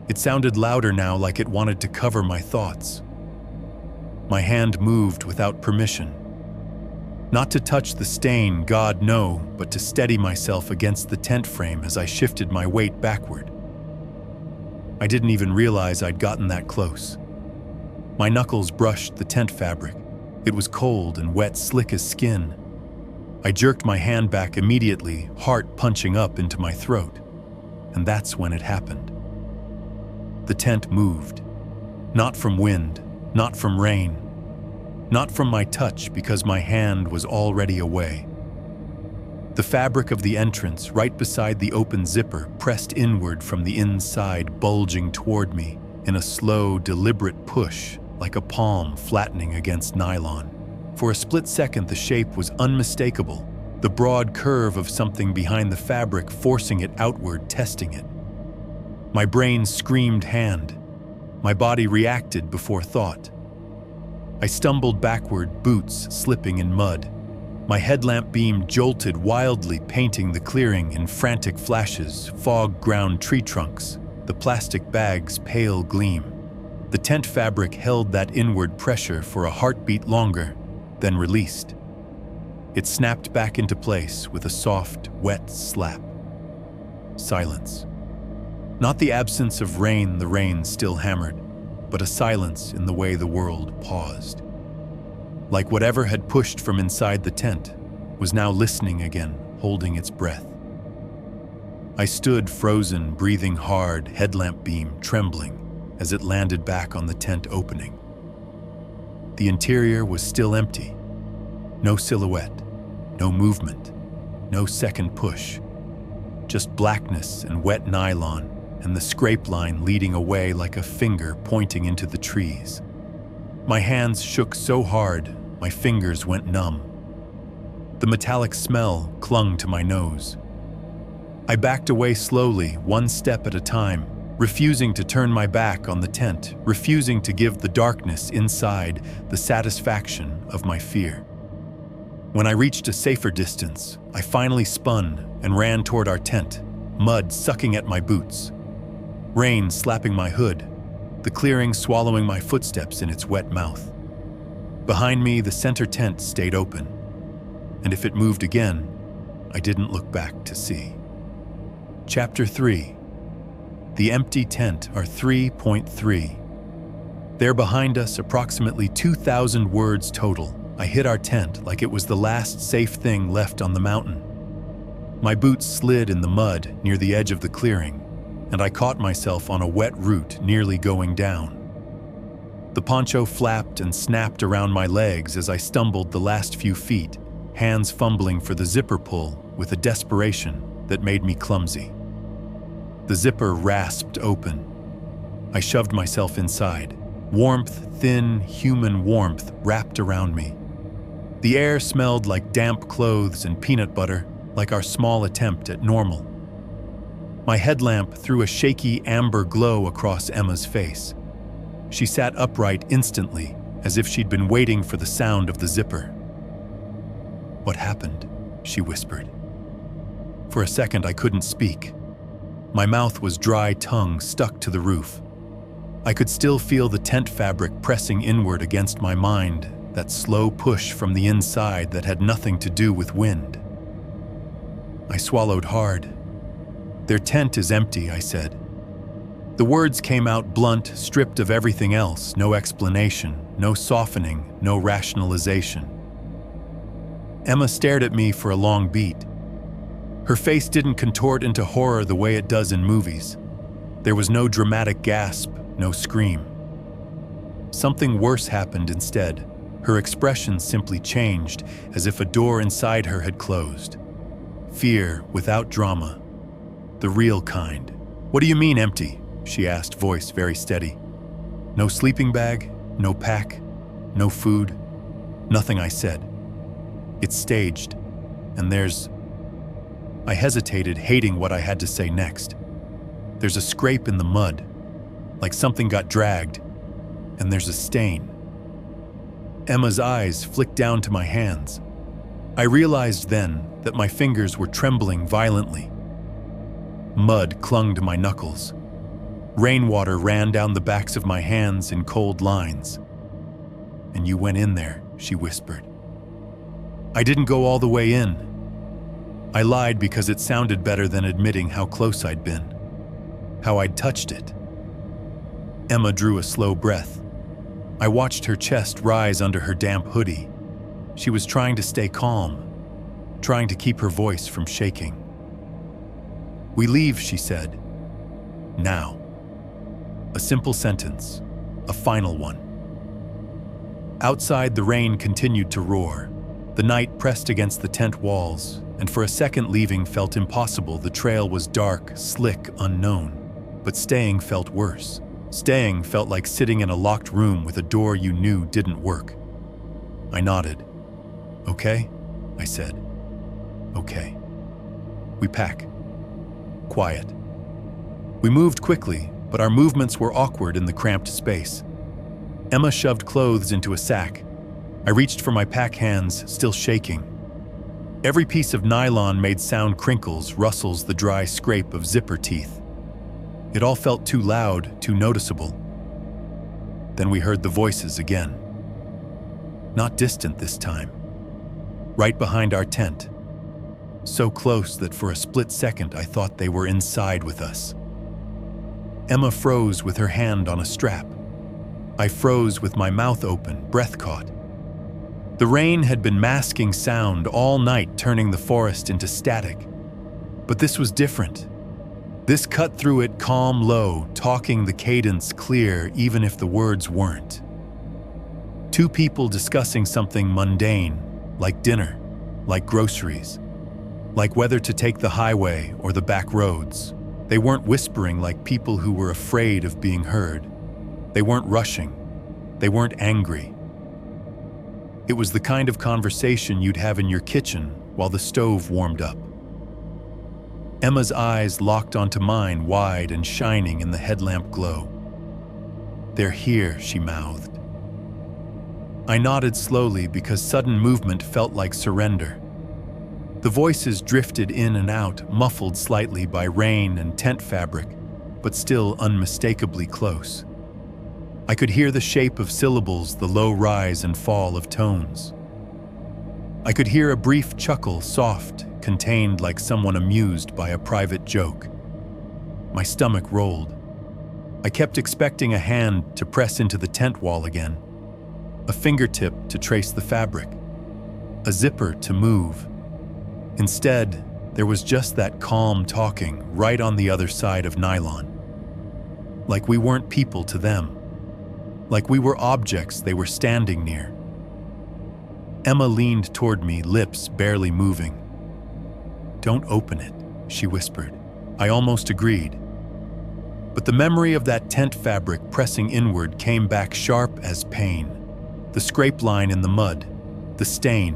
It sounded louder now, like it wanted to cover my thoughts. My hand moved without permission. Not to touch the stain, God no, but to steady myself against the tent frame as I shifted my weight backward. I didn't even realize I'd gotten that close. My knuckles brushed the tent fabric. It was cold and wet, slick as skin. I jerked my hand back immediately, heart punching up into my throat. And that's when it happened. The tent moved. Not from wind, not from rain, not from my touch, because my hand was already away. The fabric of the entrance, right beside the open zipper, pressed inward from the inside, bulging toward me in a slow, deliberate push, like a palm flattening against nylon. For a split second, the shape was unmistakable, the broad curve of something behind the fabric forcing it outward, testing it. My brain screamed hand. My body reacted before thought. I stumbled backward, boots slipping in mud. My headlamp beam jolted wildly, painting the clearing in frantic flashes, fog-ground tree trunks, the plastic bag's pale gleam. The tent fabric held that inward pressure for a heartbeat longer, then released. It snapped back into place with a soft, wet slap. Silence. Not the absence of rain, the rain still hammered, but a silence in the way the world paused. Like whatever had pushed from inside the tent was now listening again, holding its breath. I stood frozen, breathing hard, headlamp beam trembling as it landed back on the tent opening. The interior was still empty. No silhouette, no movement, no second push. Just blackness and wet nylon, and the scrape line leading away like a finger pointing into the trees. My hands shook so hard, my fingers went numb. The metallic smell clung to my nose. I backed away slowly, one step at a time, refusing to turn my back on the tent, refusing to give the darkness inside the satisfaction of my fear. When I reached a safer distance, I finally spun and ran toward our tent, mud sucking at my boots, rain slapping my hood, the clearing swallowing my footsteps in its wet mouth. Behind me, the center tent stayed open, and if it moved again, I didn't look back to see. Chapter 3. The empty tent are 3.3. There behind us, approximately 2,000 words total. I hit our tent like it was the last safe thing left on the mountain. My boots slid in the mud near the edge of the clearing, and I caught myself on a wet root nearly going down. The poncho flapped and snapped around my legs as I stumbled the last few feet, hands fumbling for the zipper pull with a desperation that made me clumsy. The zipper rasped open. I shoved myself inside. Warmth, thin, human warmth wrapped around me. The air smelled like damp clothes and peanut butter, like our small attempt at normal. My headlamp threw a shaky amber glow across Emma's face. She sat upright instantly, as if she'd been waiting for the sound of the zipper. "What happened?" she whispered. For a second, I couldn't speak. My mouth was dry tongue stuck to the roof. I could still feel the tent fabric pressing inward against my mind, that slow push from the inside that had nothing to do with wind. I swallowed hard. "Their tent is empty," I said. The words came out blunt, stripped of everything else, no explanation, no softening, no rationalization. Emma stared at me for a long beat. Her face didn't contort into horror the way it does in movies. There was no dramatic gasp, no scream. Something worse happened instead. Her expression simply changed, as if a door inside her had closed. Fear without drama. The real kind. "What do you mean empty?" she asked, voice very steady. "No sleeping bag, no pack, no food, nothing," I said. "It's staged, and there's..." I hesitated, hating what I had to say next. "There's a scrape in the mud, like something got dragged, and there's a stain." Emma's eyes flicked down to my hands. I realized then that my fingers were trembling violently. Mud clung to my knuckles. Rainwater ran down the backs of my hands in cold lines. "And you went in there," she whispered. "I didn't go all the way in." I lied because it sounded better than admitting how close I'd been, how I'd touched it. Emma drew a slow breath. I watched her chest rise under her damp hoodie. She was trying to stay calm, trying to keep her voice from shaking. "We leave," she said. "Now." A simple sentence, a final one. Outside, the rain continued to roar. The night pressed against the tent walls, and for a second leaving felt impossible. The trail was dark, slick, unknown. But staying felt worse. Staying felt like sitting in a locked room with a door you knew didn't work. I nodded. "Okay?" I said. "Okay." We pack. Quiet. We moved quickly, but our movements were awkward in the cramped space. Emma shoved clothes into a sack. I reached for my pack hands, still shaking. Every piece of nylon made sound crinkles, rustles, the dry scrape of zipper teeth. It all felt too loud, too noticeable. Then we heard the voices again. Not distant this time. Right behind our tent. So close that for a split second I thought they were inside with us. Emma froze with her hand on a strap. I froze with my mouth open, breath caught. The rain had been masking sound all night, turning the forest into static. But this was different. This cut through it calm, low, talking the cadence clear even if the words weren't. Two people discussing something mundane, like dinner, like groceries, like whether to take the highway or the back roads. They weren't whispering like people who were afraid of being heard. They weren't rushing. They weren't angry. It was the kind of conversation you'd have in your kitchen while the stove warmed up. Emma's eyes locked onto mine, wide and shining in the headlamp glow. "They're here," she mouthed. I nodded slowly because sudden movement felt like surrender. The voices drifted in and out, muffled slightly by rain and tent fabric, but still unmistakably close. I could hear the shape of syllables, the low rise and fall of tones. I could hear a brief chuckle, soft, contained like someone amused by a private joke. My stomach rolled. I kept expecting a hand to press into the tent wall again, a fingertip to trace the fabric, a zipper to move. Instead, there was just that calm talking right on the other side of nylon. Like we weren't people to them. Like we were objects they were standing near. Emma leaned toward me, lips barely moving. "Don't open it," she whispered. I almost agreed. But the memory of that tent fabric pressing inward came back sharp as pain. The scrape line in the mud, the stain,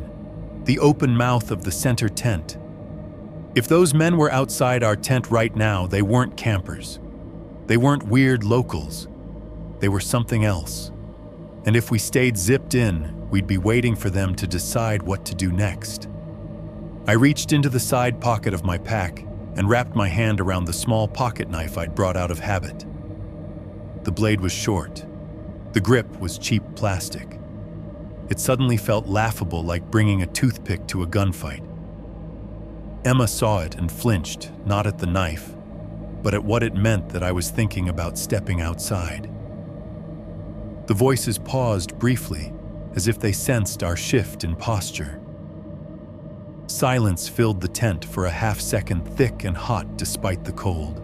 the open mouth of the center tent. If those men were outside our tent right now, they weren't campers. They weren't weird locals. They were something else. And if we stayed zipped in, we'd be waiting for them to decide what to do next. I reached into the side pocket of my pack and wrapped my hand around the small pocket knife I'd brought out of habit. The blade was short. The grip was cheap plastic. It suddenly felt laughable, like bringing a toothpick to a gunfight. Emma saw it and flinched, not at the knife, but at what it meant that I was thinking about stepping outside. The voices paused briefly, as if they sensed our shift in posture. Silence filled the tent for a half-second, thick and hot despite the cold.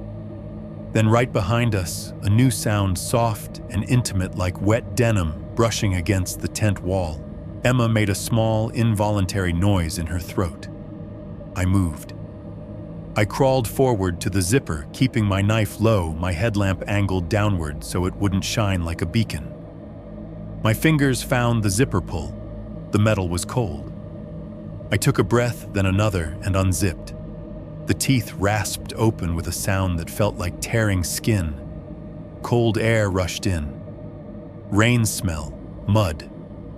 Then right behind us, a new sound, soft and intimate like wet denim brushing against the tent wall. Emma made a small, involuntary noise in her throat. I moved. I crawled forward to the zipper, keeping my knife low, my headlamp angled downward so it wouldn't shine like a beacon. My fingers found the zipper pull. The metal was cold. I took a breath, then another, and unzipped. The teeth rasped open with a sound that felt like tearing skin. Cold air rushed in. Rain smell, mud,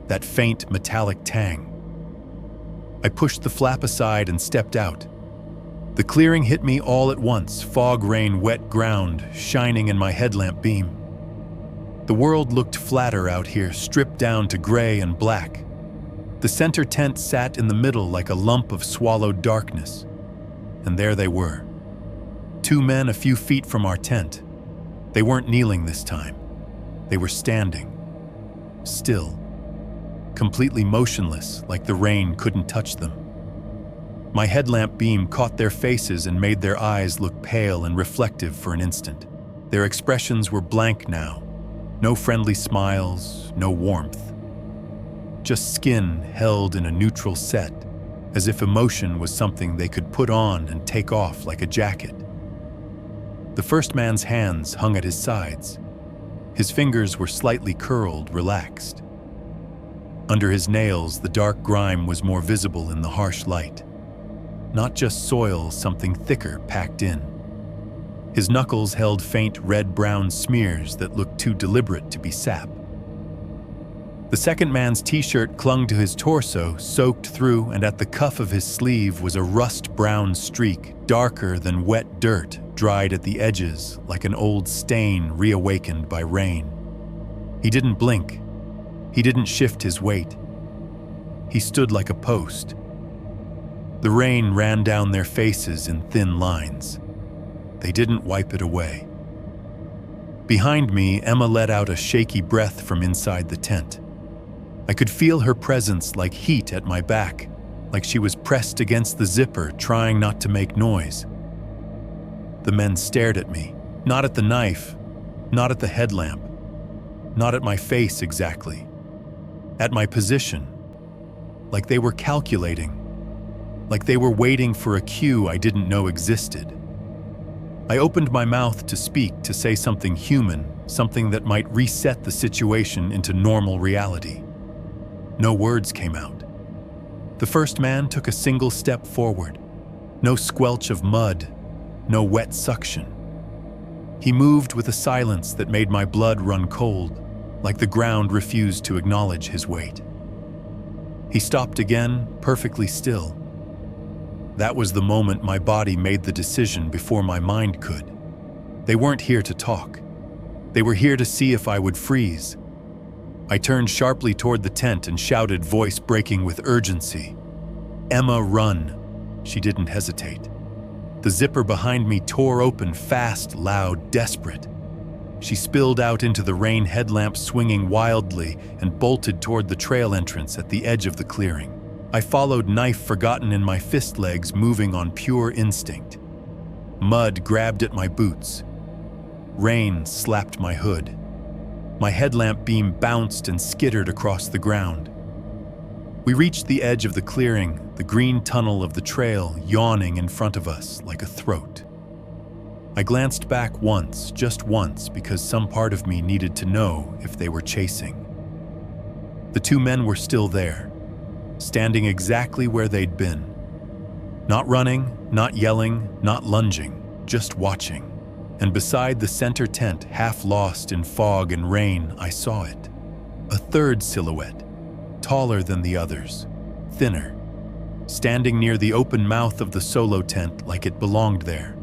that faint metallic tang. I pushed the flap aside and stepped out. The clearing hit me all at once, fog, rain, wet ground, shining in my headlamp beam. The world looked flatter out here, stripped down to gray and black. The center tent sat in the middle like a lump of swallowed darkness. And there they were. Two men a few feet from our tent. They weren't kneeling this time. They were standing. Still. Completely motionless, like the rain couldn't touch them. My headlamp beam caught their faces and made their eyes look pale and reflective for an instant. Their expressions were blank now. No friendly smiles, no warmth. Just skin held in a neutral set, as if emotion was something they could put on and take off like a jacket. The first man's hands hung at his sides. His fingers were slightly curled, relaxed. Under his nails, the dark grime was more visible in the harsh light. Not just soil, something thicker packed in. His knuckles held faint red-brown smears that looked too deliberate to be sap. The second man's t-shirt clung to his torso, soaked through, and at the cuff of his sleeve was a rust-brown streak, darker than wet dirt, dried at the edges like an old stain reawakened by rain. He didn't blink. He didn't shift his weight. He stood like a post. The rain ran down their faces in thin lines. They didn't wipe it away. Behind me, Emma let out a shaky breath from inside the tent. I could feel her presence like heat at my back, like she was pressed against the zipper, trying not to make noise. The men stared at me, not at the knife, not at the headlamp, not at my face exactly, at my position, like they were calculating, like they were waiting for a cue I didn't know existed. I opened my mouth to speak, to say something human, something that might reset the situation into normal reality. No words came out. The first man took a single step forward. No squelch of mud, no wet suction. He moved with a silence that made my blood run cold, like the ground refused to acknowledge his weight. He stopped again, perfectly still. That was the moment my body made the decision before my mind could. They weren't here to talk. They were here to see if I would freeze. I turned sharply toward the tent and shouted, voice breaking with urgency, "Emma, run!" She didn't hesitate. The zipper behind me tore open, fast, loud, desperate. She spilled out into the rain, headlamp swinging wildly, and bolted toward the trail entrance at the edge of the clearing. I followed, knife forgotten in my fist legs, moving on pure instinct. Mud grabbed at my boots. Rain slapped my hood. My headlamp beam bounced and skittered across the ground. We reached the edge of the clearing, the green tunnel of the trail yawning in front of us like a throat. I glanced back once, just once, because some part of me needed to know if they were chasing. The two men were still there, standing exactly where they'd been. Not running, not yelling, not lunging, just watching. And beside the center tent, half lost in fog and rain, I saw it. A third silhouette, taller than the others, thinner, standing near the open mouth of the solo tent like it belonged there.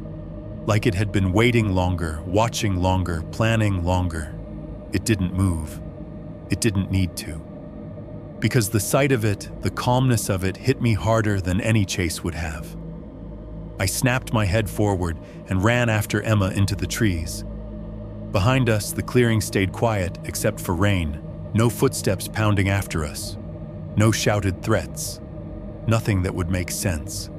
Like it had been waiting longer, watching longer, planning longer. It didn't move. It didn't need to. Because the sight of it, the calmness of it, hit me harder than any chase would have. I snapped my head forward and ran after Emma into the trees. Behind us, the clearing stayed quiet except for rain. No footsteps pounding after us. No shouted threats. Nothing that would make sense.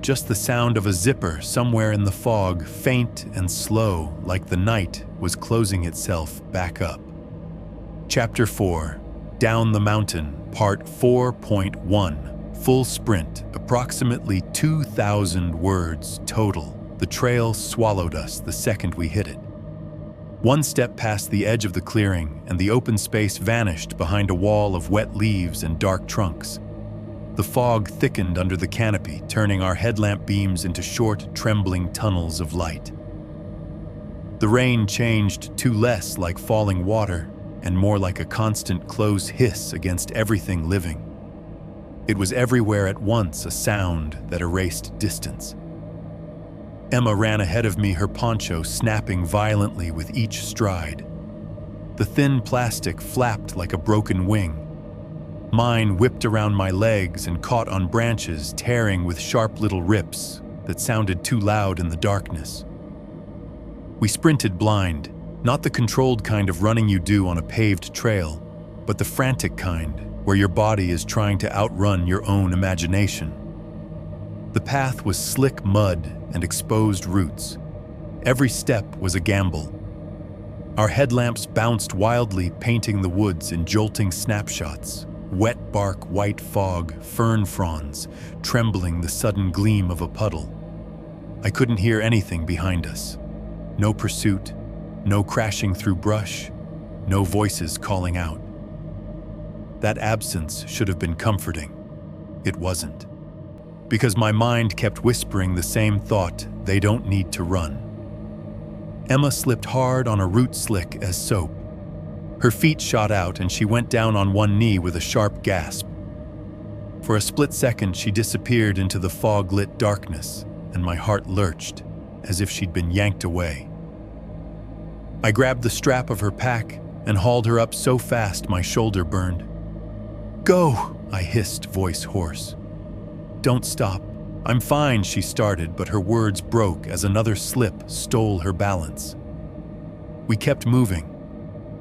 Just the sound of a zipper somewhere in the fog, faint and slow, like the night was closing itself back up. Chapter 4, Down the Mountain, Part 4.1. Full sprint, approximately 2,000 words total. The trail swallowed us the second we hit it. One step past the edge of the clearing, and the open space vanished behind a wall of wet leaves and dark trunks. The fog thickened under the canopy, turning our headlamp beams into short, trembling tunnels of light. The rain changed to less like falling water and more like a constant close hiss against everything living. It was everywhere at once, a sound that erased distance. Emma ran ahead of me, her poncho snapping violently with each stride. The thin plastic flapped like a broken wing. Mine whipped around my legs and caught on branches, tearing with sharp little rips that sounded too loud in the darkness. We sprinted blind, not the controlled kind of running you do on a paved trail, but the frantic kind, where your body is trying to outrun your own imagination. The path was slick mud and exposed roots. Every step was a gamble. Our headlamps bounced wildly, painting the woods in jolting snapshots. Wet bark, white fog, fern fronds, trembling the sudden gleam of a puddle. I couldn't hear anything behind us. No pursuit, no crashing through brush, no voices calling out. That absence should have been comforting. It wasn't. Because my mind kept whispering the same thought, they don't need to run. Emma slipped hard on a root slick as soap. Her feet shot out and she went down on one knee with a sharp gasp. For a split second, she disappeared into the fog-lit darkness, and my heart lurched, as if she'd been yanked away. I grabbed the strap of her pack and hauled her up so fast my shoulder burned. "Go!" I hissed, voice hoarse. "Don't stop. I'm fine," she started, but her words broke as another slip stole her balance. We kept moving.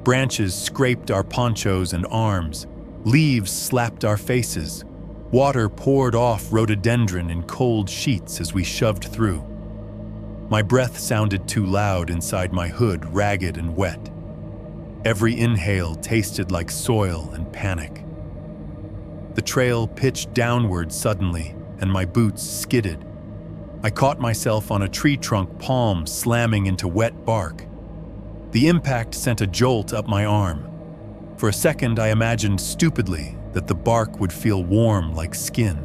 Branches scraped our ponchos and arms. Leaves slapped our faces. Water poured off rhododendron in cold sheets as we shoved through. My breath sounded too loud inside my hood, ragged and wet. Every inhale tasted like soil and panic. The trail pitched downward suddenly, and my boots skidded. I caught myself on a tree trunk, palm slamming into wet bark. The impact sent a jolt up my arm. For a second, I imagined stupidly that the bark would feel warm like skin.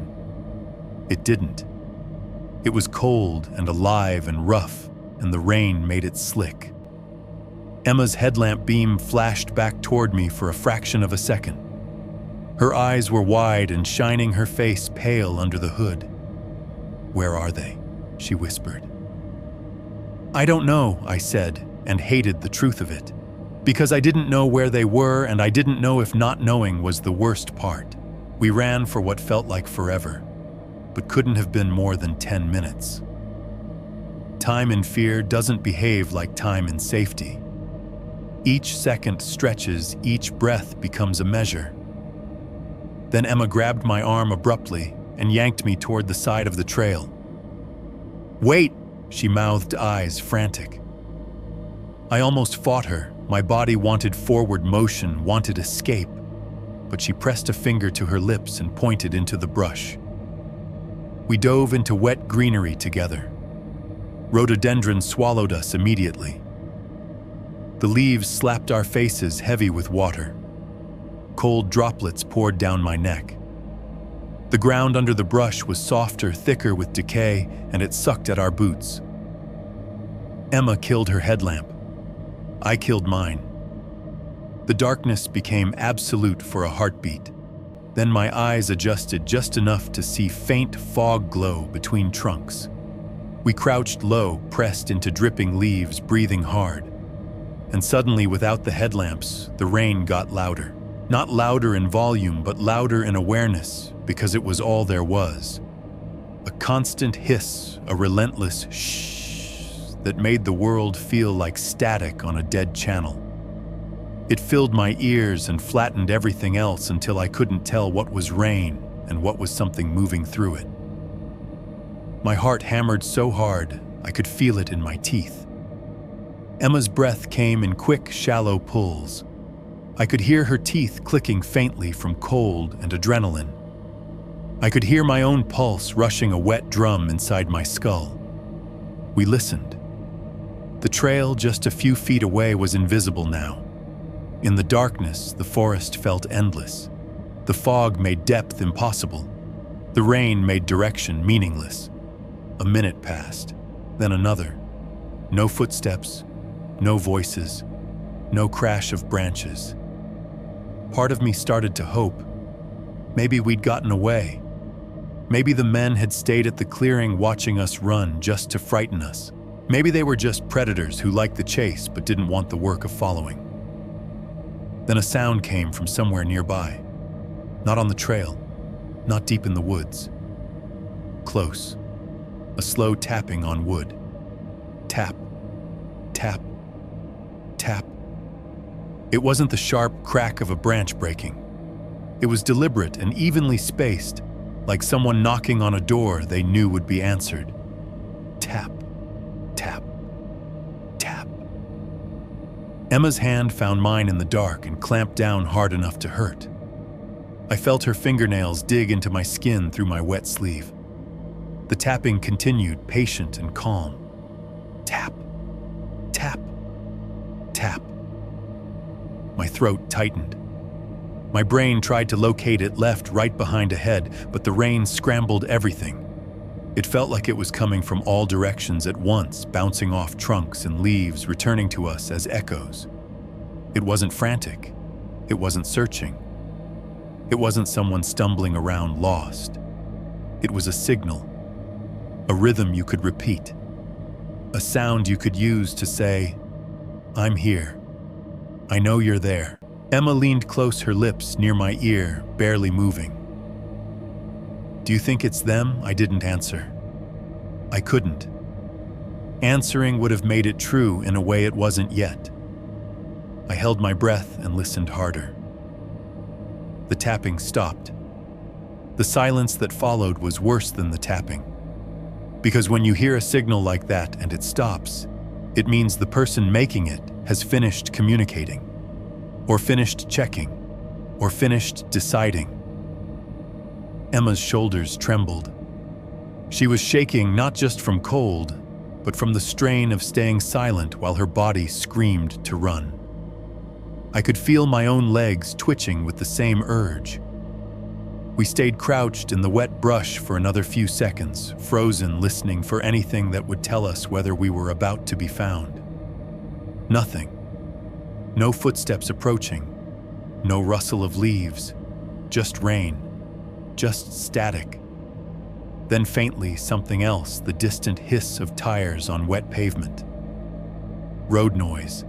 It didn't. It was cold and alive and rough, and the rain made it slick. Emma's headlamp beam flashed back toward me for a fraction of a second. Her eyes were wide and shining, her face pale under the hood. "Where are they?" she whispered. "I don't know," I said, and hated the truth of it. Because I didn't know where they were, and I didn't know if not knowing was the worst part. We ran for what felt like forever, but couldn't have been more than 10 minutes. Time in fear doesn't behave like time in safety. Each second stretches, each breath becomes a measure. Then Emma grabbed my arm abruptly and yanked me toward the side of the trail. "Wait!" she mouthed, eyes frantic. I almost fought her. My body wanted forward motion, wanted escape, but she pressed a finger to her lips and pointed into the brush. We dove into wet greenery together. Rhododendron swallowed us immediately. The leaves slapped our faces heavy with water. Cold droplets poured down my neck. The ground under the brush was softer, thicker with decay, and it sucked at our boots. Emma killed her headlamp. I killed mine. The darkness became absolute for a heartbeat. Then my eyes adjusted just enough to see faint fog glow between trunks. We crouched low, pressed into dripping leaves, breathing hard. And suddenly, without the headlamps, the rain got louder. Not louder in volume, but louder in awareness, because it was all there was. A constant hiss, a relentless shh that made the world feel like static on a dead channel. It filled my ears and flattened everything else until I couldn't tell what was rain and what was something moving through it. My heart hammered so hard, I could feel it in my teeth. Emma's breath came in quick, shallow pulls. I could hear her teeth clicking faintly from cold and adrenaline. I could hear my own pulse rushing a wet drum inside my skull. We listened. The trail just a few feet away was invisible now. In the darkness, the forest felt endless. The fog made depth impossible. The rain made direction meaningless. A minute passed, then another. No footsteps, no voices, no crash of branches. Part of me started to hope. Maybe we'd gotten away. Maybe the men had stayed at the clearing watching us run just to frighten us. Maybe they were just predators who liked the chase but didn't want the work of following. Then a sound came from somewhere nearby. Not on the trail, not deep in the woods. Close. A slow tapping on wood. Tap, tap, tap. It wasn't the sharp crack of a branch breaking. It was deliberate and evenly spaced, like someone knocking on a door they knew would be answered. Tap, tap, tap. Emma's hand found mine in the dark and clamped down hard enough to hurt. I felt her fingernails dig into my skin through my wet sleeve. The tapping continued, patient and calm. Tap, tap, tap. My throat tightened. My brain tried to locate it left, right behind a head, but the rain scrambled everything. It felt like it was coming from all directions at once, bouncing off trunks and leaves, returning to us as echoes. It wasn't frantic. It wasn't searching. It wasn't someone stumbling around lost. It was a signal, a rhythm you could repeat, a sound you could use to say, "I'm here. I know you're there." Emma leaned close, her lips near my ear, barely moving. "Do you think it's them?" I didn't answer. I couldn't. Answering would have made it true in a way it wasn't yet. I held my breath and listened harder. The tapping stopped. The silence that followed was worse than the tapping. Because when you hear a signal like that and it stops, it means the person making it has finished communicating, or finished checking, or finished deciding. Emma's shoulders trembled. She was shaking not just from cold, but from the strain of staying silent while her body screamed to run. I could feel my own legs twitching with the same urge. We stayed crouched in the wet brush for another few seconds, frozen, listening for anything that would tell us whether we were about to be found. Nothing. No footsteps approaching. No rustle of leaves. Just rain. Just static. Then faintly, something else, the distant hiss of tires on wet pavement. Road noise.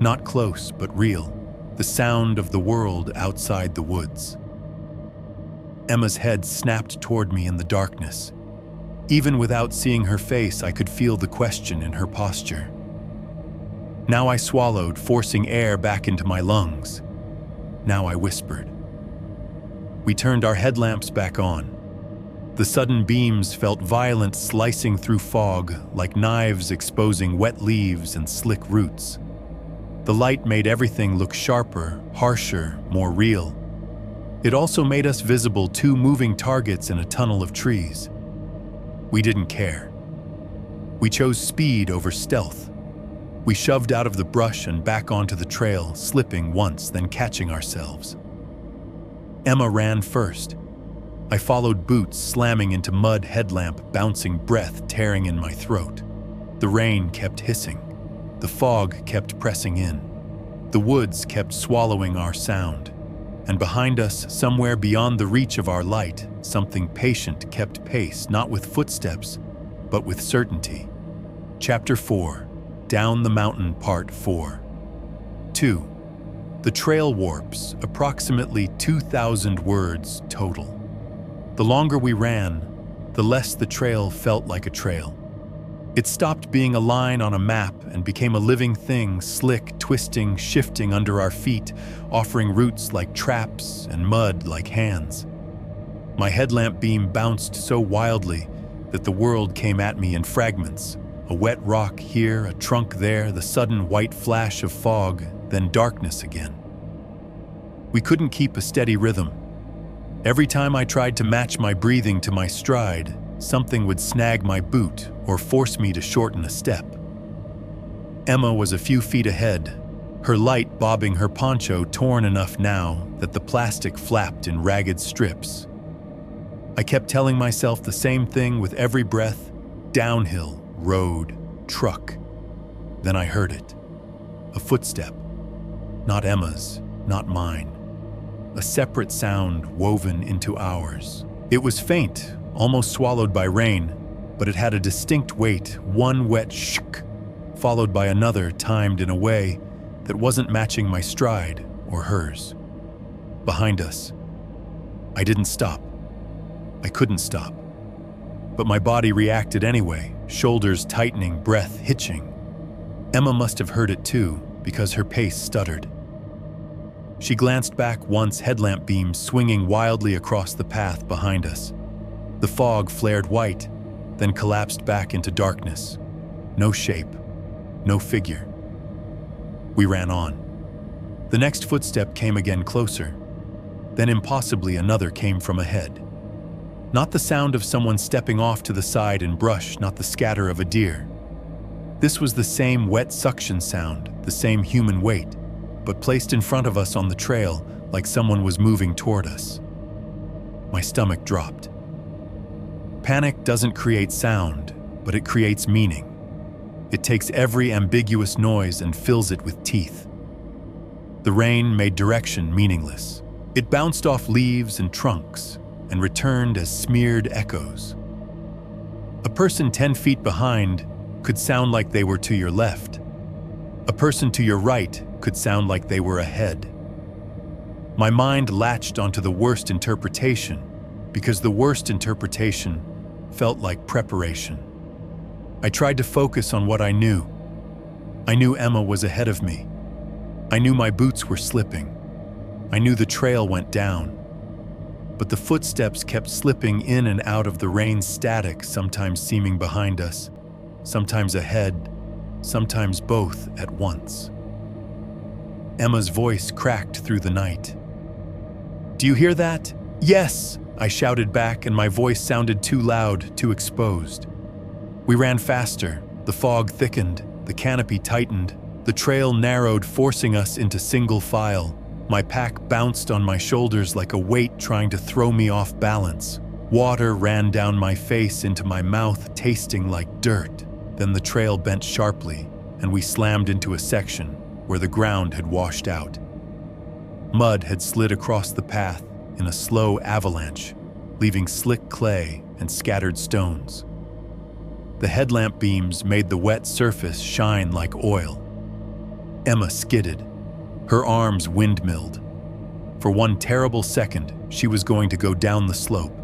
Not close, but real. The sound of the world outside the woods. Emma's head snapped toward me in the darkness. Even without seeing her face, I could feel the question in her posture. Now I swallowed, forcing air back into my lungs. Now I whispered. We turned our headlamps back on. The sudden beams felt violent, slicing through fog, like knives exposing wet leaves and slick roots. The light made everything look sharper, harsher, more real. It also made us visible, two moving targets in a tunnel of trees. We didn't care. We chose speed over stealth. We shoved out of the brush and back onto the trail, slipping once, then catching ourselves. Emma ran first. I followed, boots slamming into mud, headlamp bouncing, breath tearing in my throat. The rain kept hissing. The fog kept pressing in. The woods kept swallowing our sound. And behind us, somewhere beyond the reach of our light, something patient kept pace, not with footsteps, but with certainty. Chapter 4. Down the Mountain, Part 4. 2. The trail warps, approximately 2,000 words total. The longer we ran, the less the trail felt like a trail. It stopped being a line on a map and became a living thing, slick, twisting, shifting under our feet, offering roots like traps and mud like hands. My headlamp beam bounced so wildly that the world came at me in fragments. A wet rock here, a trunk there, the sudden white flash of fog, then darkness again. We couldn't keep a steady rhythm. Every time I tried to match my breathing to my stride, something would snag my boot or force me to shorten a step. Emma was a few feet ahead, her light bobbing, her poncho torn enough now that the plastic flapped in ragged strips. I kept telling myself the same thing with every breath: downhill, road, truck. Then I heard it. A footstep. Not Emma's, not mine. A separate sound woven into ours. It was faint, almost swallowed by rain, but it had a distinct weight, one wet shk, followed by another timed in a way that wasn't matching my stride or hers. Behind us. I didn't stop. I couldn't stop. But my body reacted anyway, shoulders tightening, breath hitching. Emma must have heard it too, because her pace stuttered. She glanced back once, headlamp beams swinging wildly across the path behind us. The fog flared white, then collapsed back into darkness. No shape, no figure. We ran on. The next footstep came again, closer. Then impossibly another came from ahead. Not the sound of someone stepping off to the side in brush, not the scatter of a deer. This was the same wet suction sound, the same human weight, but placed in front of us on the trail like someone was moving toward us. My stomach dropped. Panic doesn't create sound, but it creates meaning. It takes every ambiguous noise and fills it with teeth. The rain made direction meaningless. It bounced off leaves and trunks and returned as smeared echoes. A person 10 feet behind could sound like they were to your left. A person to your right could sound like they were ahead. My mind latched onto the worst interpretation because the worst interpretation felt like preparation. I tried to focus on what I knew. I knew Emma was ahead of me. I knew my boots were slipping. I knew the trail went down. But the footsteps kept slipping in and out of the rain, static, sometimes seeming behind us, sometimes ahead, sometimes both at once. Emma's voice cracked through the night. "Do you hear that?" "Yes," I shouted back, and my voice sounded too loud, too exposed. We ran faster. The fog thickened, the canopy tightened, the trail narrowed, forcing us into single file, My pack bounced on my shoulders like a weight trying to throw me off balance. Water ran down my face into my mouth, tasting like dirt. Then the trail bent sharply, and we slammed into a section where the ground had washed out. Mud had slid across the path in a slow avalanche, leaving slick clay and scattered stones. The headlamp beams made the wet surface shine like oil. Emma skidded, her arms windmilled. For one terrible second, she was going to go down the slope.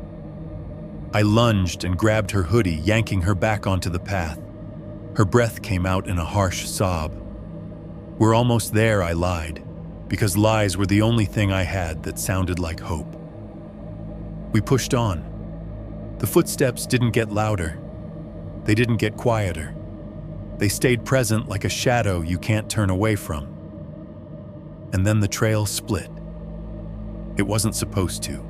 I lunged and grabbed her hoodie, yanking her back onto the path. Her breath came out in a harsh sob. "We're almost there," I lied, because lies were the only thing I had that sounded like hope. We pushed on. The footsteps didn't get louder. They didn't get quieter. They stayed present like a shadow you can't turn away from. And then the trail split. It wasn't supposed to.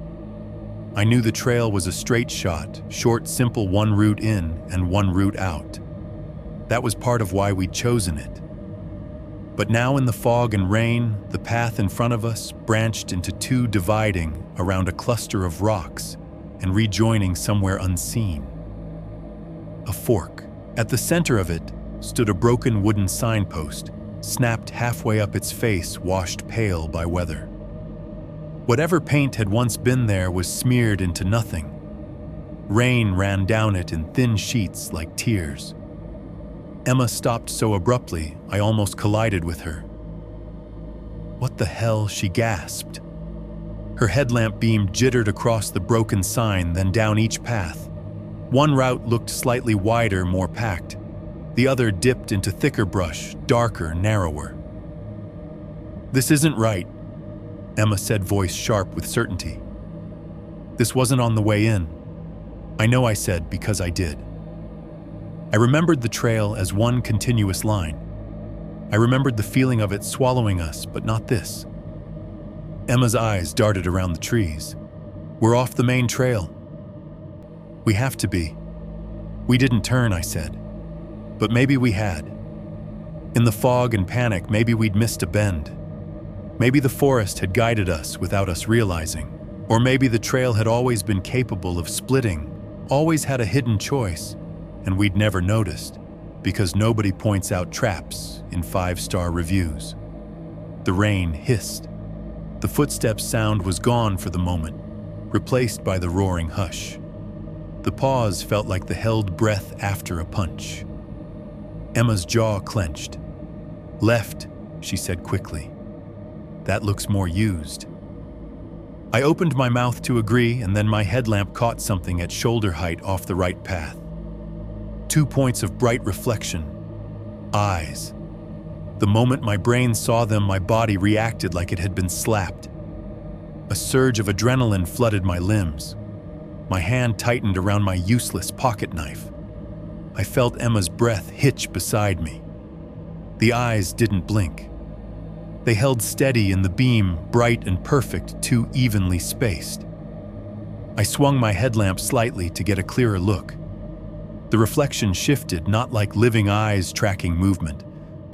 I knew the trail was a straight shot, short, simple, one route in and one route out. That was part of why we'd chosen it. But now in the fog and rain, the path in front of us branched into two, dividing around a cluster of rocks and rejoining somewhere unseen. A fork. At the center of it stood a broken wooden signpost, snapped halfway up its face, washed pale by weather. Whatever paint had once been there was smeared into nothing. Rain ran down it in thin sheets like tears. Emma stopped so abruptly, I almost collided with her. "What the hell?" she gasped. Her headlamp beam jittered across the broken sign, then down each path. One route looked slightly wider, more packed. The other dipped into thicker brush, darker, narrower. "This isn't right," Emma said, voice sharp with certainty. "This wasn't on the way in." "I know," I said, because I did. I remembered the trail as one continuous line. I remembered the feeling of it swallowing us, but not this. Emma's eyes darted around the trees. "We're off the main trail." "We have to be." "We didn't turn," I said. "But maybe we had. In the fog and panic, maybe we'd missed a bend. Maybe the forest had guided us without us realizing. Or maybe the trail had always been capable of splitting, always had a hidden choice, and we'd never noticed, because nobody points out traps in 5-star reviews." The rain hissed. The footsteps sound was gone for the moment, replaced by the roaring hush. The pause felt like the held breath after a punch. Emma's jaw clenched. "Left," she said quickly. "That looks more used." I opened my mouth to agree, and then my headlamp caught something at shoulder height off the right path. 2 points of bright reflection. Eyes. The moment my brain saw them, my body reacted like it had been slapped. A surge of adrenaline flooded my limbs. My hand tightened around my useless pocket knife. I felt Emma's breath hitch beside me. The eyes didn't blink. They held steady in the beam, bright and perfect, too evenly spaced. I swung my headlamp slightly to get a clearer look. The reflection shifted, not like living eyes tracking movement,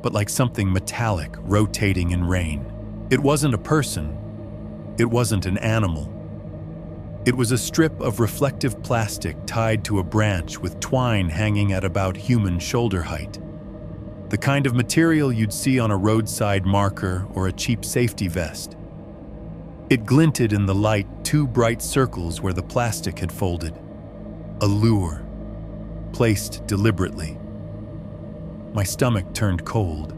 but like something metallic rotating in rain. It wasn't a person. It wasn't an animal. It was a strip of reflective plastic tied to a branch with twine hanging at about human shoulder height. The kind of material you'd see on a roadside marker or a cheap safety vest. It glinted in the light, 2 bright circles where the plastic had folded. A lure, placed deliberately. My stomach turned cold.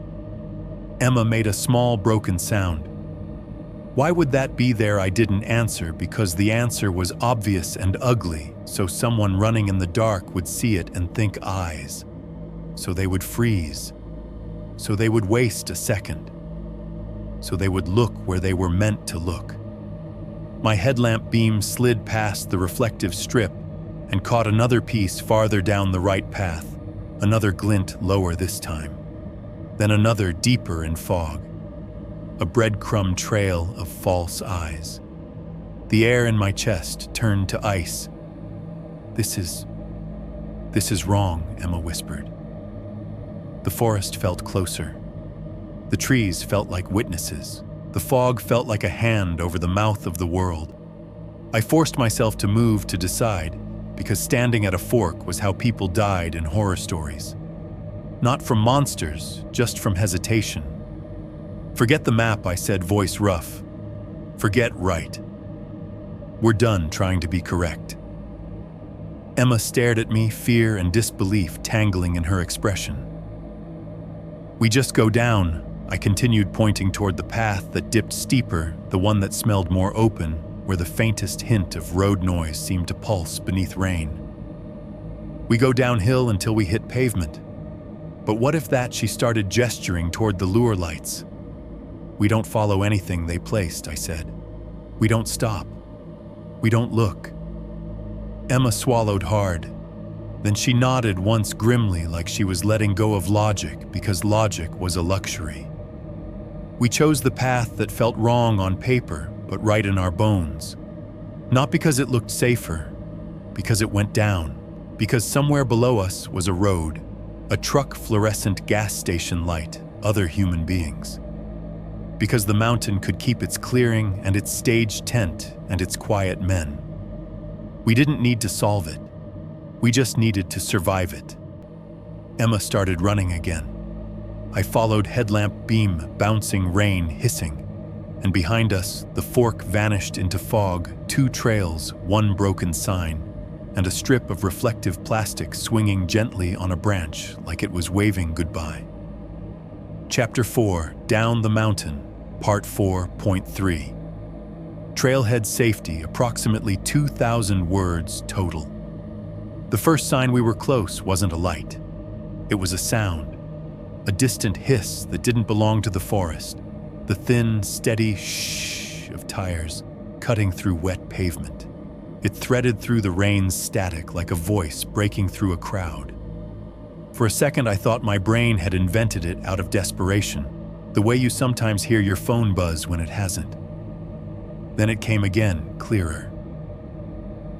Emma made a small broken sound. Why would that be there? I didn't answer, because the answer was obvious and ugly, so someone running in the dark would see it and think eyes. So they would freeze. So they would waste a second. So they would look where they were meant to look. My headlamp beam slid past the reflective strip and caught another piece farther down the right path, another glint lower this time, then another deeper in fog. A breadcrumb trail of false eyes. The air in my chest turned to ice. This is wrong," Emma whispered. The forest felt closer. The trees felt like witnesses. The fog felt like a hand over the mouth of the world. I forced myself to move to decide, because standing at a fork was how people died in horror stories. Not from monsters, just from hesitation. "Forget the map," I said, voice rough. "Forget right. We're done trying to be correct." Emma stared at me, fear and disbelief tangling in her expression. "We just go down," I continued, pointing toward the path that dipped steeper, the one that smelled more open, where the faintest hint of road noise seemed to pulse beneath rain. "We go downhill until we hit pavement." "But what if that?" She started gesturing toward the lure lights. "We don't follow anything they placed," I said. "We don't stop. We don't look." Emma swallowed hard. Then she nodded once grimly, like she was letting go of logic because logic was a luxury. "We chose the path that felt wrong on paper, but right in our bones. Not because it looked safer, because it went down, because somewhere below us was a road, a truck, fluorescent gas station light, other human beings. Because the mountain could keep its clearing and its staged tent and its quiet men. We didn't need to solve it. We just needed to survive it." Emma started running again. I followed, headlamp beam, bouncing rain, hissing. And behind us, the fork vanished into fog, 2 trails, 1 broken sign, and a strip of reflective plastic swinging gently on a branch like it was waving goodbye. Chapter 4, Down the Mountain, Part 4.3. Trailhead safety, approximately 2,000 words total. The first sign we were close wasn't a light. It was a sound, a distant hiss that didn't belong to the forest, the thin, steady shh of tires cutting through wet pavement. It threaded through the rain's static like a voice breaking through a crowd. For a second, I thought my brain had invented it out of desperation, the way you sometimes hear your phone buzz when it hasn't. Then it came again, clearer.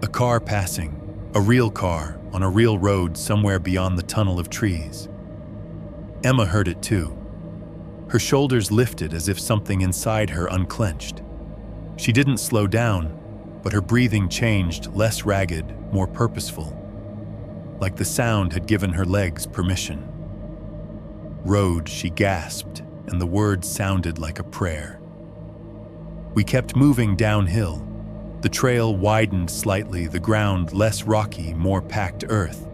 A car passing, a real car on a real road somewhere beyond the tunnel of trees. Emma heard it too. Her shoulders lifted as if something inside her unclenched. She didn't slow down, but her breathing changed, less ragged, more purposeful. Like the sound had given her legs permission. "Road," she gasped, and the word sounded like a prayer. We kept moving downhill. The trail widened slightly, the ground less rocky, more packed earth.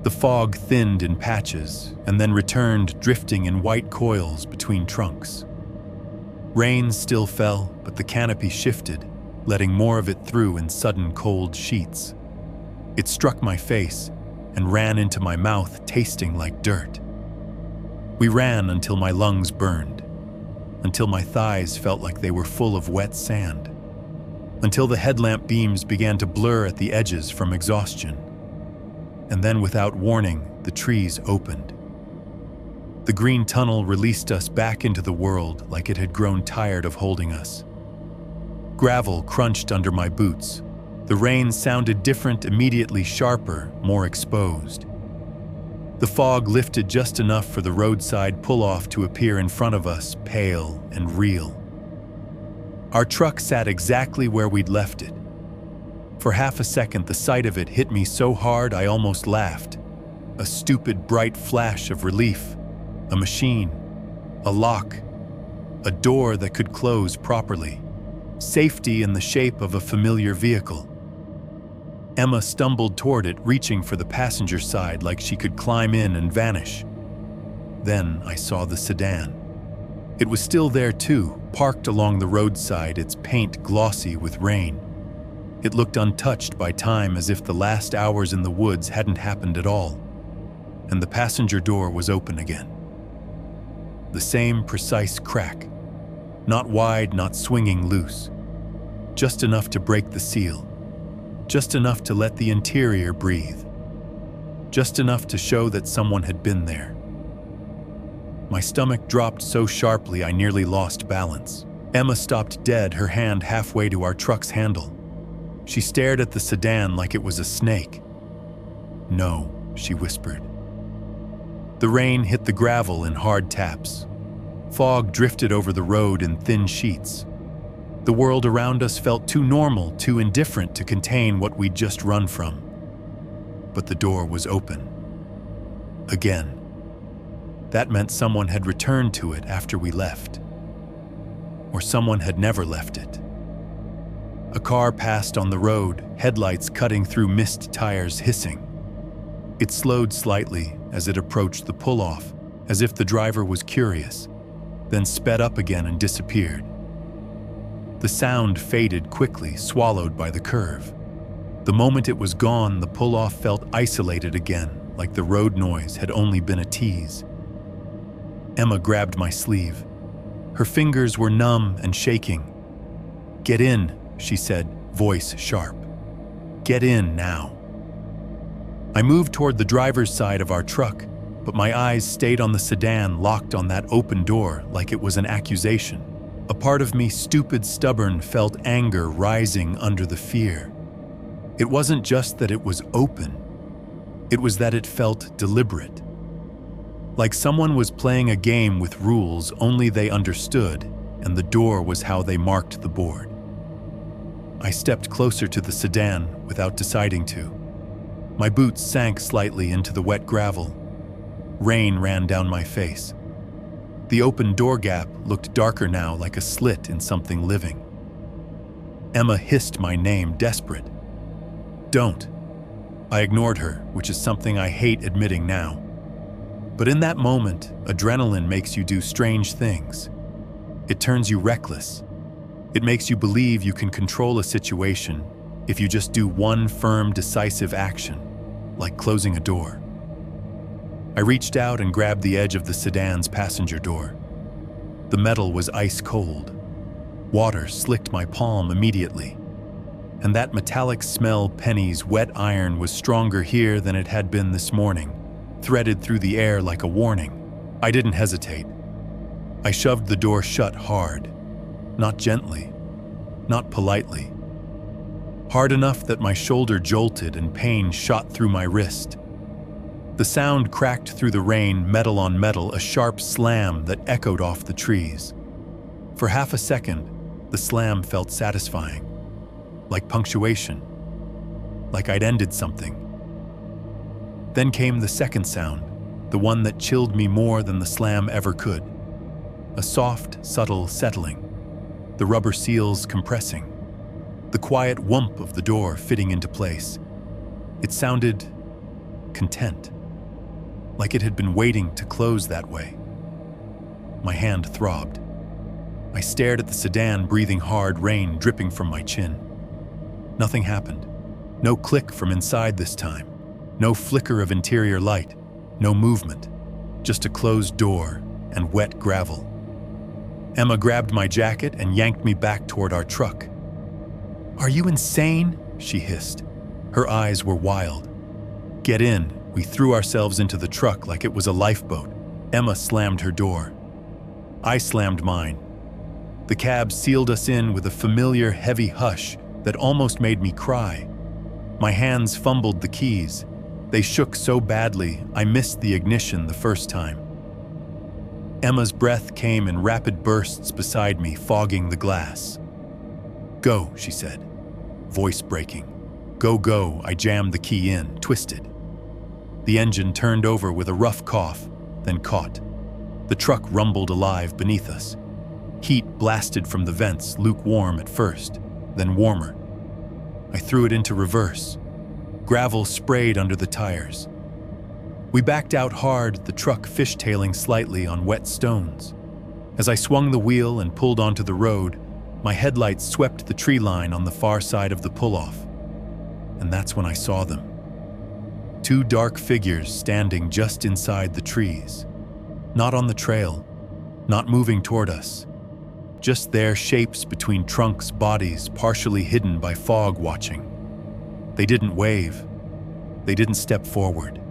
The fog thinned in patches and then returned, drifting in white coils between trunks. Rain still fell, but the canopy shifted, letting more of it through in sudden cold sheets. It struck my face and ran into my mouth, tasting like dirt. We ran until my lungs burned, until my thighs felt like they were full of wet sand, until the headlamp beams began to blur at the edges from exhaustion. And then, without warning, the trees opened. The green tunnel released us back into the world like it had grown tired of holding us. Gravel crunched under my boots. The rain sounded different, immediately sharper, more exposed. The fog lifted just enough for the roadside pull-off to appear in front of us, pale and real. Our truck sat exactly where we'd left it. For half a second, the sight of it hit me so hard I almost laughed. A stupid, bright flash of relief. A machine. A lock. A door that could close properly. Safety in the shape of a familiar vehicle. Emma stumbled toward it, reaching for the passenger side like she could climb in and vanish. Then I saw the sedan. It was still there too, parked along the roadside, its paint glossy with rain. It looked untouched by time, as if the last hours in the woods hadn't happened at all. And the passenger door was open again. The same precise crack. Not wide, not swinging loose. Just enough to break the seal. Just enough to let the interior breathe. Just enough to show that someone had been there. My stomach dropped so sharply I nearly lost balance. Emma stopped dead, her hand halfway to our truck's handle. She stared at the sedan like it was a snake. "No," she whispered. The rain hit the gravel in hard taps. Fog drifted over the road in thin sheets. The world around us felt too normal, too indifferent to contain what we'd just run from. But the door was open. Again. That meant someone had returned to it after we left. Or someone had never left it. A car passed on the road, headlights cutting through mist tires hissing. It slowed slightly as it approached the pull-off, as if the driver was curious, then sped up again and disappeared. The sound faded quickly, swallowed by the curve. The moment it was gone, the pull-off felt isolated again, like the road noise had only been a tease. Emma grabbed my sleeve. Her fingers were numb and shaking. "Get in," she said, voice sharp. "Get in now." I moved toward the driver's side of our truck, but my eyes stayed on the sedan locked on that open door like it was an accusation. A part of me, stupid, stubborn, felt anger rising under the fear. It wasn't just that it was open. It was that it felt deliberate. Like someone was playing a game with rules only they understood, and the door was how they marked the board. I stepped closer to the sedan without deciding to. My boots sank slightly into the wet gravel. Rain ran down my face. The open door gap looked darker now, like a slit in something living. Emma hissed my name, desperate. "Don't." I ignored her, which is something I hate admitting now. But in that moment, adrenaline makes you do strange things. It turns you reckless. It makes you believe you can control a situation if you just do one firm, decisive action, like closing a door. I reached out and grabbed the edge of the sedan's passenger door. The metal was ice cold. Water slicked my palm immediately. And that metallic smell, Penny's wet iron, was stronger here than it had been this morning, threaded through the air like a warning. I didn't hesitate. I shoved the door shut hard, not gently, not politely. Hard enough that my shoulder jolted and pain shot through my wrist. The sound cracked through the rain, metal on metal, a sharp slam that echoed off the trees. For half a second, the slam felt satisfying, like punctuation, like I'd ended something. Then came the second sound, the one that chilled me more than the slam ever could. A soft, subtle settling, the rubber seals compressing, the quiet whump of the door fitting into place. It sounded content, like it had been waiting to close that way. My hand throbbed. I stared at the sedan, breathing hard, rain dripping from my chin. Nothing happened. No click from inside this time. No flicker of interior light. No movement. Just a closed door and wet gravel. Emma grabbed my jacket and yanked me back toward our truck. "Are you insane?" she hissed. Her eyes were wild. "Get in." We threw ourselves into the truck like it was a lifeboat. Emma slammed her door. I slammed mine. The cab sealed us in with a familiar, heavy hush that almost made me cry. My hands fumbled the keys. They shook so badly, I missed the ignition the first time. Emma's breath came in rapid bursts beside me, fogging the glass. "Go," she said, voice breaking. "Go, go." I jammed the key in, twisted. The engine turned over with a rough cough, then caught. The truck rumbled alive beneath us. Heat blasted from the vents, lukewarm at first, then warmer. I threw it into reverse. Gravel sprayed under the tires. We backed out hard, the truck fishtailing slightly on wet stones. As I swung the wheel and pulled onto the road, my headlights swept the tree line on the far side of the pull-off. And that's when I saw them. Two dark figures standing just inside the trees. Not on the trail, not moving toward us. Just there, shapes between trunks, bodies partially hidden by fog watching. They didn't wave. They didn't step forward.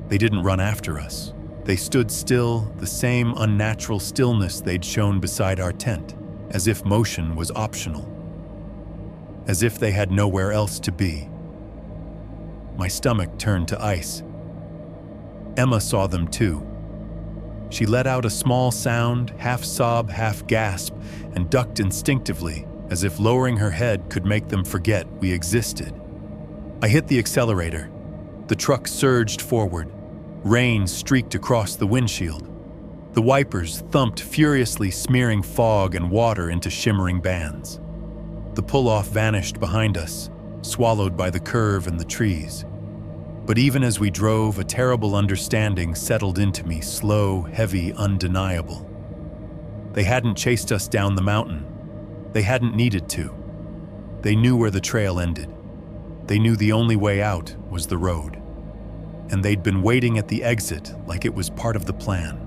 They didn't run after us. They stood still, the same unnatural stillness they'd shown beside our tent, as if motion was optional. As if they had nowhere else to be. My stomach turned to ice. Emma saw them too. She let out a small sound, half sob, half gasp, and ducked instinctively, as if lowering her head could make them forget we existed. I hit the accelerator. The truck surged forward. Rain streaked across the windshield. The wipers thumped furiously, smearing fog and water into shimmering bands. The pull-off vanished behind us, swallowed by the curve and the trees. But even as we drove, a terrible understanding settled into me, slow, heavy, undeniable. They hadn't chased us down the mountain. They hadn't needed to. They knew where the trail ended. They knew the only way out was the road. And they'd been waiting at the exit like it was part of the plan.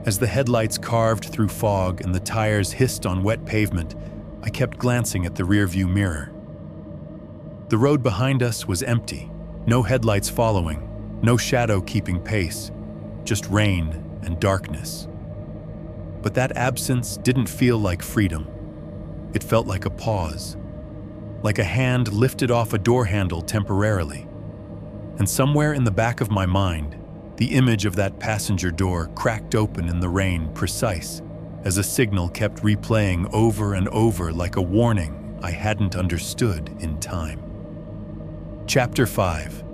As the headlights carved through fog and the tires hissed on wet pavement, I kept glancing at the rearview mirror. The road behind us was empty. No headlights following, no shadow keeping pace, just rain and darkness. But that absence didn't feel like freedom. It felt like a pause, like a hand lifted off a door handle temporarily. And somewhere in the back of my mind, the image of that passenger door cracked open in the rain, precise, as a signal kept replaying over and over like a warning I hadn't understood in time. Chapter 5.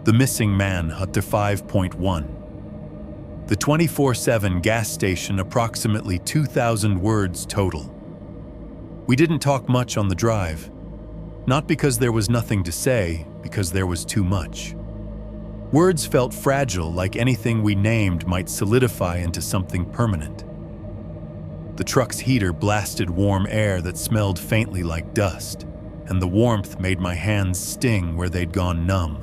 The Missing Manhunt 5.1. The 24/7 gas station, approximately 2,000 words total. We didn't talk much on the drive. Not because there was nothing to say, because there was too much. Words felt fragile, like anything we named might solidify into something permanent. The truck's heater blasted warm air that smelled faintly like dust, and the warmth made my hands sting where they'd gone numb.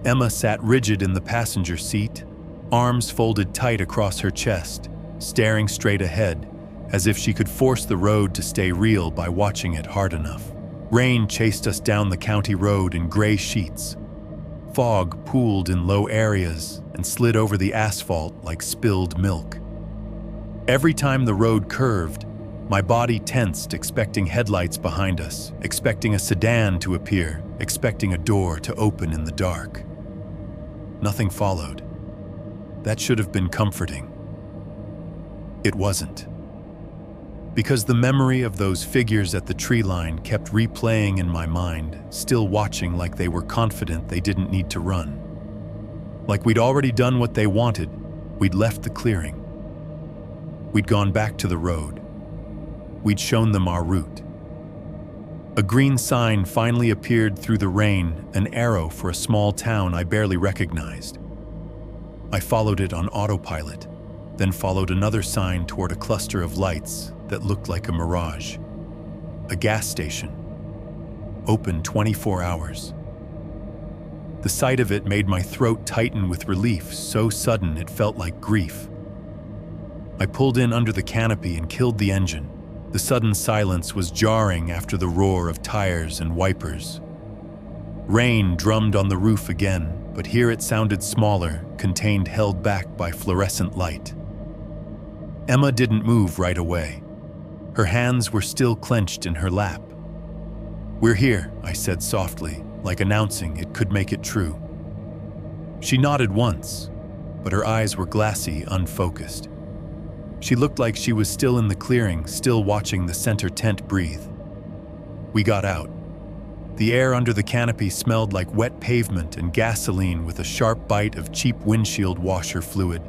Emma sat rigid in the passenger seat, arms folded tight across her chest, staring straight ahead, as if she could force the road to stay real by watching it hard enough. Rain chased us down the county road in gray sheets. Fog pooled in low areas and slid over the asphalt like spilled milk. Every time the road curved, my body tensed, expecting headlights behind us, expecting a sedan to appear, expecting a door to open in the dark. Nothing followed. That should have been comforting. It wasn't. Because the memory of those figures at the tree line kept replaying in my mind, still watching like they were confident they didn't need to run. Like we'd already done what they wanted, we'd left the clearing. We'd gone back to the road. We'd shown them our route. A green sign finally appeared through the rain, an arrow for a small town I barely recognized. I followed it on autopilot, then followed another sign toward a cluster of lights that looked like a mirage. A gas station. Open 24 hours. The sight of it made my throat tighten with relief, so sudden it felt like grief. I pulled in under the canopy and killed the engine. The sudden silence was jarring after the roar of tires and wipers. Rain drummed on the roof again, but here it sounded smaller, contained, held back by fluorescent light. Emma didn't move right away. Her hands were still clenched in her lap. "We're here," I said softly, like announcing it could make it true. She nodded once, but her eyes were glassy, unfocused. She looked like she was still in the clearing, still watching the center tent breathe. We got out. The air under the canopy smelled like wet pavement and gasoline with a sharp bite of cheap windshield washer fluid.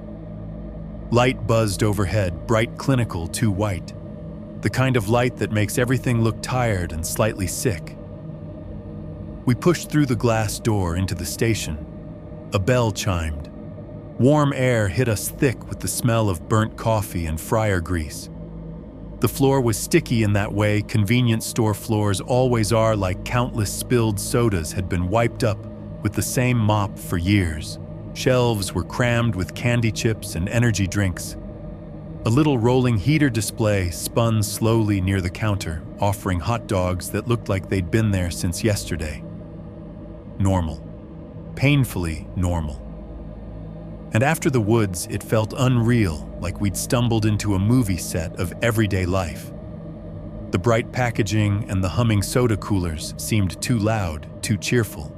Light buzzed overhead, bright, clinical, too white. The kind of light that makes everything look tired and slightly sick. We pushed through the glass door into the station. A bell chimed. Warm air hit us thick with the smell of burnt coffee and fryer grease. The floor was sticky in that way convenience store floors always are, like countless spilled sodas had been wiped up with the same mop for years. Shelves were crammed with candy chips and energy drinks. A little rolling heater display spun slowly near the counter, offering hot dogs that looked like they'd been there since yesterday. Normal. Painfully normal. And after the woods, it felt unreal, like we'd stumbled into a movie set of everyday life. The bright packaging and the humming soda coolers seemed too loud, too cheerful.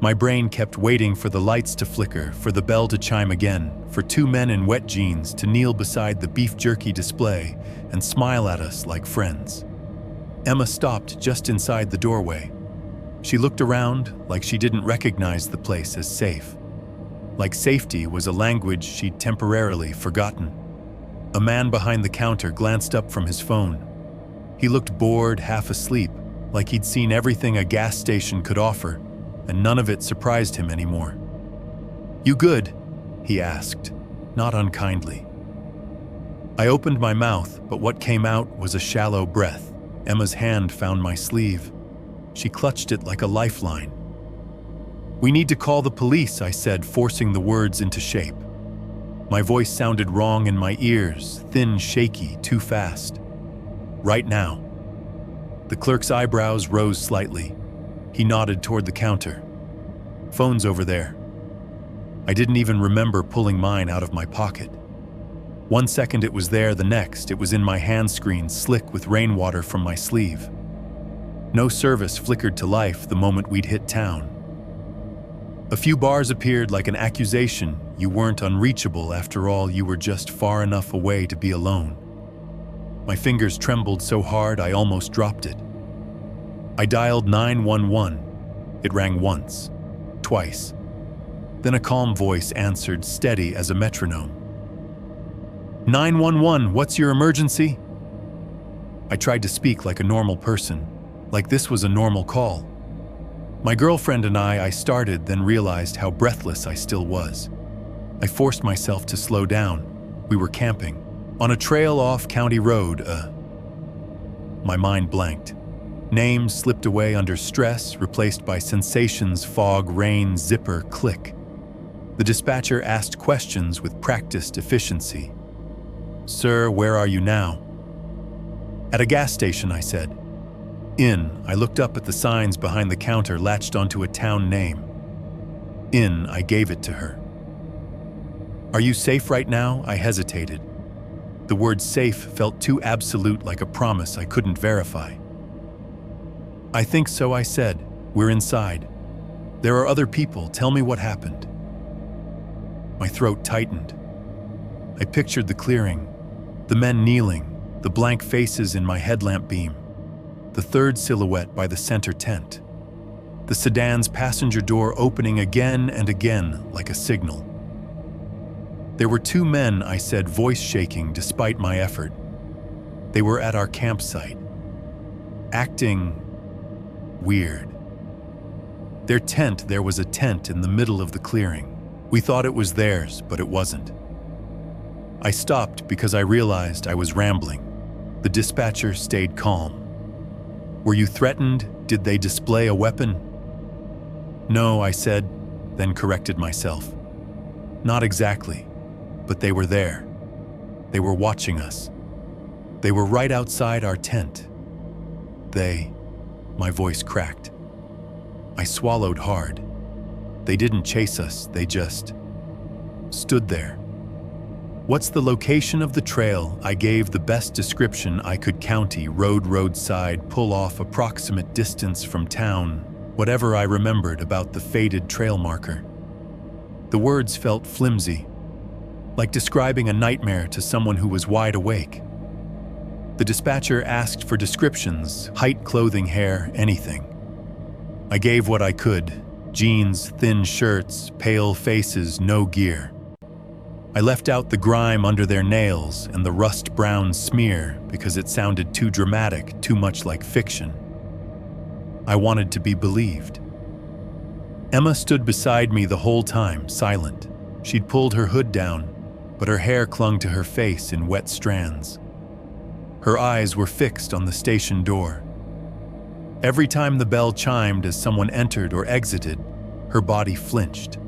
My brain kept waiting for the lights to flicker, for the bell to chime again, for two men in wet jeans to kneel beside the beef jerky display and smile at us like friends. Emma stopped just inside the doorway. She looked around like she didn't recognize the place as safe. Like safety was a language she'd temporarily forgotten. A man behind the counter glanced up from his phone. He looked bored, half asleep, like he'd seen everything a gas station could offer, and none of it surprised him anymore. "You good?" he asked, not unkindly. I opened my mouth, but what came out was a shallow breath. Emma's hand found my sleeve. She clutched it like a lifeline. "We need to call the police," I said, forcing the words into shape. My voice sounded wrong in my ears, thin, shaky, too fast. "Right now." The clerk's eyebrows rose slightly. He nodded toward the counter. "Phone's over there." I didn't even remember pulling mine out of my pocket. 1 second it was there, the next it was in my hand screen, slick with rainwater from my sleeve. No service flickered to life the moment we'd hit town. A few bars appeared like an accusation. You weren't unreachable after all, you were just far enough away to be alone. My fingers trembled so hard I almost dropped it. I dialed 911. It rang once, twice. Then a calm voice answered, steady as a metronome. 911, what's your emergency? I tried to speak like a normal person, like this was a normal call. My girlfriend and I started, then realized how breathless I still was. I forced myself to slow down. We were camping, on a trail off County Road. My mind blanked. Names slipped away under stress, replaced by sensations, fog, rain, zipper, click. The dispatcher asked questions with practiced efficiency. "Sir, where are you now?" "At a gas station," I said. I looked up at the signs behind the counter, latched onto a town name. I gave it to her. "Are you safe right now?" I hesitated. The word safe felt too absolute, like a promise I couldn't verify. "I think so," I said. "We're inside. There are other people. Tell me what happened." My throat tightened. I pictured the clearing, the men kneeling, the blank faces in my headlamp beam, the third silhouette by the center tent, the sedan's passenger door opening again and again like a signal. "There were two men," I said, voice shaking despite my effort. "They were at our campsite, acting weird. There was a tent in the middle of the clearing. We thought it was theirs, but it wasn't." I stopped because I realized I was rambling. The dispatcher stayed calm. "Were you threatened? Did they display a weapon?" "No," I said, then corrected myself. "Not exactly, but they were there. They were watching us. They were right outside our tent. My voice cracked. I swallowed hard. They didn't chase us, they just stood there." "What's the location of the trail?" I gave the best description I could. "County road, roadside, pull off, approximate distance from town," whatever I remembered about the faded trail marker. The words felt flimsy, like describing a nightmare to someone who was wide awake. The dispatcher asked for descriptions: height, clothing, hair, anything. I gave what I could: jeans, thin shirts, pale faces, no gear. I left out the grime under their nails and the rust-brown smear because it sounded too dramatic, too much like fiction. I wanted to be believed. Emma stood beside me the whole time, silent. She'd pulled her hood down, but her hair clung to her face in wet strands. Her eyes were fixed on the station door. Every time the bell chimed as someone entered or exited, her body flinched.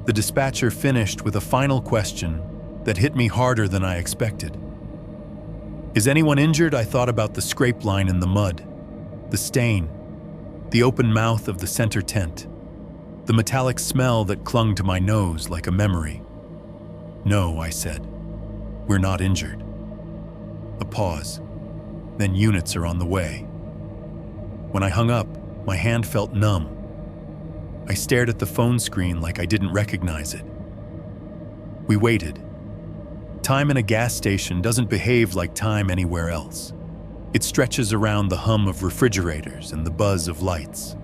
The dispatcher finished with a final question that hit me harder than I expected. "Is anyone injured?" I thought about the scrape line in the mud, the stain, the open mouth of the center tent, the metallic smell that clung to my nose like a memory. "No," I said. "We're not injured." A pause. Then "Units are on the way." When I hung up, my hand felt numb. I stared at the phone screen like I didn't recognize it. We waited. Time in a gas station doesn't behave like time anywhere else. It stretches around the hum of refrigerators and the buzz of lights.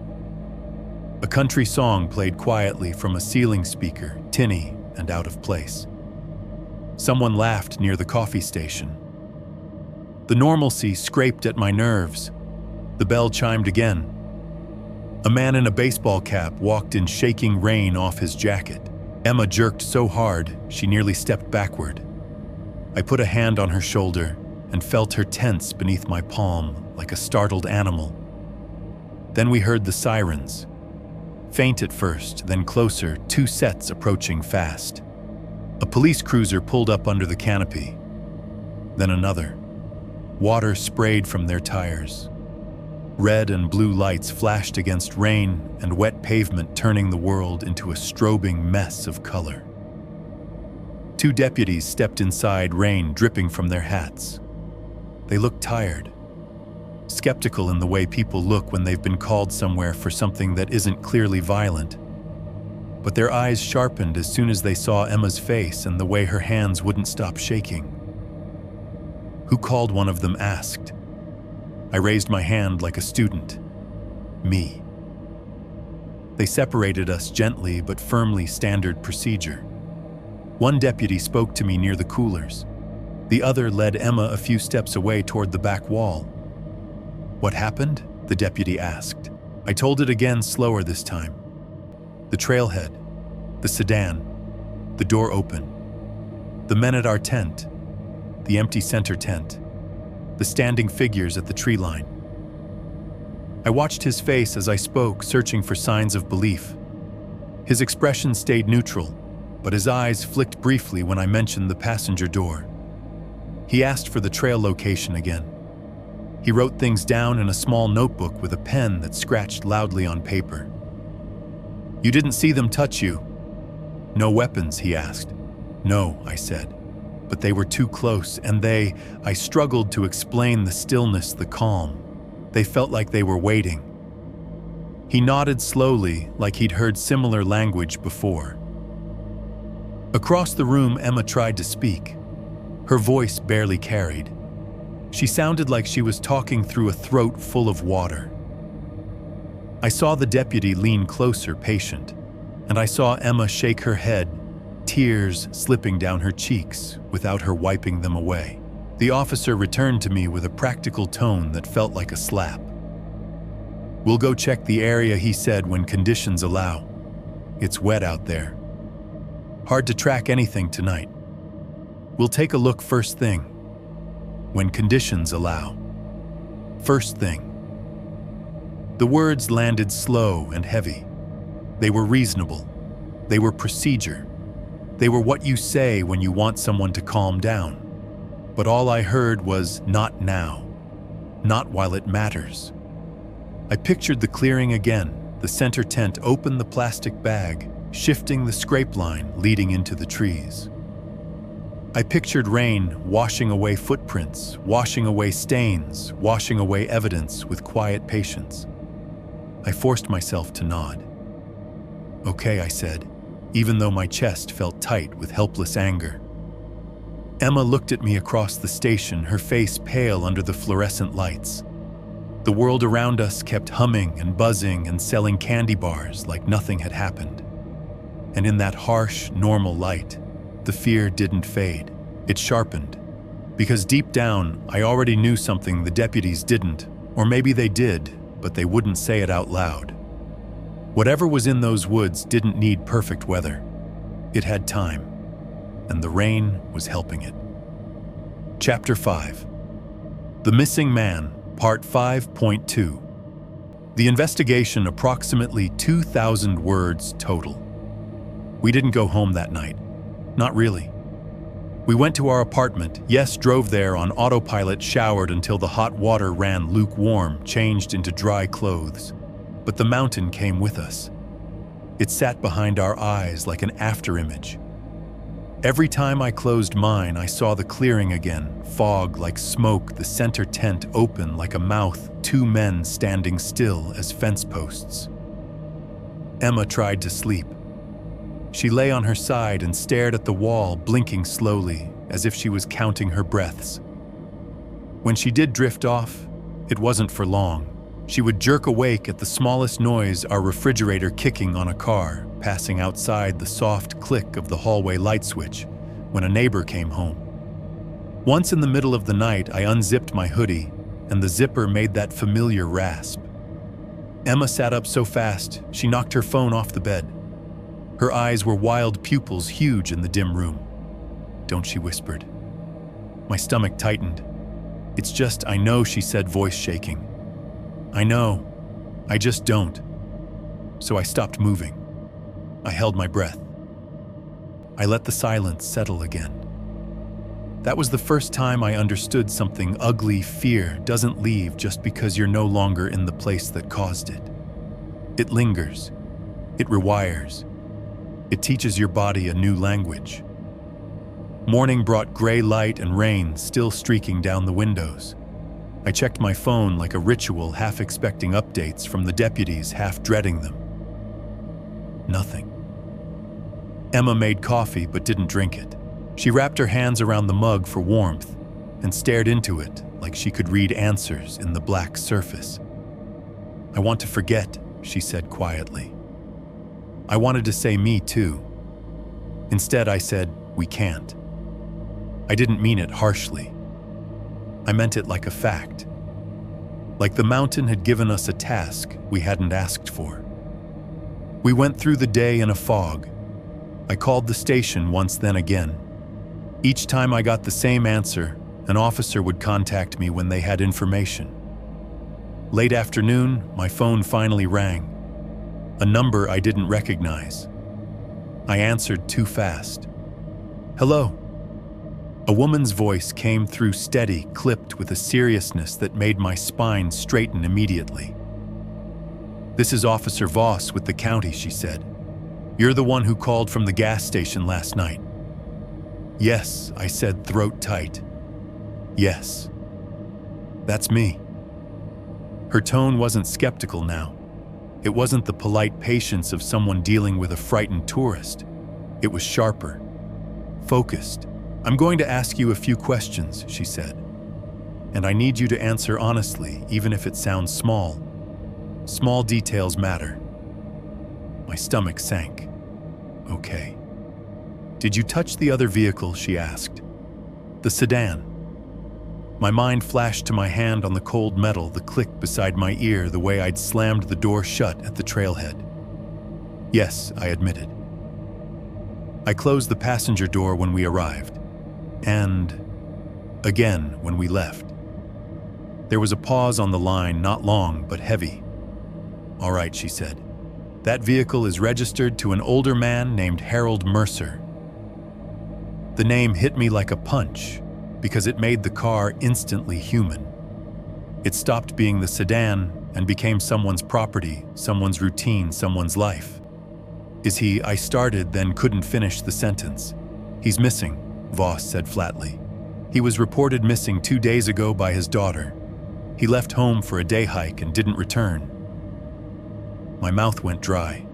A country song played quietly from a ceiling speaker, tinny and out of place. Someone laughed near the coffee station. The normalcy scraped at my nerves. The bell chimed again. A man in a baseball cap walked in shaking rain off his jacket. Emma jerked so hard, she nearly stepped backward. I put a hand on her shoulder and felt her tense beneath my palm like a startled animal. Then we heard the sirens. Faint at first, then closer, 2 sets approaching fast. A police cruiser pulled up under the canopy. Then another. Water sprayed from their tires. Red and blue lights flashed against rain and wet pavement, turning the world into a strobing mess of color. 2 deputies stepped inside, rain dripping from their hats. They looked tired, skeptical in the way people look when they've been called somewhere for something that isn't clearly violent. But their eyes sharpened as soon as they saw Emma's face and the way her hands wouldn't stop shaking. Who called? One of them asked. I raised my hand like a student. Me. They separated us gently but firmly, standard procedure. One deputy spoke to me near the coolers. The other led Emma a few steps away toward the back wall. What happened? The deputy asked. I told it again, slower this time. The trailhead, the sedan, the door open, the men at our tent, the empty center tent, the standing figures at the tree line. I watched his face as I spoke, searching for signs of belief. His expression stayed neutral, but his eyes flicked briefly when I mentioned the passenger door. He asked for the trail location again. He wrote things down in a small notebook with a pen that scratched loudly on paper. You didn't see them touch you? No weapons, he asked. No, I said. But they were too close, and I struggled to explain the stillness, the calm. They felt like they were waiting. He nodded slowly, like he'd heard similar language before. Across the room, Emma tried to speak. Her voice barely carried. She sounded like she was talking through a throat full of water. I saw the deputy lean closer, patient, and I saw Emma shake her head, tears slipping down her cheeks without her wiping them away. The officer returned to me with a practical tone that felt like a slap. We'll go check the area, he said, when conditions allow. It's wet out there. Hard to track anything tonight. We'll take a look first thing. When conditions allow. First thing. The words landed slow and heavy. They were reasonable. They were procedure. They were what you say when you want someone to calm down. But all I heard was, not now. Not while it matters. I pictured the clearing again, the center tent open the plastic bag, shifting the scrape line leading into the trees. I pictured rain washing away footprints, washing away stains, washing away evidence with quiet patience. I forced myself to nod. Okay, I said, even though my chest felt tight with helpless anger. Emma looked at me across the station, her face pale under the fluorescent lights. The world around us kept humming and buzzing and selling candy bars like nothing had happened. And in that harsh, normal light, the fear didn't fade. It sharpened. Because deep down, I already knew something the deputies didn't, or maybe they did, but they wouldn't say it out loud. Whatever was in those woods didn't need perfect weather. It had time, and the rain was helping it. Chapter 5. The Missing Man, Part 5.2. The investigation, approximately 2,000 words total. We didn't go home that night. Not really. We went to our apartment, yes, drove there on autopilot, showered until the hot water ran lukewarm, changed into dry clothes. But the mountain came with us. It sat behind our eyes like an afterimage. Every time I closed mine, I saw the clearing again, fog like smoke, the center tent open like a mouth, 2 men standing still as fence posts. Emma tried to sleep. She lay on her side and stared at the wall, blinking slowly, as if she was counting her breaths. When she did drift off, it wasn't for long. She would jerk awake at the smallest noise, our refrigerator kicking on a car, passing outside the soft click of the hallway light switch when a neighbor came home. Once in the middle of the night, I unzipped my hoodie, and the zipper made that familiar rasp. Emma sat up so fast, she knocked her phone off the bed. Her eyes were wild pupils, huge in the dim room. "Don't," she whispered. My stomach tightened. "It's just, I know," she said, voice shaking. "I know. I just don't." So I stopped moving. I held my breath. I let the silence settle again. That was the first time I understood something ugly. Fear doesn't leave just because you're no longer in the place that caused it. It lingers. It rewires. It teaches your body a new language. Morning brought gray light and rain still streaking down the windows. I checked my phone like a ritual, half expecting updates from the deputies, half dreading them. Nothing. Emma made coffee but didn't drink it. She wrapped her hands around the mug for warmth and stared into it like she could read answers in the black surface. "I want to forget," she said quietly. I wanted to say me too. Instead, I said, "We can't." I didn't mean it harshly. I meant it like a fact. Like the mountain had given us a task we hadn't asked for. We went through the day in a fog. I called the station once, then again. Each time I got the same answer, an officer would contact me when they had information. Late afternoon, my phone finally rang. A number I didn't recognize. I answered too fast. "Hello." A woman's voice came through, steady, clipped with a seriousness that made my spine straighten immediately. "This is Officer Voss with the county," she said. "You're the one who called from the gas station last night." "Yes," I said, throat tight. "Yes. That's me." Her tone wasn't skeptical now. It wasn't the polite patience of someone dealing with a frightened tourist. It was sharper, focused. "I'm going to ask you a few questions," she said. "And I need you to answer honestly, even if it sounds small. Small details matter." My stomach sank. "Okay." "Did you touch the other vehicle?" she asked. "The sedan." My mind flashed to my hand on the cold metal, the click beside my ear, the way I'd slammed the door shut at the trailhead. "Yes," I admitted. I closed the passenger door when we arrived. And again when we left. There was a pause on the line, not long, but heavy. "All right," she said. "That vehicle is registered to an older man named Harold Mercer." The name hit me like a punch because it made the car instantly human. It stopped being the sedan and became someone's property, someone's routine, someone's life. "Is he?" I started, then couldn't finish the sentence. "He's missing," Voss said flatly. "He was reported missing 2 days ago by his daughter. He left home for a day hike and didn't return." My mouth went dry.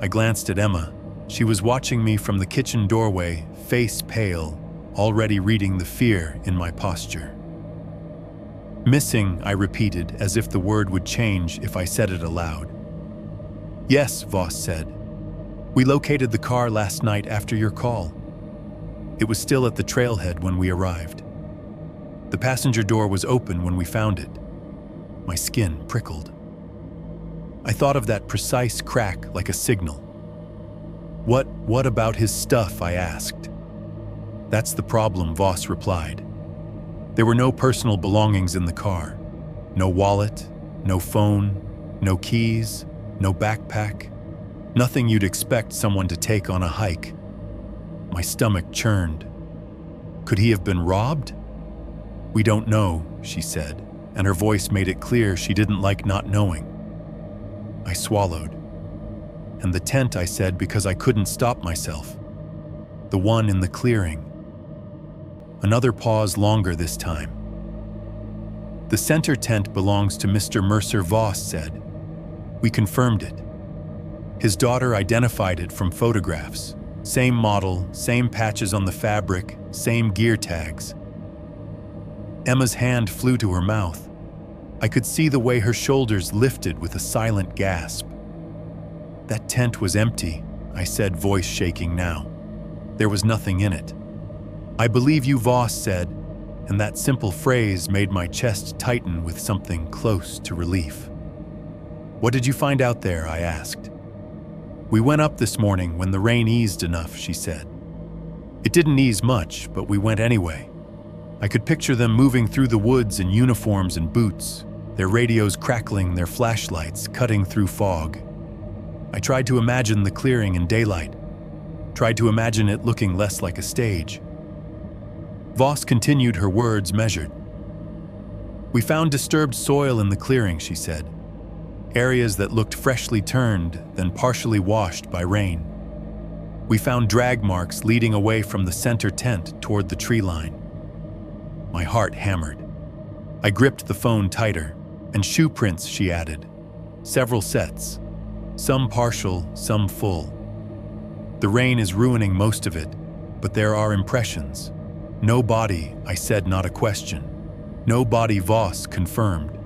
I glanced at Emma. She was watching me from the kitchen doorway, face pale, already reading the fear in my posture. "Missing," I repeated, as if the word would change if I said it aloud. "Yes," Voss said. "We located the car last night after your call. It was still at the trailhead when we arrived. The passenger door was open when we found it." My skin prickled. I thought of that precise crack like a signal. What about his stuff?" I asked. "That's the problem," Voss replied. "There were no personal belongings in the car. No wallet, no phone, no keys, no backpack. Nothing you'd expect someone to take on a hike." My stomach churned. Could he have been robbed? "We don't know," she said, and her voice made it clear she didn't like not knowing. I swallowed. "And the tent," I said, because I couldn't stop myself. "The one in the clearing." Another pause, longer this time. "The center tent belongs to Mr. Mercer," Voss said. "We confirmed it." His daughter identified it from photographs. Same model, same patches on the fabric, same gear tags. Emma's hand flew to her mouth. I could see the way her shoulders lifted with a silent gasp. That tent was empty, I said, voice shaking now. There was nothing in it. I believe you, Voss said, and that simple phrase made my chest tighten with something close to relief. What did you find out there? I asked. We went up this morning when the rain eased enough, she said. It didn't ease much, but we went anyway. I could picture them moving through the woods in uniforms and boots, their radios crackling, their flashlights cutting through fog. I tried to imagine the clearing in daylight, tried to imagine it looking less like a stage. Voss continued, her words measured. We found disturbed soil in the clearing, she said. Areas that looked freshly turned, then partially washed by rain. We found drag marks leading away from the center tent toward the tree line. My heart hammered. I gripped the phone tighter, and shoe prints, she added. Several sets. Some partial, some full. The rain is ruining most of it, but there are impressions. No body, I said, not a question. No body, Voss confirmed.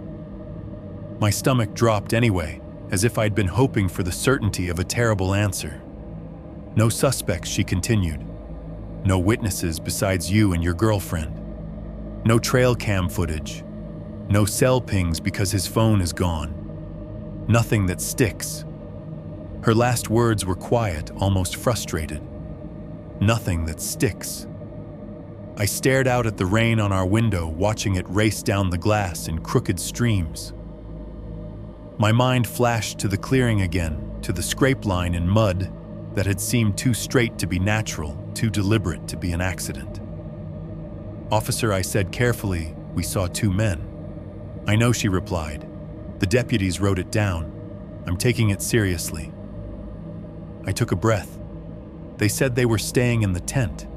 My stomach dropped anyway, as if I'd been hoping for the certainty of a terrible answer. No suspects, she continued. No witnesses besides you and your girlfriend. No trail cam footage. No cell pings because his phone is gone. Nothing that sticks. Her last words were quiet, almost frustrated. Nothing that sticks. I stared out at the rain on our window, watching it race down the glass in crooked streams. My mind flashed to the clearing again, to the scrape line in mud that had seemed too straight to be natural, too deliberate to be an accident. Officer, I said carefully, we saw two men. I know, she replied. The deputies wrote it down. I'm taking it seriously. I took a breath. They said they were staying in the tent.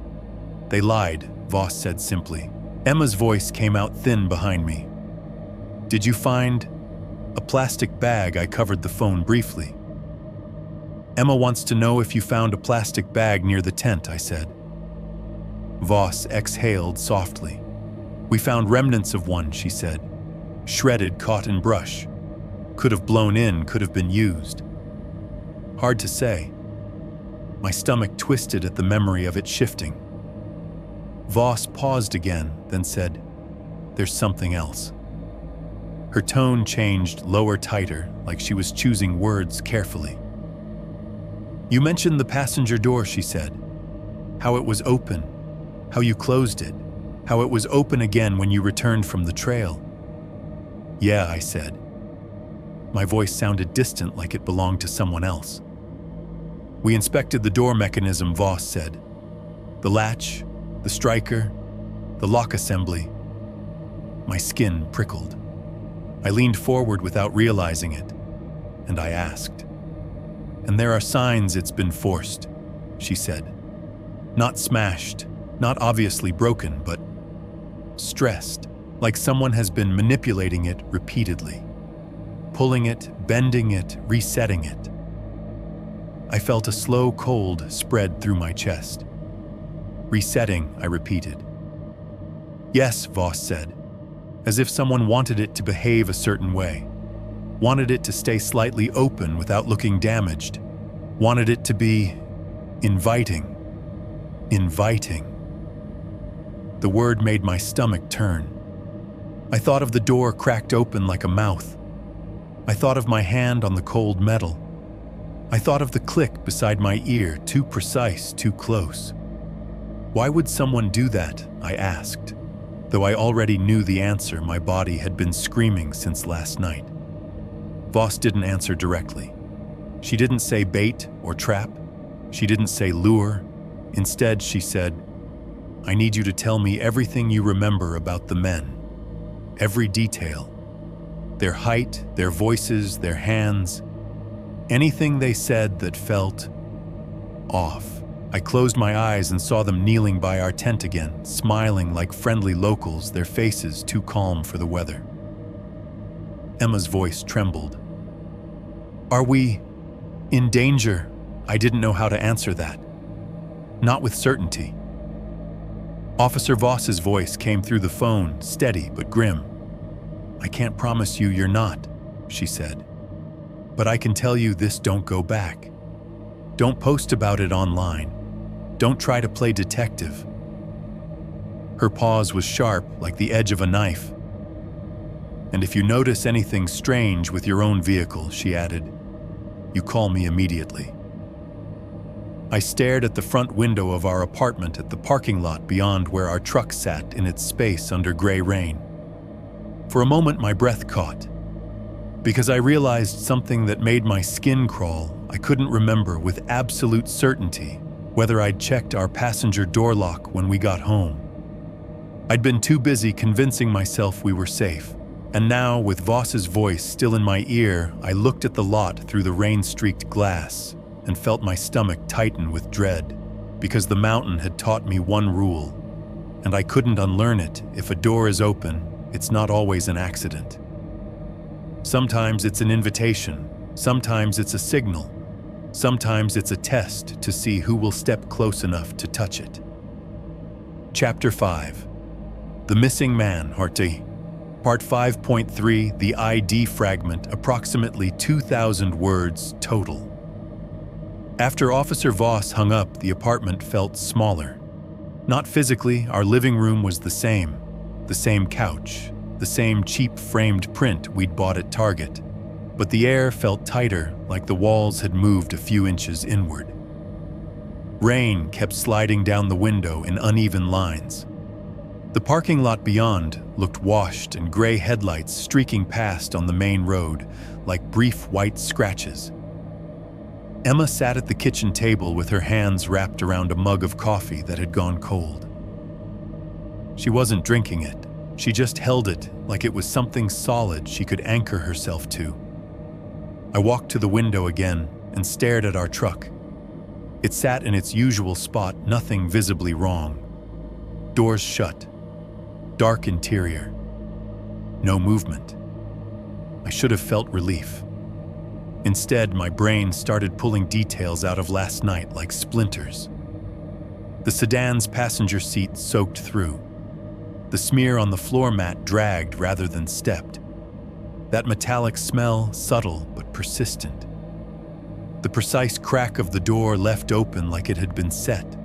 They lied, Voss said simply. Emma's voice came out thin behind me. Did you find a plastic bag? I covered the phone briefly. Emma wants to know if you found a plastic bag near the tent, I said. Voss exhaled softly. We found remnants of one, she said. Shredded cotton brush. Could have blown in, could have been used. Hard to say. My stomach twisted at the memory of it shifting. Voss paused again, then said, There's something else. Her tone changed lower, tighter, like she was choosing words carefully. You mentioned the passenger door, she said. How it was open, how you closed it, how it was open again when you returned from the trail. Yeah, I said. My voice sounded distant, like it belonged to someone else. We inspected the door mechanism, Voss said. The latch, the striker, the lock assembly. My skin prickled. I leaned forward without realizing it, and I asked. And there are signs it's been forced, she said. Not smashed, not obviously broken, but stressed, like someone has been manipulating it repeatedly. Pulling it, bending it, resetting it. I felt a slow cold spread through my chest. Resetting, I repeated. Yes, Voss said, as if someone wanted it to behave a certain way. Wanted it to stay slightly open without looking damaged. Wanted it to be inviting. Inviting. The word made my stomach turn. I thought of the door cracked open like a mouth. I thought of my hand on the cold metal. I thought of the click beside my ear, too precise, too close. Why would someone do that? I asked. Though I already knew the answer, my body had been screaming since last night. Voss didn't answer directly. She didn't say bait or trap. She didn't say lure. Instead, she said, I need you to tell me everything you remember about the men. Every detail. Their height, their voices, their hands. Anything they said that felt off. I closed my eyes and saw them kneeling by our tent again, smiling like friendly locals, their faces too calm for the weather. Emma's voice trembled. Are we In danger, I didn't know how to answer that. Not with certainty. Officer Voss's voice came through the phone, steady but grim. "I can't promise you you're not," she said. "But I can tell you this: don't go back. Don't post about it online. Don't try to play detective." Her pause was sharp, like the edge of a knife. "And if you notice anything strange with your own vehicle," she added, "you call me immediately." I stared at the front window of our apartment at the parking lot beyond where our truck sat in its space under gray rain. For a moment, my breath caught, because I realized something that made my skin crawl. I couldn't remember with absolute certainty whether I'd checked our passenger door lock when we got home. I'd been too busy convincing myself we were safe, and now, with Voss's voice still in my ear, I looked at the lot through the rain-streaked glass and felt my stomach tighten with dread, because the mountain had taught me one rule, and I couldn't unlearn it. If a door is open, it's not always an accident. Sometimes it's an invitation, sometimes it's a signal, sometimes it's a test to see who will step close enough to touch it. Chapter 5. The Missing Man, Part 5.3, the ID fragment, approximately 2,000 words total. After Officer Voss hung up, the apartment felt smaller. Not physically, our living room was the same couch, the same cheap framed print we'd bought at Target, but the air felt tighter, like the walls had moved a few inches inward. Rain kept sliding down the window in uneven lines. The parking lot beyond looked washed, and gray headlights streaking past on the main road like brief white scratches. Emma sat at the kitchen table with her hands wrapped around a mug of coffee that had gone cold. She wasn't drinking it. She just held it like it was something solid she could anchor herself to. I walked to the window again and stared at our truck. It sat in its usual spot, nothing visibly wrong. Doors shut. Dark interior. No movement. I should have felt relief. Instead, my brain started pulling details out of last night like splinters. The sedan's passenger seat soaked through. The smear on the floor mat dragged rather than stepped. That metallic smell, subtle but persistent. The precise crack of the door left open like it had been set.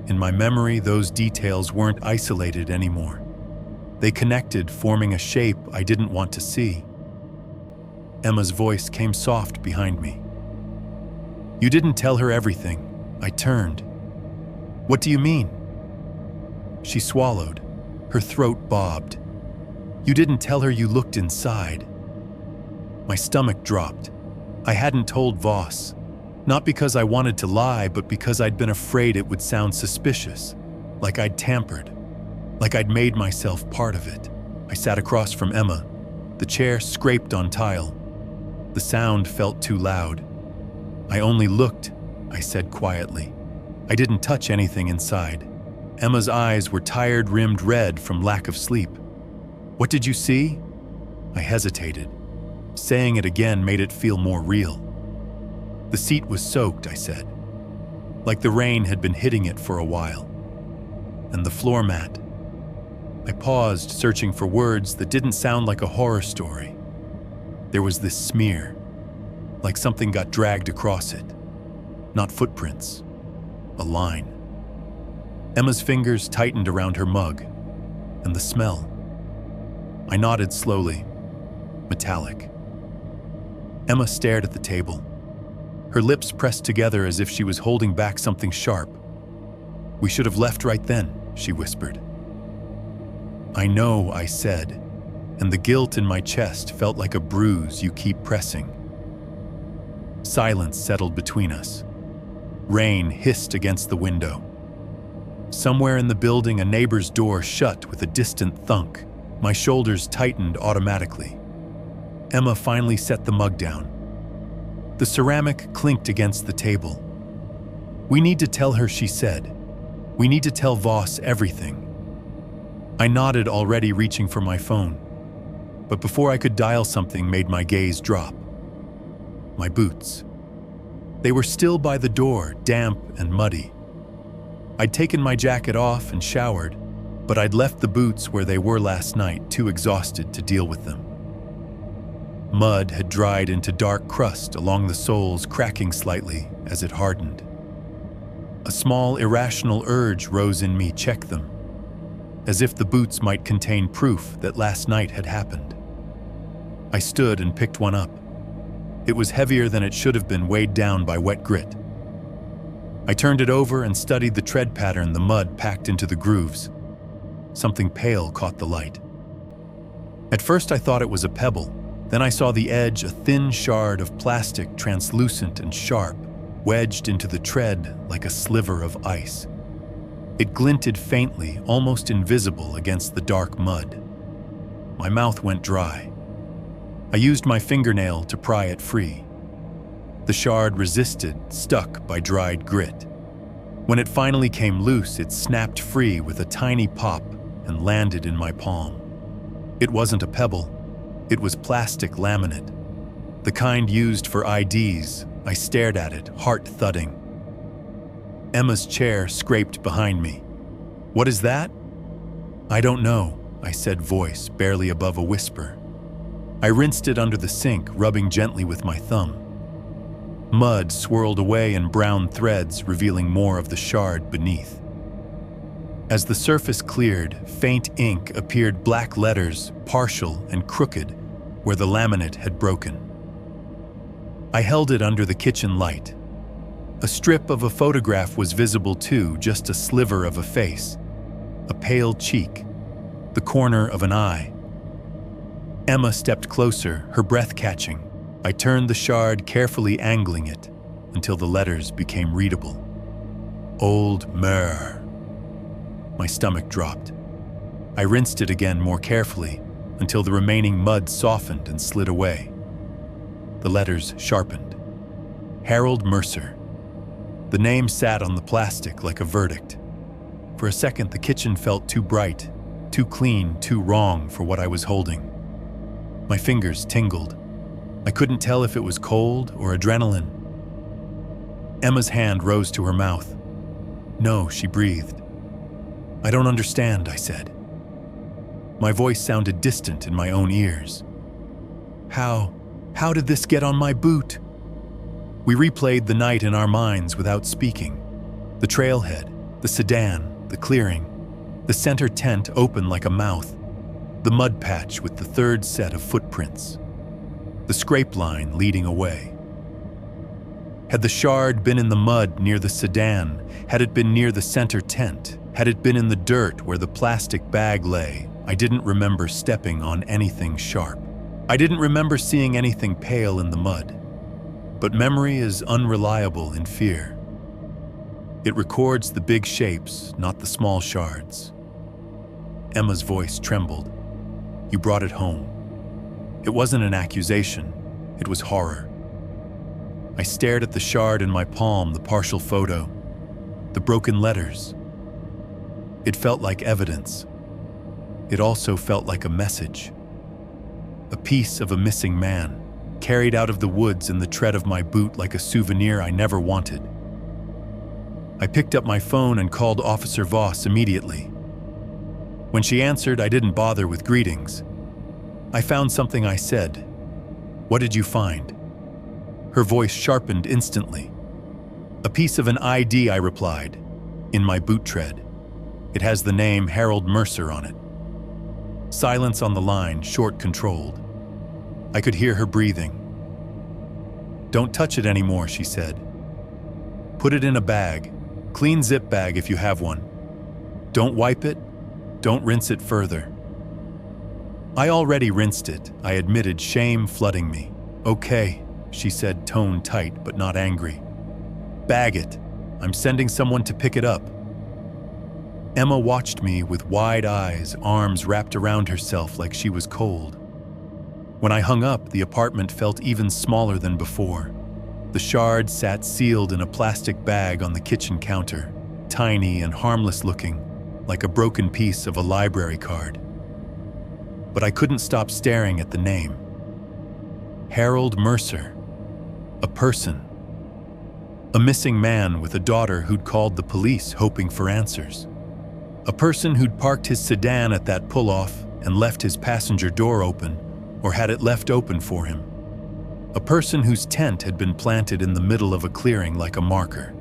In my memory, those details weren't isolated anymore. They connected, forming a shape I didn't want to see. Emma's voice came soft behind me. "You didn't tell her everything." I turned. "What do you mean?" She swallowed. Her throat bobbed. "You didn't tell her you looked inside." My stomach dropped. I hadn't told Voss. Not because I wanted to lie, but because I'd been afraid it would sound suspicious. Like I'd tampered. Like I'd made myself part of it. I sat across from Emma. The chair scraped on tile. The sound felt too loud. "I only looked," I said quietly. "I didn't touch anything inside." Emma's eyes were tired-rimmed red from lack of sleep. "What did you see?" I hesitated. Saying it again made it feel more real. "The seat was soaked," I said, like the rain had been hitting it for a while. "And the floor mat." I paused, searching for words that didn't sound like a horror story. There was this smear, like something got dragged across it. Not footprints, a line. Emma's fingers tightened around her mug, and the smell. I nodded slowly. Metallic. Emma stared at the table. Her lips pressed together as if she was holding back something sharp. "We should have left right then," she whispered. "I know," I said, and the guilt in my chest felt like a bruise you keep pressing. Silence settled between us. Rain hissed against the window. Somewhere in the building, a neighbor's door shut with a distant thunk. My shoulders tightened automatically. Emma finally set the mug down. The ceramic clinked against the table. "We need to tell her," she said. "We need to tell Voss everything." I nodded, already reaching for my phone. But before I could dial something made my gaze drop. My boots. They were still by the door, damp and muddy. I'd taken my jacket off and showered, but I'd left the boots where they were last night, too exhausted to deal with them. Mud had dried into dark crust along the soles, cracking slightly as it hardened. A small, irrational urge rose in me, check them, as if the boots might contain proof that last night had happened. I stood and picked one up. It was heavier than it should have been, weighed down by wet grit. I turned it over and studied the tread pattern, the mud packed into the grooves. Something pale caught the light. At first I thought it was a pebble. Then I saw the edge, a thin shard of plastic, translucent and sharp, wedged into the tread like a sliver of ice. It glinted faintly, almost invisible against the dark mud. My mouth went dry. I used my fingernail to pry it free. The shard resisted, stuck by dried grit. When it finally came loose, it snapped free with a tiny pop and landed in my palm. It wasn't a pebble. It was plastic laminate, the kind used for IDs. I stared at it, heart thudding. Emma's chair scraped behind me. "What is that?" "I don't know," I said, voice barely above a whisper. I rinsed it under the sink, rubbing gently with my thumb. Mud swirled away in brown threads, revealing more of the shard beneath. As the surface cleared, faint ink appeared, black letters, partial and crooked, where the laminate had broken. I held it under the kitchen light. A strip of a photograph was visible too, just a sliver of a face, a pale cheek, the corner of an eye. Emma stepped closer, her breath catching. I turned the shard, carefully angling it until the letters became readable. Old Mer. My stomach dropped. I rinsed it again more carefully until the remaining mud softened and slid away. The letters sharpened. Harold Mercer. The name sat on the plastic like a verdict. For a second, the kitchen felt too bright, too clean, too wrong for what I was holding. My fingers tingled. I couldn't tell if it was cold or adrenaline. Emma's hand rose to her mouth. "No," she breathed. "I don't understand," I said. My voice sounded distant in my own ears. How did this get on my boot?" We replayed the night in our minds without speaking. The trailhead, the sedan, the clearing, the center tent open like a mouth, the mud patch with the third set of footprints, the scrape line leading away. Had the shard been in the mud near the sedan? Had it been near the center tent? Had it been in the dirt where the plastic bag lay? I didn't remember stepping on anything sharp. I didn't remember seeing anything pale in the mud. But memory is unreliable in fear. It records the big shapes, not the small shards. Emma's voice trembled. "You brought it home." It wasn't an accusation. It was horror. I stared at the shard in my palm, the partial photo, the broken letters. It felt like evidence. It also felt like a message. A piece of a missing man, carried out of the woods in the tread of my boot like a souvenir I never wanted. I picked up my phone and called Officer Voss immediately. When she answered, I didn't bother with greetings. "I found something," I said. "What did you find?" Her voice sharpened instantly. "A piece of an ID," I replied, "in my boot tread. It has the name Harold Mercer on it." Silence on the line, short, controlled. I could hear her breathing. "Don't touch it anymore," she said. "Put it in a bag. Clean zip bag if you have one. Don't wipe it. Don't rinse it further." I already rinsed it, I admitted, shame flooding me. "Okay," she said, tone tight but not angry. "Bag it. I'm sending someone to pick it up." Emma watched me with wide eyes, arms wrapped around herself like she was cold. When I hung up, the apartment felt even smaller than before. The shard sat sealed in a plastic bag on the kitchen counter, tiny and harmless looking, like a broken piece of a library card. But I couldn't stop staring at the name. Harold Mercer. A person. A missing man with a daughter who'd called the police hoping for answers. A person who'd parked his sedan at that pull-off and left his passenger door open, or had it left open for him. A person whose tent had been planted in the middle of a clearing like a marker.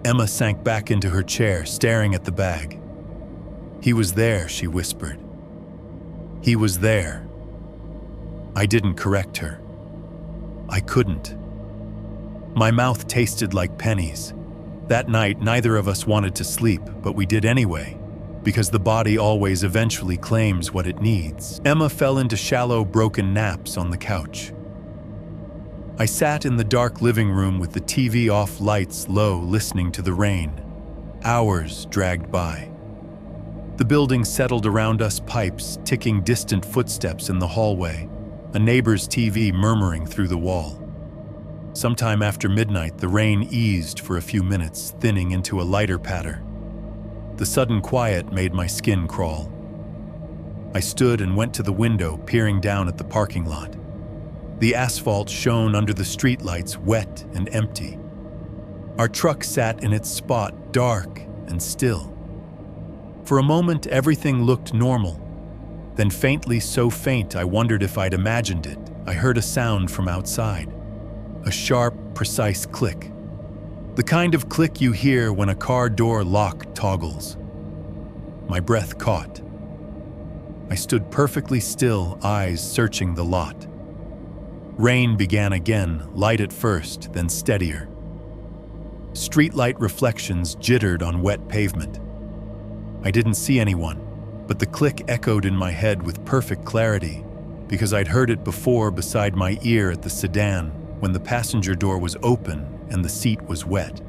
Emma sank back into her chair, staring at the bag. "He was there," she whispered. "He was there." I didn't correct her. I couldn't. My mouth tasted like pennies. That night, neither of us wanted to sleep, but we did anyway, because the body always eventually claims what it needs. Emma fell into shallow, broken naps on the couch. I sat in the dark living room with the TV off, lights low, listening to the rain. Hours dragged by. The building settled around us, pipes ticking, distant footsteps in the hallway, a neighbor's TV murmuring through the wall. Sometime after midnight, the rain eased for a few minutes, thinning into a lighter patter. The sudden quiet made my skin crawl. I stood and went to the window, peering down at the parking lot. The asphalt shone under the streetlights, wet and empty. Our truck sat in its spot, dark and still. For a moment, everything looked normal. Then faintly, so faint I wondered if I'd imagined it, I heard a sound from outside. A sharp, precise click. The kind of click you hear when a car door lock toggles. My breath caught. I stood perfectly still, eyes searching the lot. Rain began again, light at first, then steadier. Streetlight reflections jittered on wet pavement. I didn't see anyone, but the click echoed in my head with perfect clarity, because I'd heard it before beside my ear at the sedan when the passenger door was open and the seat was wet.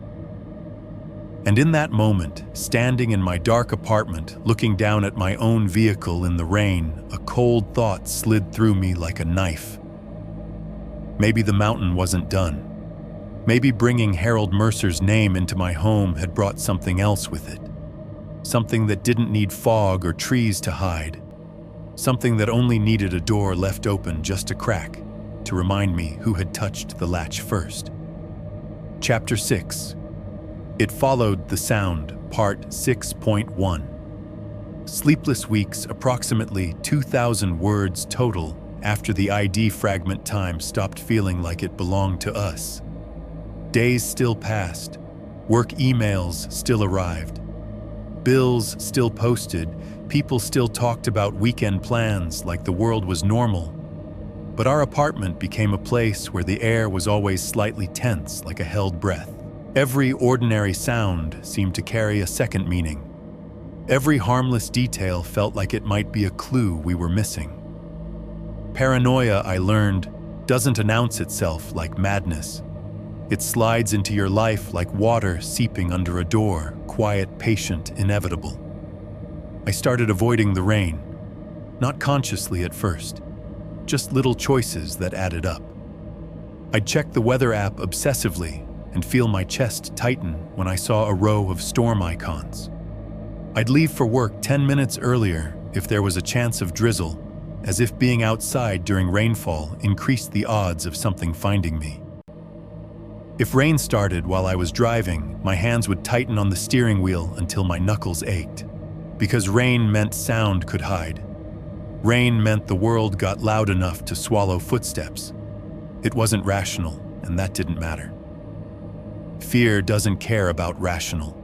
And in that moment, standing in my dark apartment, looking down at my own vehicle in the rain, a cold thought slid through me like a knife. Maybe the mountain wasn't done. Maybe bringing Harold Mercer's name into my home had brought something else with it. Something that didn't need fog or trees to hide. Something that only needed a door left open just a crack to remind me who had touched the latch first. Chapter 6. It Followed the Sound, Part 6.1. Sleepless weeks, approximately 2,000 words total after the ID fragment time stopped feeling like it belonged to us. Days still passed. Work emails still arrived. Bills still posted. People still talked about weekend plans like the world was normal. But our apartment became a place where the air was always slightly tense, like a held breath. Every ordinary sound seemed to carry a second meaning. Every harmless detail felt like it might be a clue we were missing. Paranoia, I learned, doesn't announce itself like madness. It slides into your life like water seeping under a door, quiet, patient, inevitable. I started avoiding the rain, not consciously at first, just little choices that added up. I'd check the weather app obsessively and feel my chest tighten when I saw a row of storm icons. I'd leave for work 10 minutes earlier if there was a chance of drizzle, as if being outside during rainfall increased the odds of something finding me. If rain started while I was driving, my hands would tighten on the steering wheel until my knuckles ached. Because rain meant sound could hide. Rain meant the world got loud enough to swallow footsteps. It wasn't rational, and that didn't matter. Fear doesn't care about rational.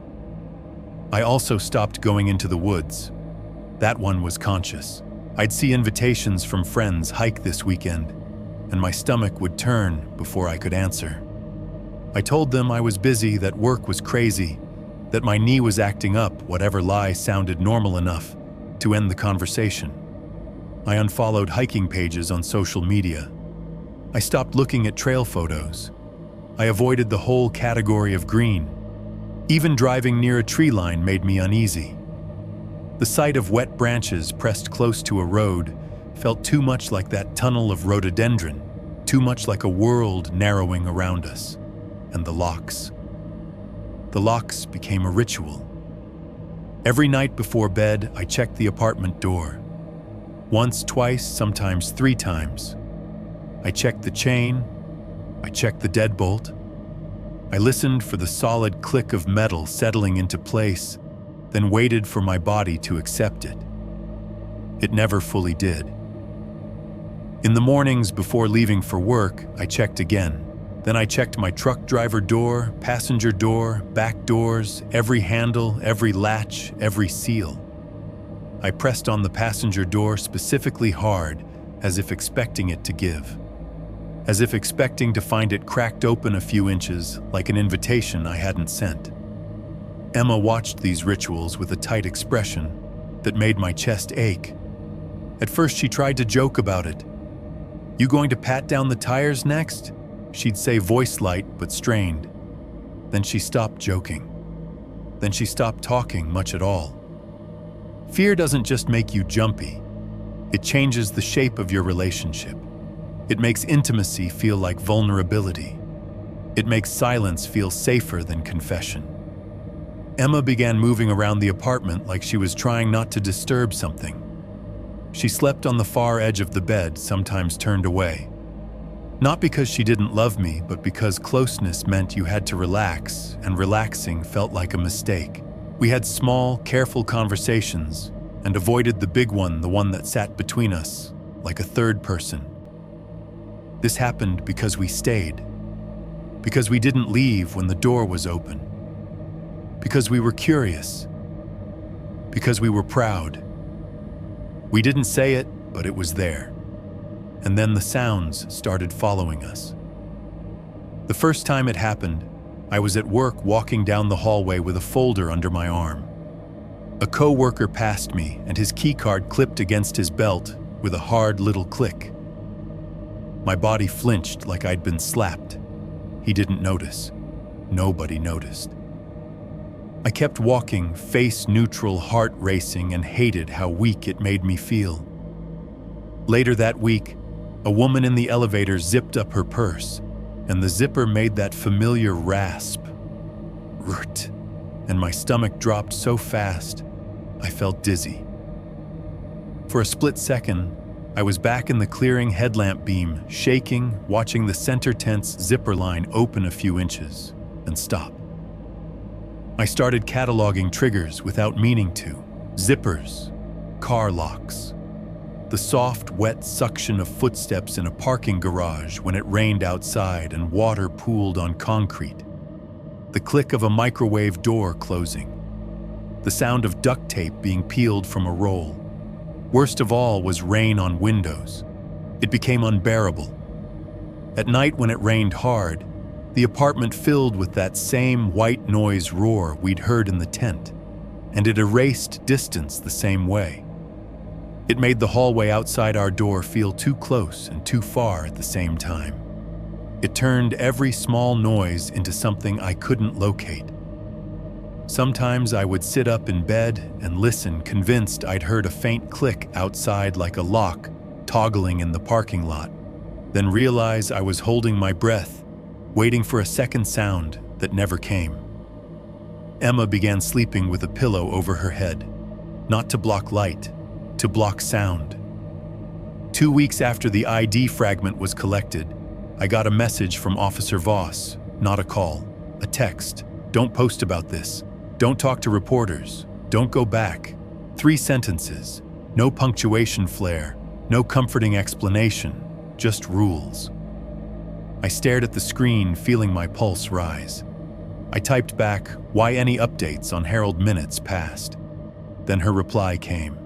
I also stopped going into the woods. That one was conscious. I'd see invitations from friends, hike this weekend, and my stomach would turn before I could answer. I told them I was busy, that work was crazy, that my knee was acting up, whatever lie sounded normal enough to end the conversation. I unfollowed hiking pages on social media. I stopped looking at trail photos. I avoided the whole category of green. Even driving near a tree line made me uneasy. The sight of wet branches pressed close to a road felt too much like that tunnel of rhododendron, too much like a world narrowing around us. And the locks. The locks became a ritual. Every night before bed, I checked the apartment door. Once, twice, sometimes 3 times. I checked the chain. I checked the deadbolt. I listened for the solid click of metal settling into place, then waited for my body to accept it. It never fully did. In the mornings before leaving for work, I checked again. Then I checked my truck driver door, passenger door, back doors, every handle, every latch, every seal. I pressed on the passenger door specifically hard, as if expecting it to give. As if expecting to find it cracked open a few inches, like an invitation I hadn't sent. Emma watched these rituals with a tight expression that made my chest ache. At first she tried to joke about it. "You going to pat down the tires next?" She'd say, voice light but strained. Then she stopped joking. Then she stopped talking much at all. Fear doesn't just make you jumpy. It changes the shape of your relationship. It makes intimacy feel like vulnerability. It makes silence feel safer than confession. Emma began moving around the apartment like she was trying not to disturb something. She slept on the far edge of the bed, sometimes turned away. Not because she didn't love me, but because closeness meant you had to relax, and relaxing felt like a mistake. We had small, careful conversations, and avoided the big one, the one that sat between us, like a third person. This happened because we stayed. Because we didn't leave when the door was open. Because we were curious. Because we were proud. We didn't say it, but it was there. And then the sounds started following us. The first time it happened, I was at work walking down the hallway with a folder under my arm. A co-worker passed me, and his keycard clipped against his belt with a hard little click. My body flinched like I'd been slapped. He didn't notice. Nobody noticed. I kept walking, face neutral, heart racing, and hated how weak it made me feel. Later that week, a woman in the elevator zipped up her purse, and the zipper made that familiar rasp. Rrt. And my stomach dropped so fast, I felt dizzy. For a split second, I was back in the clearing headlamp beam, shaking, watching the center tent's zipper line open a few inches and stop. I started cataloging triggers without meaning to. Zippers, car locks, the soft, wet suction of footsteps in a parking garage when it rained outside and water pooled on concrete, the click of a microwave door closing, the sound of duct tape being peeled from a roll. Worst of all was rain on windows. It became unbearable. At night when it rained hard, the apartment filled with that same white noise roar we'd heard in the tent, and it erased distance the same way. It made the hallway outside our door feel too close and too far at the same time. It turned every small noise into something I couldn't locate. Sometimes I would sit up in bed and listen, convinced I'd heard a faint click outside like a lock toggling in the parking lot, then realize I was holding my breath, waiting for a second sound that never came. Emma began sleeping with a pillow over her head, not to block light, to block sound. 2 weeks after the ID fragment was collected, I got a message from Officer Voss, not a call, a text. "Don't post about this. Don't talk to reporters. Don't go back." 3 sentences, no punctuation flair, no comforting explanation, just rules. I stared at the screen, feeling my pulse rise. I typed back, "Why any updates on Herald minutes past?" Then her reply came.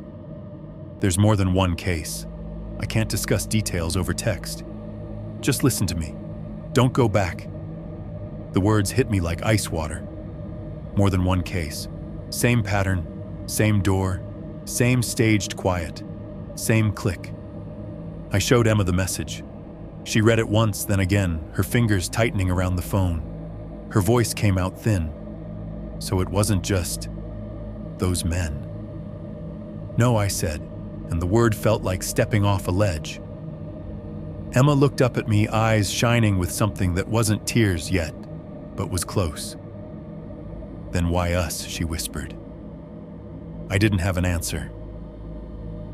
"There's more than one case. I can't discuss details over text. Just listen to me. Don't go back." The words hit me like ice water. More than one case. Same pattern, same door, same staged quiet, same click. I showed Emma the message. She read it once, then again, her fingers tightening around the phone. Her voice came out thin. So it wasn't just those men. "No," I said, and the word felt like stepping off a ledge. Emma looked up at me, eyes shining with something that wasn't tears yet, but was close. "Then why us?" she whispered. I didn't have an answer.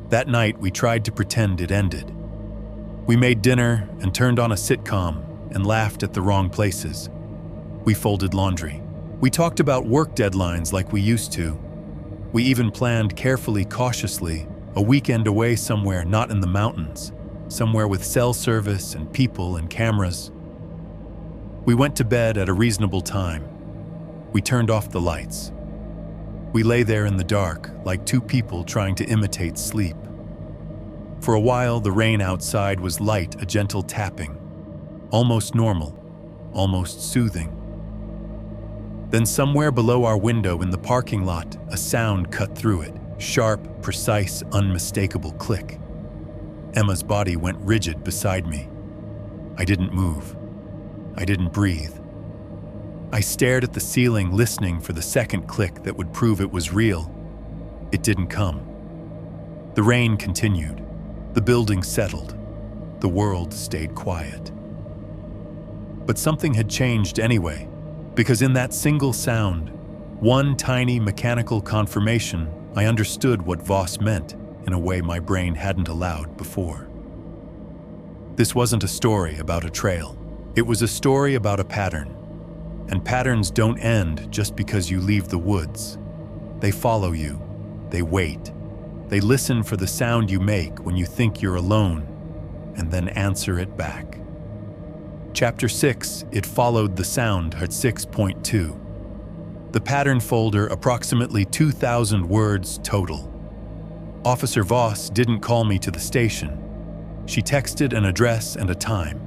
That night, we tried to pretend it ended. We made dinner and turned on a sitcom and laughed at the wrong places. We folded laundry. We talked about work deadlines like we used to. We even planned carefully, cautiously, a weekend away somewhere not in the mountains, somewhere with cell service and people and cameras. We went to bed at a reasonable time. We turned off the lights. We lay there in the dark, like two people trying to imitate sleep. For a while, the rain outside was light, a gentle tapping, almost normal, almost soothing. Then somewhere below our window in the parking lot, a sound cut through it, sharp, precise, unmistakable click. Emma's body went rigid beside me. I didn't move. I didn't breathe. I stared at the ceiling, listening for the second click that would prove it was real. It didn't come. The rain continued. The building settled. The world stayed quiet. But something had changed anyway, because in that single sound, one tiny mechanical confirmation, I understood what Voss meant in a way my brain hadn't allowed before. This wasn't a story about a trail. It was a story about a pattern. And patterns don't end just because you leave the woods. They follow you. They wait. They listen for the sound you make when you think you're alone, and then answer it back. Chapter 6, It Followed the Sound at 6.2. The pattern folder, approximately 2,000 words total. Officer Voss didn't call me to the station. She texted an address and a time,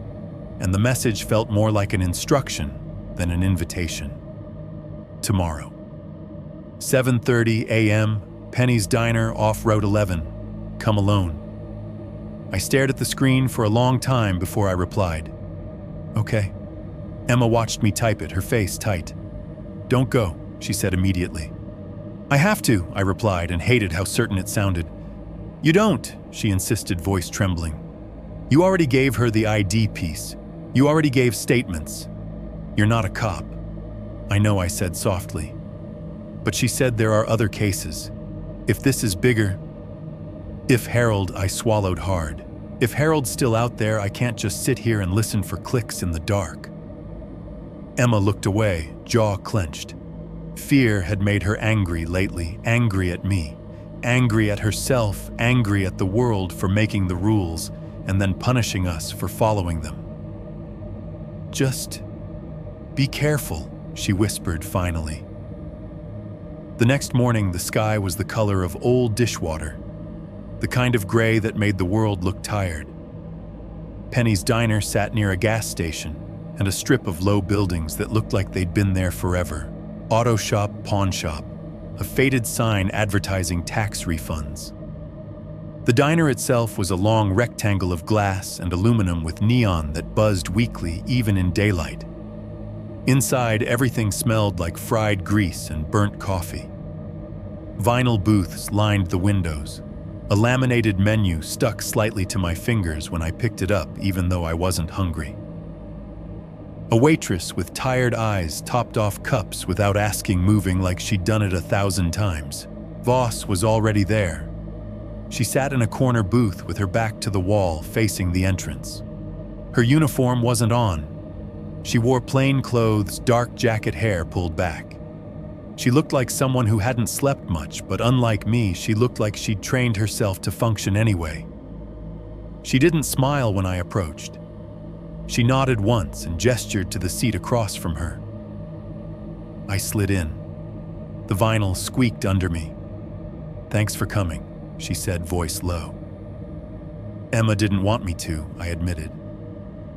and the message felt more like an instruction than an invitation. Tomorrow. 7:30 a.m., Penny's Diner off Route 11. Come alone. I stared at the screen for a long time before I replied. Okay. Emma watched me type it, her face tight. Don't go, she said immediately. I have to, I replied, and hated how certain it sounded. You don't, she insisted, voice trembling. You already gave her the ID piece. You already gave statements. You're not a cop. I know, I said softly. But she said there are other cases. If this is bigger... If Harold, I swallowed hard. If Harold's still out there, I can't just sit here and listen for clicks in the dark. Emma looked away, jaw clenched. Fear had made her angry lately, angry at me, angry at herself, angry at the world for making the rules and then punishing us for following them. Just... be careful, she whispered finally. The next morning, the sky was the color of old dishwater, the kind of gray that made the world look tired. Penny's Diner sat near a gas station and a strip of low buildings that looked like they'd been there forever. Auto shop, pawn shop, a faded sign advertising tax refunds. The diner itself was a long rectangle of glass and aluminum with neon that buzzed weakly even in daylight. Inside, everything smelled like fried grease and burnt coffee. Vinyl booths lined the windows. A laminated menu stuck slightly to my fingers when I picked it up, even though I wasn't hungry. A waitress with tired eyes topped off cups without asking, moving like she'd done it 1,000 times. Voss was already there. She sat in a corner booth with her back to the wall, facing the entrance. Her uniform wasn't on. She wore plain clothes, dark jacket, hair pulled back. She looked like someone who hadn't slept much, but unlike me, she looked like she'd trained herself to function anyway. She didn't smile when I approached. She nodded once and gestured to the seat across from her. I slid in. The vinyl squeaked under me. Thanks for coming, she said, voice low. Emma didn't want me to, I admitted.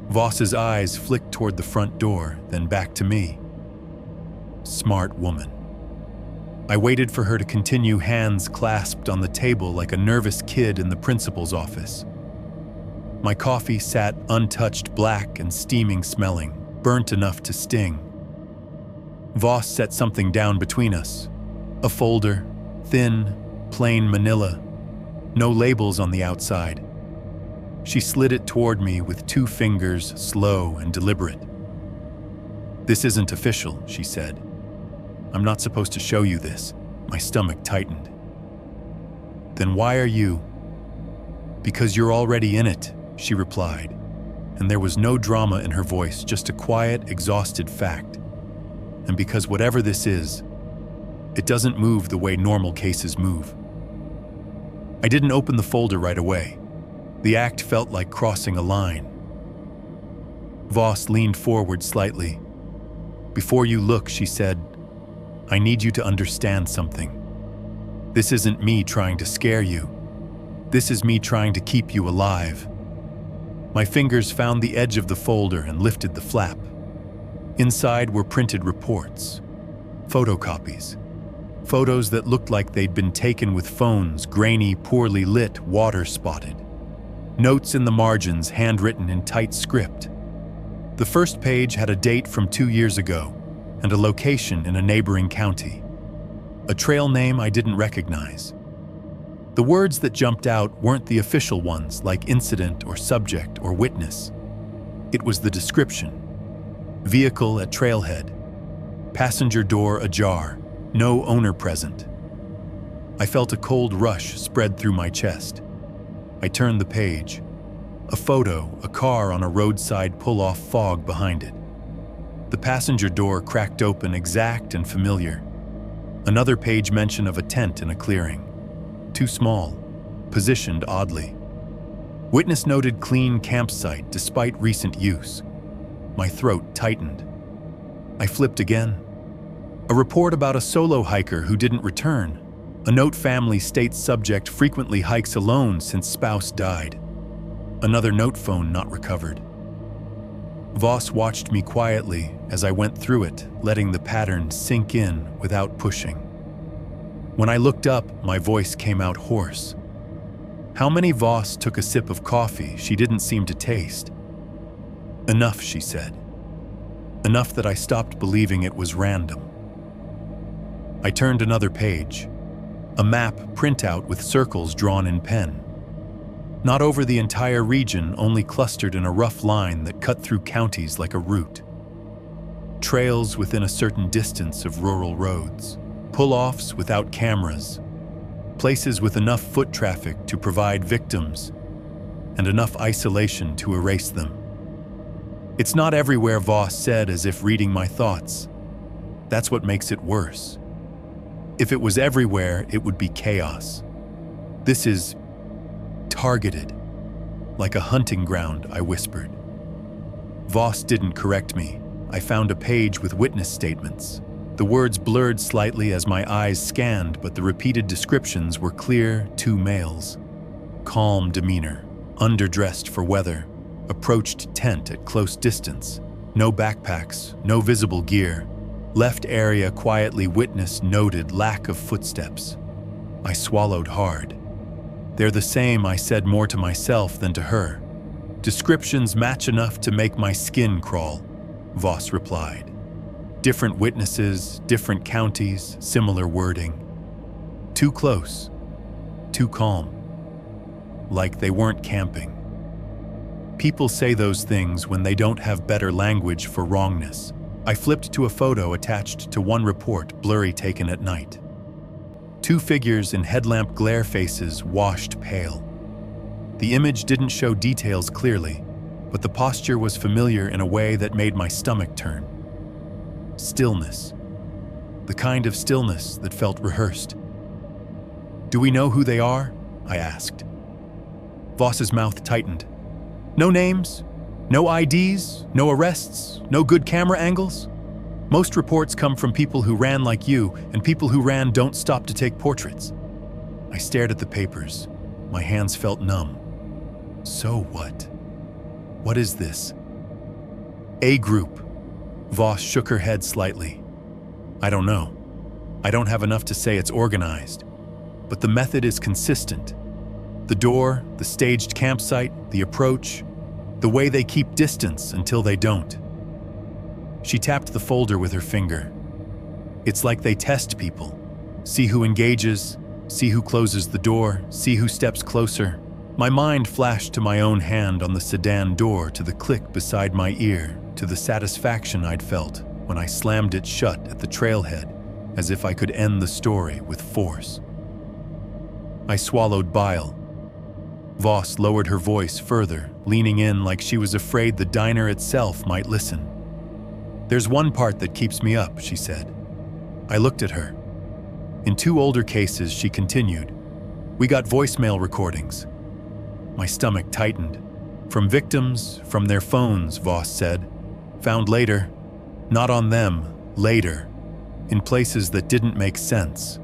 Voss's eyes flicked toward the front door, then back to me. Smart woman. I waited for her to continue, hands clasped on the table like a nervous kid in the principal's office. My coffee sat untouched, black and steaming smelling, burnt enough to sting. Voss set something down between us. A folder, thin, plain manila, no labels on the outside. She slid it toward me with 2 fingers, slow and deliberate. This isn't official, she said. I'm not supposed to show you this. My stomach tightened. Then why are you? Because you're already in it, she replied, and there was no drama in her voice, just a quiet, exhausted fact. and because whatever this is, it doesn't move the way normal cases move. I didn't open the folder right away. The act felt like crossing a line. Voss leaned forward slightly. "Before you look," she said, "I need you to understand something. This isn't me trying to scare you. This is me trying to keep you alive." My fingers found the edge of the folder and lifted the flap. Inside were printed reports, photocopies, photos that looked like they'd been taken with phones, grainy, poorly lit, water-spotted. Notes in the margins, handwritten in tight script. The first page had a date from 2 years ago and a location in a neighboring county. A trail name I didn't recognize. The words that jumped out weren't the official ones, like incident or subject or witness. It was the description. Vehicle at trailhead. Passenger door ajar. No owner present. I felt a cold rush spread through my chest. I turned the page. A photo, a car on a roadside pull-off, fog behind it. The passenger door cracked open, exact and familiar. Another page mention of a tent in a clearing. Too small, positioned oddly. Witness noted clean campsite despite recent use. My throat tightened. I flipped again. A report about a solo hiker who didn't return. A note family states subject frequently hikes alone since spouse died. Another note phone not recovered. Voss watched me quietly as I went through it, letting the pattern sink in without pushing. When I looked up, my voice came out hoarse. How many Voss took a sip of coffee she didn't seem to taste? Enough, she said. Enough that I stopped believing it was random. I turned another page. A map printout with circles drawn in pen. Not over the entire region, only clustered in a rough line that cut through counties like a route. Trails within a certain distance of rural roads. Pull-offs without cameras. Places with enough foot traffic to provide victims and enough isolation to erase them. It's not everywhere, Voss said, as if reading my thoughts. That's what makes it worse. If it was everywhere, it would be chaos. This is targeted, like a hunting ground, I whispered. Voss didn't correct me. I found a page with witness statements. The words blurred slightly as my eyes scanned, but the repeated descriptions were clear. 2 males. Calm demeanor, underdressed for weather, approached tent at close distance. No backpacks, no visible gear. Left area quietly, witness noted, lack of footsteps. I swallowed hard. They're the same, I said, more to myself than to her. Descriptions match enough to make my skin crawl, Voss replied. Different witnesses, different counties, similar wording. Too close, too calm. Like they weren't camping. People say those things when they don't have better language for wrongness. I flipped to a photo attached to one report, blurry, taken at night. 2 figures in headlamp glare, faces washed pale. The image didn't show details clearly, but the posture was familiar in a way that made my stomach turn. Stillness. The kind of stillness that felt rehearsed. Do we know who they are? I asked. Voss's mouth tightened. No names? No IDs? No arrests? No good camera angles? Most reports come from people who ran like you, and people who ran don't stop to take portraits. I stared at the papers. My hands felt numb. So what? What is this? A group. Voss shook her head slightly. I don't know. I don't have enough to say it's organized. But the method is consistent. The door, the staged campsite, the approach, the way they keep distance until they don't. She tapped the folder with her finger. It's like they test people. See who engages, see who closes the door, see who steps closer. My mind flashed to my own hand on the sedan door, to the click beside my ear, to the satisfaction I'd felt when I slammed it shut at the trailhead, as if I could end the story with force. I swallowed bile. Voss lowered her voice further, leaning in like she was afraid the diner itself might listen. "There's one part that keeps me up," she said. I looked at her. In 2 older cases, she continued, "We got voicemail recordings." My stomach tightened. "From victims, from their phones," Voss said. "Found later. Not on them, later. In places that didn't make sense."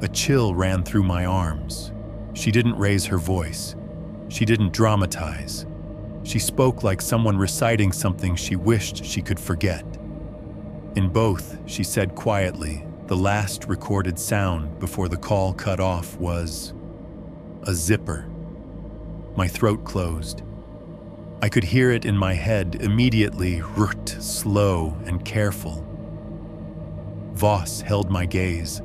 A chill ran through my arms. She didn't raise her voice. She didn't dramatize. She spoke like someone reciting something she wished she could forget. In both, she said quietly, the last recorded sound before the call cut off was a zipper. My throat closed. I could hear it in my head immediately, root, slow and careful. Voss held my gaze.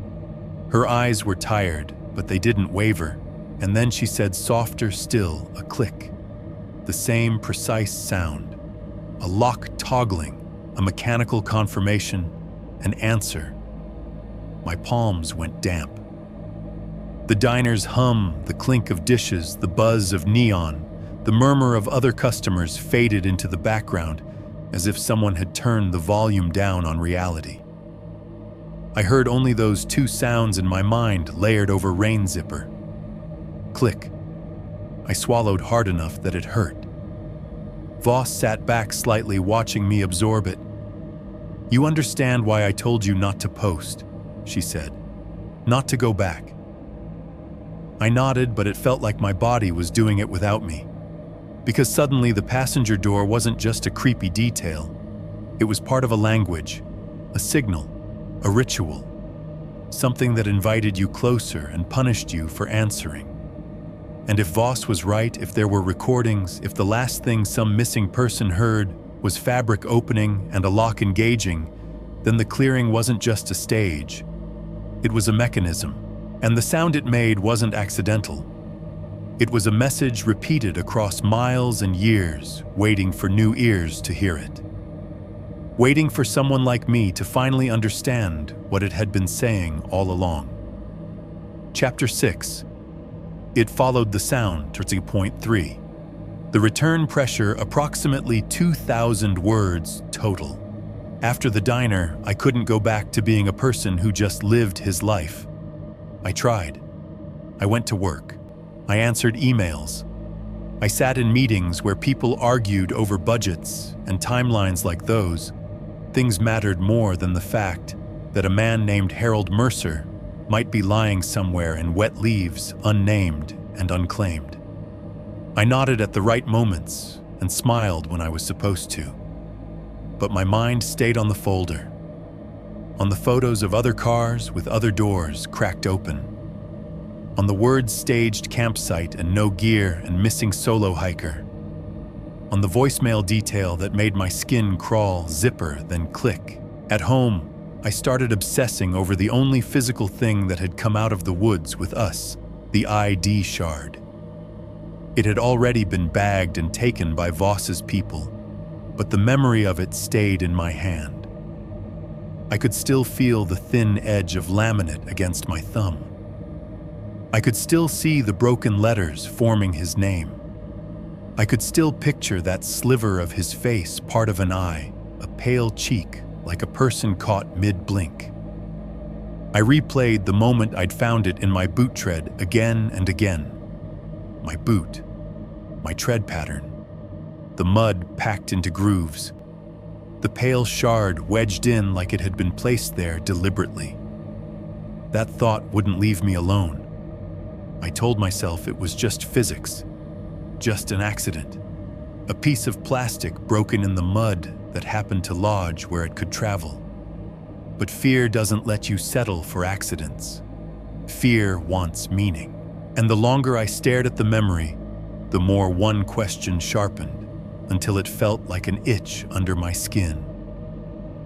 Her eyes were tired, but they didn't waver, and then she said softer still, a click. The same precise sound. A lock toggling, a mechanical confirmation, an answer. My palms went damp. The diner's hum, the clink of dishes, the buzz of neon, the murmur of other customers faded into the background as if someone had turned the volume down on reality. I heard only those 2 sounds in my mind layered over rain zipper. Click. I swallowed hard enough that it hurt. Voss sat back slightly, watching me absorb it. "You understand why I told you not to post," she said. "Not to go back." I nodded, but it felt like my body was doing it without me. Because suddenly the passenger door wasn't just a creepy detail. It was part of a language, a signal, a ritual. Something that invited you closer and punished you for answering. And if Voss was right, if there were recordings, if the last thing some missing person heard was fabric opening and a lock engaging, then the clearing wasn't just a stage. It was a mechanism, and the sound it made wasn't accidental. It was a message repeated across miles and years, waiting for new ears to hear it. Waiting for someone like me to finally understand what it had been saying all along. Chapter 6. It followed the sound, point 3. The return pressure, approximately 2,000 words total. After the diner, I couldn't go back to being a person who just lived his life. I tried. I went to work. I answered emails. I sat in meetings where people argued over budgets and timelines like those. Things mattered more than the fact that a man named Harold Mercer might be lying somewhere in wet leaves, unnamed and unclaimed. I nodded at the right moments and smiled when I was supposed to. But my mind stayed on the folder, on the photos of other cars with other doors cracked open, on the words staged campsite and no gear and missing solo hiker, on the voicemail detail that made my skin crawl, zipper, then click. At home, I started obsessing over the only physical thing that had come out of the woods with us, the ID shard. It had already been bagged and taken by Voss's people, but the memory of it stayed in my hand. I could still feel the thin edge of laminate against my thumb. I could still see the broken letters forming his name. I could still picture that sliver of his face, part of an eye, a pale cheek, like a person caught mid-blink. I replayed the moment I'd found it in my boot tread again and again. My boot, my tread pattern, the mud packed into grooves, the pale shard wedged in like it had been placed there deliberately. That thought wouldn't leave me alone. I told myself it was just physics, just an accident, a piece of plastic broken in the mud that happened to lodge where it could travel. But fear doesn't let you settle for accidents. Fear wants meaning. And the longer I stared at the memory, the more one question sharpened, until it felt like an itch under my skin.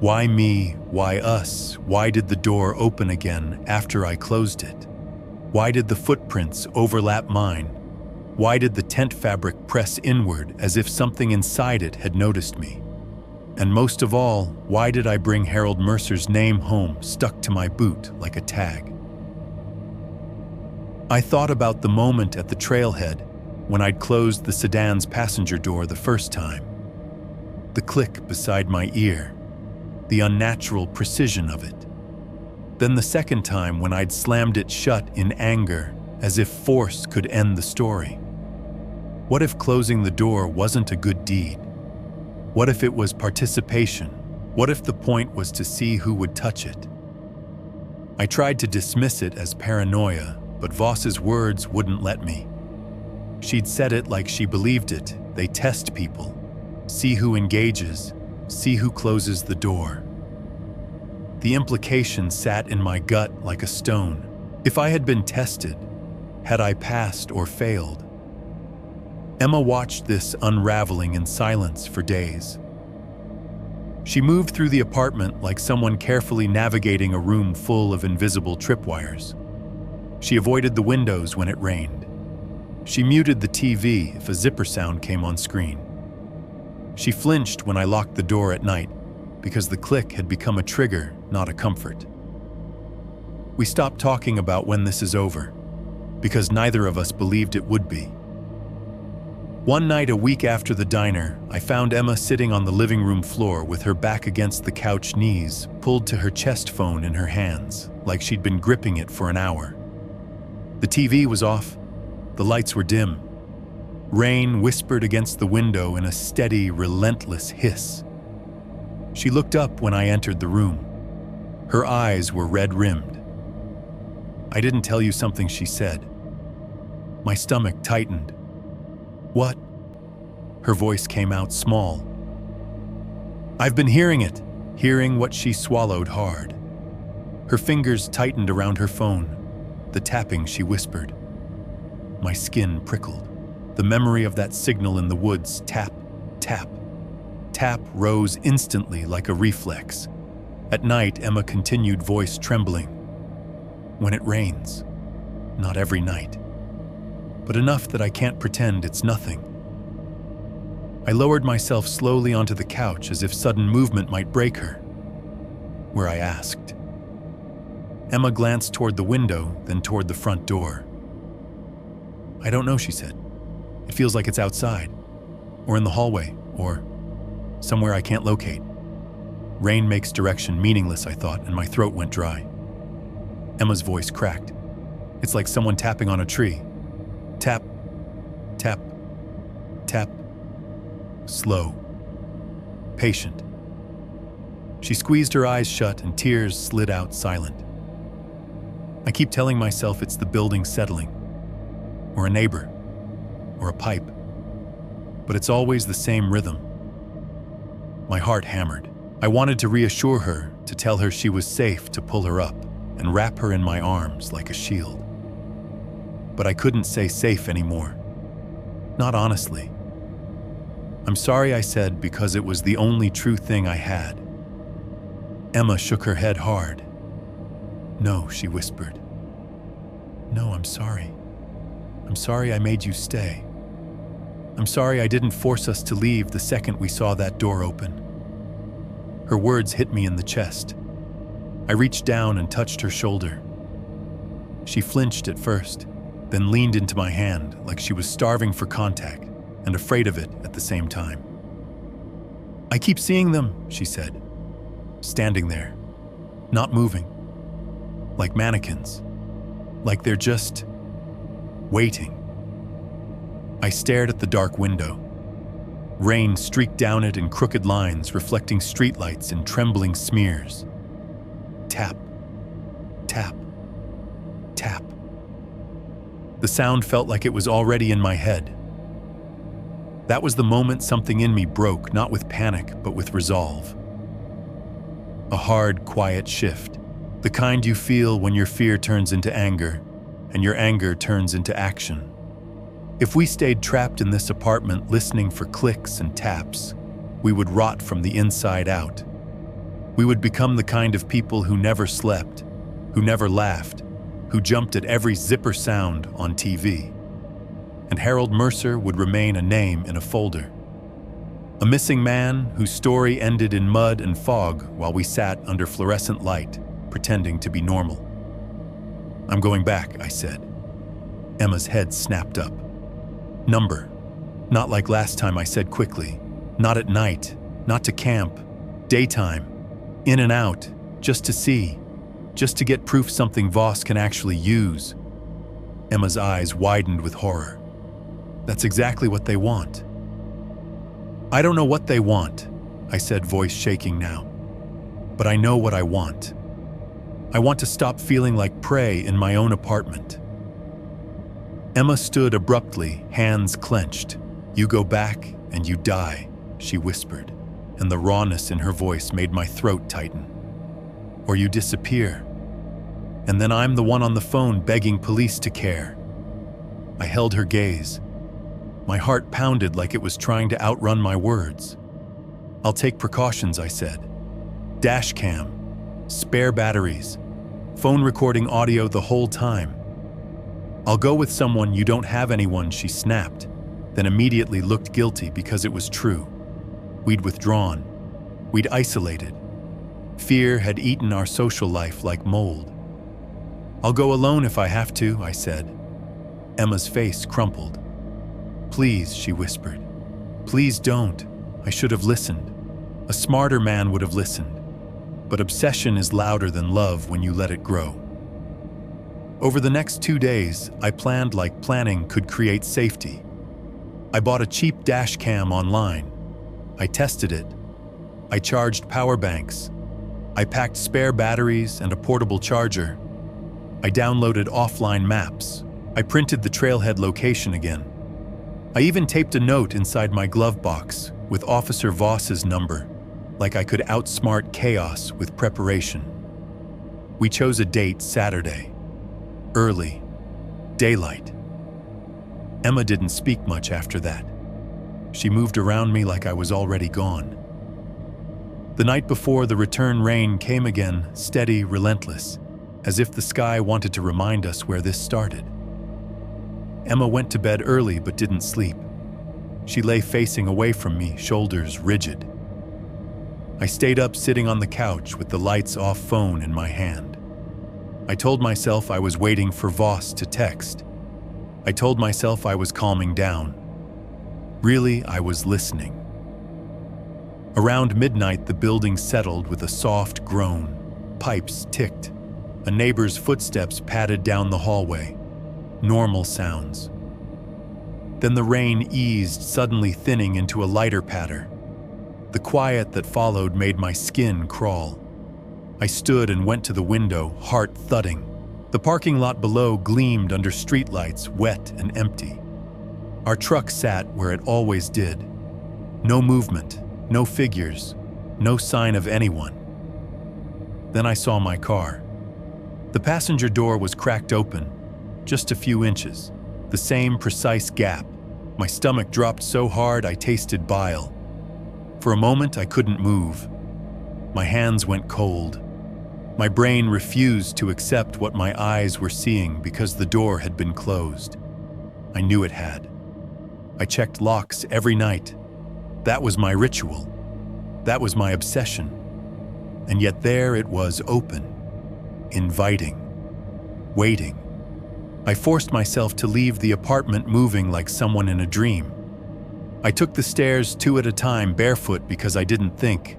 Why me? Why us? Why did the door open again after I closed it? Why did the footprints overlap mine? Why did the tent fabric press inward as if something inside it had noticed me? And most of all, why did I bring Harold Mercer's name home stuck to my boot like a tag? I thought about the moment at the trailhead when I'd closed the sedan's passenger door the first time. The click beside my ear, the unnatural precision of it. Then the second time when I'd slammed it shut in anger, as if force could end the story. What if closing the door wasn't a good deed? What if it was participation? What if the point was to see who would touch it? I tried to dismiss it as paranoia, but Voss's words wouldn't let me. She'd said it like she believed it. They test people. See who engages. See who closes the door. The implication sat in my gut like a stone. If I had been tested, had I passed or failed? Emma watched this unraveling in silence for days. She moved through the apartment like someone carefully navigating a room full of invisible tripwires. She avoided the windows when it rained. She muted the TV if a zipper sound came on screen. She flinched when I locked the door at night because the click had become a trigger, not a comfort. We stopped talking about when this is over because neither of us believed it would be. One night a week after the diner, I found Emma sitting on the living room floor with her back against the couch, knees pulled to her chest phone in her hands, like she'd been gripping it for an hour. The TV was off. The lights were dim. Rain whispered against the window in a steady, relentless hiss. She looked up when I entered the room. Her eyes were red-rimmed. "I didn't tell you something," she said. My stomach tightened. "What?" Her voice came out small. "I've been hearing it," hearing what she swallowed hard. Her fingers tightened around her phone. The tapping, she whispered. My skin prickled. The memory of that signal in the woods, tap, tap. Tap rose instantly like a reflex. At night, Emma continued, voice trembling. "When it rains. Not every night. But enough that I can't pretend it's nothing." I lowered myself slowly onto the couch as if sudden movement might break her. "Where?" I asked. Emma glanced toward the window, then toward the front door. "I don't know," she said. "It feels like it's outside, or in the hallway, or somewhere I can't locate." Rain makes direction meaningless, I thought, and my throat went dry. Emma's voice cracked. "It's like someone tapping on a tree. Tap, tap, tap. Slow. Patient." She squeezed her eyes shut and tears slid out silent. I keep telling myself it's the building settling, or a neighbor, or a pipe. But it's always the same rhythm. My heart hammered. I wanted to reassure her, to tell her she was safe, to pull her up and wrap her in my arms like a shield. But I couldn't say safe anymore. Not honestly. "I'm sorry," I said, because it was the only true thing I had. Emma shook her head hard. "No," she whispered. "No, I'm sorry. I'm sorry I made you stay. I'm sorry I didn't force us to leave the second we saw that door open." Her words hit me in the chest. I reached down and touched her shoulder. She flinched at first, then leaned into my hand like she was starving for contact and afraid of it at the same time. "I keep seeing them," she said, standing there, not moving, like mannequins, like they're just waiting. I stared at the dark window. Rain streaked down it in crooked lines, reflecting streetlights in trembling smears. Tap, tap, tap. The sound felt like it was already in my head. That was the moment something in me broke, not with panic, but with resolve. A hard, quiet shift, the kind you feel when your fear turns into anger, and your anger turns into action. If we stayed trapped in this apartment listening for clicks and taps, we would rot from the inside out. We would become the kind of people who never slept, who never laughed, who jumped at every zipper sound on TV. And Harold Mercer would remain a name in a folder. A missing man whose story ended in mud and fog while we sat under fluorescent light, pretending to be normal. "I'm going back," I said. Emma's head snapped up. "Number. Not like last time," I said quickly. "Not at night. Not to camp. Daytime. In and out, just to see, just to get proof something Voss can actually use. Emma's eyes widened with horror. That's exactly what they want. I don't know what they want, I said, voice shaking now. But I know what I want. I want to stop feeling like prey in my own apartment. Emma stood abruptly, hands clenched. You go back and you die, she whispered, and the rawness in her voice made my throat tighten. Or you disappear. And then I'm the one on the phone begging police to care. I held her gaze. My heart pounded like it was trying to outrun my words. I'll take precautions, I said. Dash cam, spare batteries, phone recording audio the whole time. I'll go with someone. You don't have anyone, she snapped, then immediately looked guilty because it was true. We'd withdrawn. We'd isolated. Fear had eaten our social life like mold. I'll go alone if I have to, I said. Emma's face crumpled. Please, she whispered. Please don't. I should have listened. A smarter man would have listened. But obsession is louder than love when you let it grow. Over the next 2 days, I planned like planning could create safety. I bought a cheap dash cam online. I tested it. I charged power banks. I packed spare batteries and a portable charger. I downloaded offline maps. I printed the trailhead location again. I even taped a note inside my glove box with Officer Voss's number, like I could outsmart chaos with preparation. We chose a date, Saturday. Early. Daylight. Emma didn't speak much after that. She moved around me like I was already gone. The night before, the return rain came again, steady, relentless, as if the sky wanted to remind us where this started. Emma went to bed early but didn't sleep. She lay facing away from me, shoulders rigid. I stayed up sitting on the couch with the lights-off phone in my hand. I told myself I was waiting for Voss to text. I told myself I was calming down. Really, I was listening. Around midnight, the building settled with a soft groan. Pipes ticked. A neighbor's footsteps padded down the hallway. Normal sounds. Then the rain eased, suddenly thinning into a lighter patter. The quiet that followed made my skin crawl. I stood and went to the window, heart thudding. The parking lot below gleamed under streetlights, wet and empty. Our truck sat where it always did. No movement, no figures, no sign of anyone. Then I saw my car. The passenger door was cracked open, just a few inches, the same precise gap. My stomach dropped so hard I tasted bile. For a moment I couldn't move. My hands went cold. My brain refused to accept what my eyes were seeing because the door had been closed. I knew it had. I checked locks every night. That was my ritual. That was my obsession. And yet there it was, open, inviting, waiting. I forced myself to leave the apartment moving like someone in a dream. I took the stairs 2 at a time, barefoot, because I didn't think,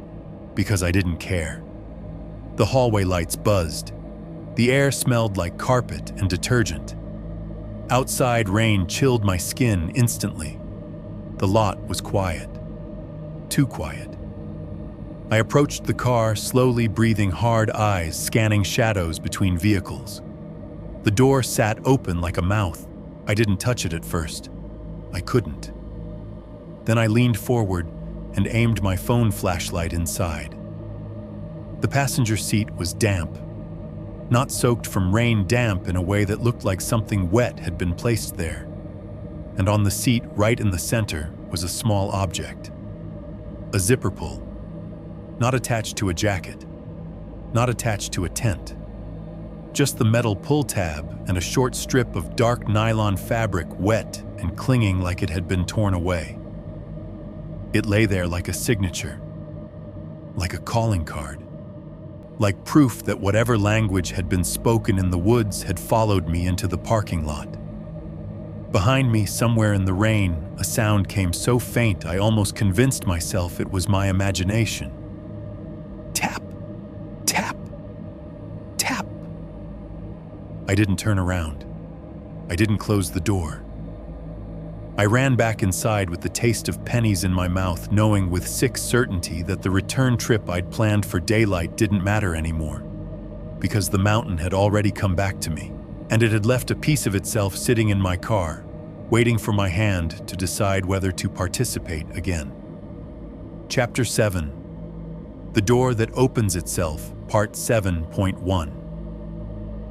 because I didn't care. The hallway lights buzzed. The air smelled like carpet and detergent. Outside rain chilled my skin instantly. The lot was quiet. Too quiet. I approached the car, slowly breathing, hard eyes scanning shadows between vehicles. The door sat open like a mouth. I didn't touch it at first. I couldn't. Then I leaned forward and aimed my phone flashlight inside. The passenger seat was damp. Not soaked from rain, damp in a way that looked like something wet had been placed there. And on the seat, right in the center, was a small object. A zipper pull. Not attached to a jacket. Not attached to a tent. Just the metal pull tab and a short strip of dark nylon fabric, wet and clinging like it had been torn away. It lay there like a signature, like a calling card, like proof that whatever language had been spoken in the woods had followed me into the parking lot. Behind me, somewhere in the rain, a sound came so faint I almost convinced myself it was my imagination. Tap, I didn't turn around. I didn't close the door. I ran back inside with the taste of pennies in my mouth, knowing with sick certainty that the return trip I'd planned for daylight didn't matter anymore, because the mountain had already come back to me, and it had left a piece of itself sitting in my car, waiting for my hand to decide whether to participate again. Chapter 7. The Door That Opens Itself, Part 7.1.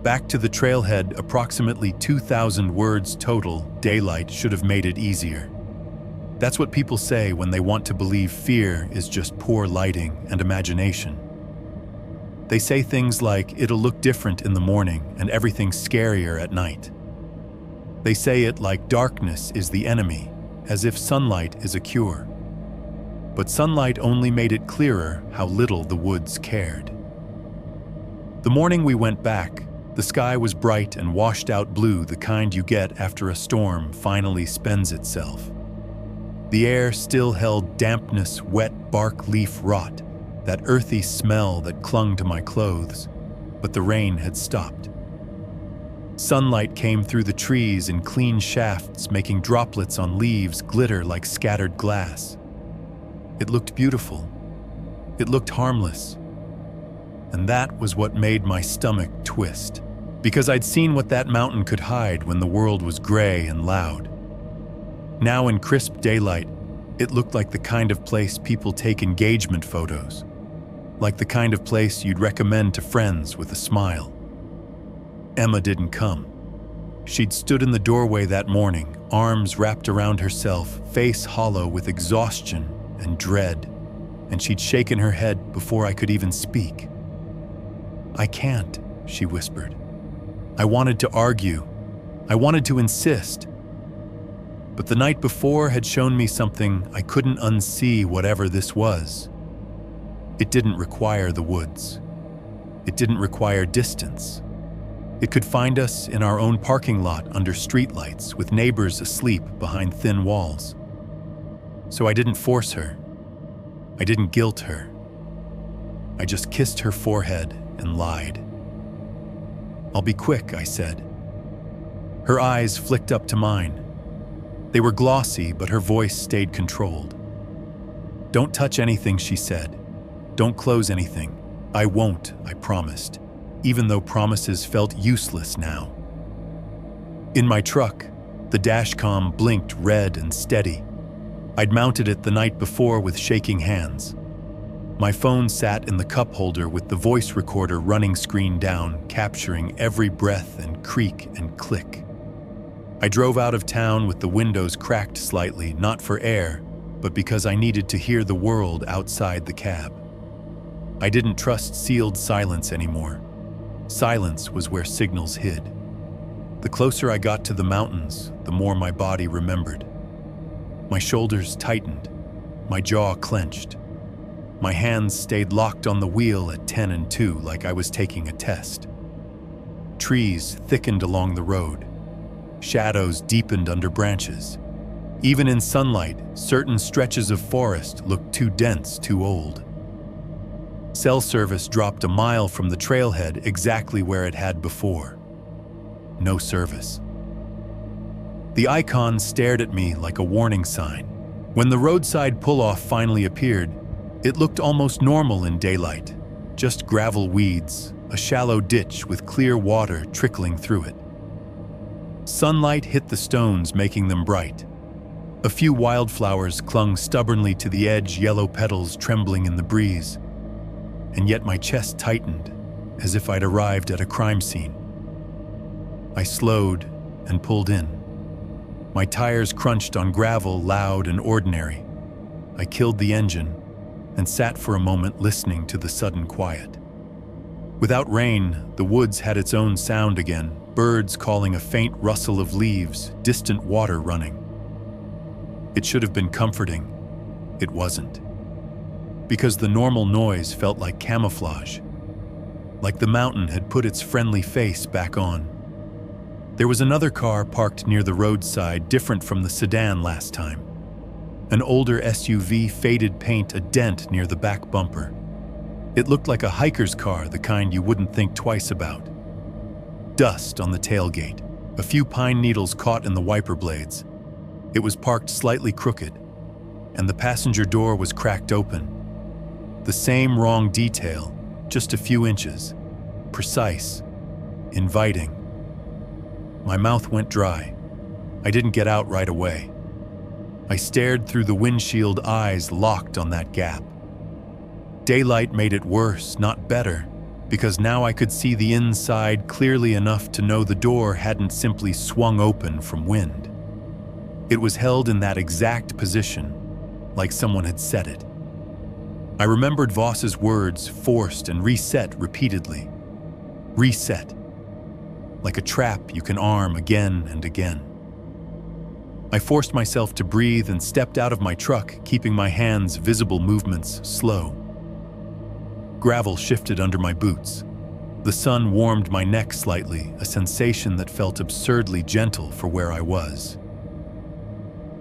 Back to the trailhead, approximately 2,000 words total. Daylight should have made it easier. That's what people say when they want to believe fear is just poor lighting and imagination. They say things like it'll look different in the morning and everything's scarier at night. They say it like darkness is the enemy, as if sunlight is a cure. But sunlight only made it clearer how little the woods cared. The morning we went back, the sky was bright and washed out blue, the kind you get after a storm finally spends itself. The air still held dampness, wet bark leaf rot, that earthy smell that clung to my clothes, but the rain had stopped. Sunlight came through the trees in clean shafts, making droplets on leaves glitter like scattered glass. It looked beautiful. It looked harmless. And that was what made my stomach twist, because I'd seen what that mountain could hide when the world was gray and loud. Now in crisp daylight, it looked like the kind of place people take engagement photos, like the kind of place you'd recommend to friends with a smile. Emma didn't come. She'd stood in the doorway that morning, arms wrapped around herself, face hollow with exhaustion and dread, and she'd shaken her head before I could even speak. "I can't," she whispered. I wanted to argue. I wanted to insist. But the night before had shown me something I couldn't unsee, whatever this was. It didn't require the woods. It didn't require distance. It could find us in our own parking lot under streetlights with neighbors asleep behind thin walls. So I didn't force her. I didn't guilt her. I just kissed her forehead and lied. "I'll be quick," I said. Her eyes flicked up to mine. They were glossy, but her voice stayed controlled. "Don't touch anything," she said. "Don't close anything." "I won't," I promised, even though promises felt useless now. In my truck, the dashcam blinked red and steady. I'd mounted it the night before with shaking hands. My phone sat in the cup holder with the voice recorder running screen down, capturing every breath and creak and click. I drove out of town with the windows cracked slightly, not for air, but because I needed to hear the world outside the cab. I didn't trust sealed silence anymore. Silence was where signals hid. The closer I got to the mountains, the more my body remembered. My shoulders tightened, my jaw clenched. My hands stayed locked on the wheel at 10 and 2 like I was taking a test. Trees thickened along the road. Shadows deepened under branches. Even in sunlight, certain stretches of forest looked too dense, too old. Cell service dropped a mile from the trailhead, exactly where it had before. No service. The icon stared at me like a warning sign. When the roadside pull-off finally appeared, it looked almost normal in daylight. Just gravel weeds, a shallow ditch with clear water trickling through it. Sunlight hit the stones, making them bright. A few wildflowers clung stubbornly to the edge, yellow petals trembling in the breeze. And yet my chest tightened, as if I'd arrived at a crime scene. I slowed and pulled in. My tires crunched on gravel, loud and ordinary. I killed the engine and sat for a moment listening to the sudden quiet. Without rain, the woods had its own sound again, birds calling, a faint rustle of leaves, distant water running. It should have been comforting. It wasn't. Because the normal noise felt like camouflage, like the mountain had put its friendly face back on. There was another car parked near the roadside, different from the sedan last time. An older SUV, faded paint, a dent near the back bumper. It looked like a hiker's car, the kind you wouldn't think twice about. Dust on the tailgate, a few pine needles caught in the wiper blades. It was parked slightly crooked, and the passenger door was cracked open. The same wrong detail, just a few inches. Precise, inviting. My mouth went dry. I didn't get out right away. I stared through the windshield, eyes locked on that gap. Daylight made it worse, not better, because now I could see the inside clearly enough to know the door hadn't simply swung open from wind. It was held in that exact position, like someone had set it. I remembered Voss's words, forced and reset repeatedly. Reset. Like a trap you can arm again and again. I forced myself to breathe and stepped out of my truck, keeping my hands' visible movements slow. Gravel shifted under my boots. The sun warmed my neck slightly, a sensation that felt absurdly gentle for where I was.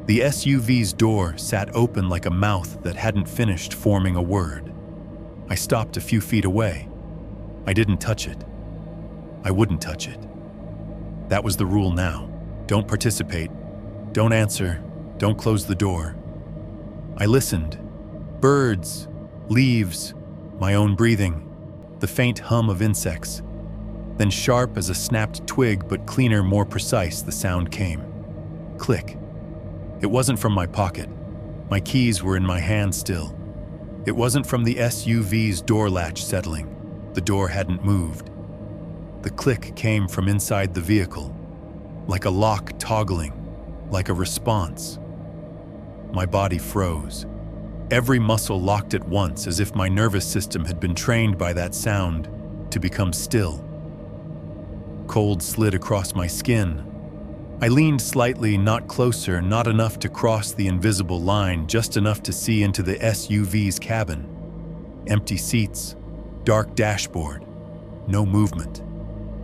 The SUV's door sat open like a mouth that hadn't finished forming a word. I stopped a few feet away. I didn't touch it. I wouldn't touch it. That was the rule now. Don't participate. Don't answer. Don't close the door. I listened. Birds, leaves, my own breathing, the faint hum of insects. Then sharp as a snapped twig, but cleaner, more precise, the sound came. Click. It wasn't from my pocket. My keys were in my hand still. It wasn't from the SUV's door latch settling. The door hadn't moved. The click came from inside the vehicle, like a lock toggling, like a response. My body froze. Every muscle locked at once, as if my nervous system had been trained by that sound to become still. Cold slid across my skin. I leaned slightly, not closer, not enough to cross the invisible line, just enough to see into the SUV's cabin. Empty seats, dark dashboard, no movement.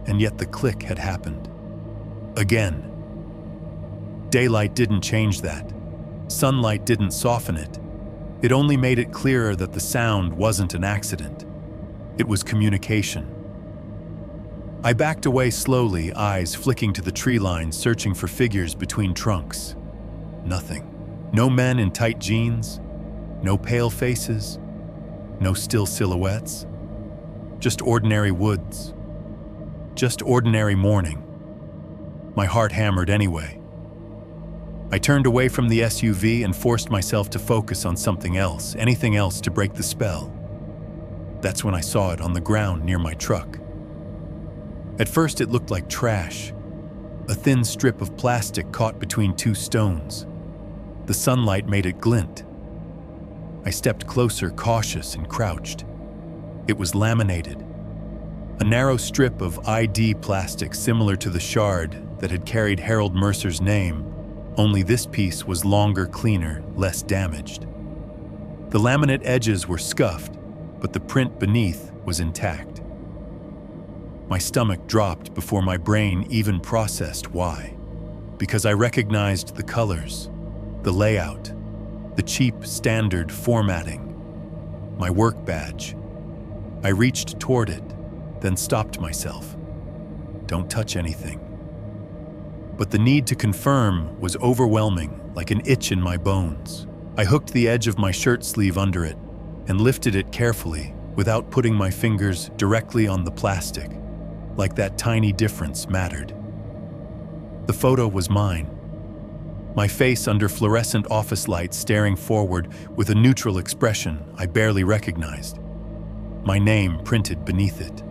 And yet the click had happened. Again. Daylight didn't change that. Sunlight didn't soften it. It only made it clearer that the sound wasn't an accident. It was communication. I backed away slowly, eyes flicking to the tree line, searching for figures between trunks. Nothing. No men in tight jeans. No pale faces. No still silhouettes. Just ordinary woods. Just ordinary morning. My heart hammered anyway. I turned away from the SUV and forced myself to focus on something else, anything else to break the spell. That's when I saw it on the ground near my truck. At first it looked like trash, a thin strip of plastic caught between two stones. The sunlight made it glint. I stepped closer, cautious, and crouched. It was laminated. A narrow strip of ID plastic similar to the shard that had carried Harold Mercer's name, only this piece was longer, cleaner, less damaged. The laminate edges were scuffed, but the print beneath was intact. My stomach dropped before my brain even processed why. Because I recognized the colors, the layout, the cheap standard formatting. My work badge. I reached toward it, then stopped myself. Don't touch anything. But the need to confirm was overwhelming, like an itch in my bones. I hooked the edge of my shirt sleeve under it and lifted it carefully without putting my fingers directly on the plastic, like that tiny difference mattered. The photo was mine. My face under fluorescent office lights staring forward with a neutral expression I barely recognized. My name printed beneath it.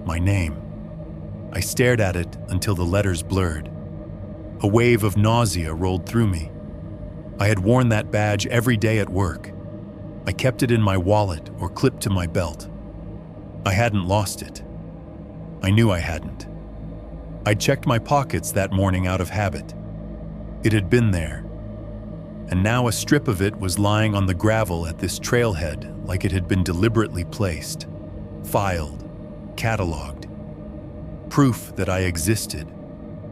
My name. I stared at it until the letters blurred. A wave of nausea rolled through me. I had worn that badge every day at work. I kept it in my wallet or clipped to my belt. I hadn't lost it. I knew I hadn't. I'd checked my pockets that morning out of habit. It had been there. And now a strip of it was lying on the gravel at this trailhead like it had been deliberately placed, filed, cataloged. Proof that I existed.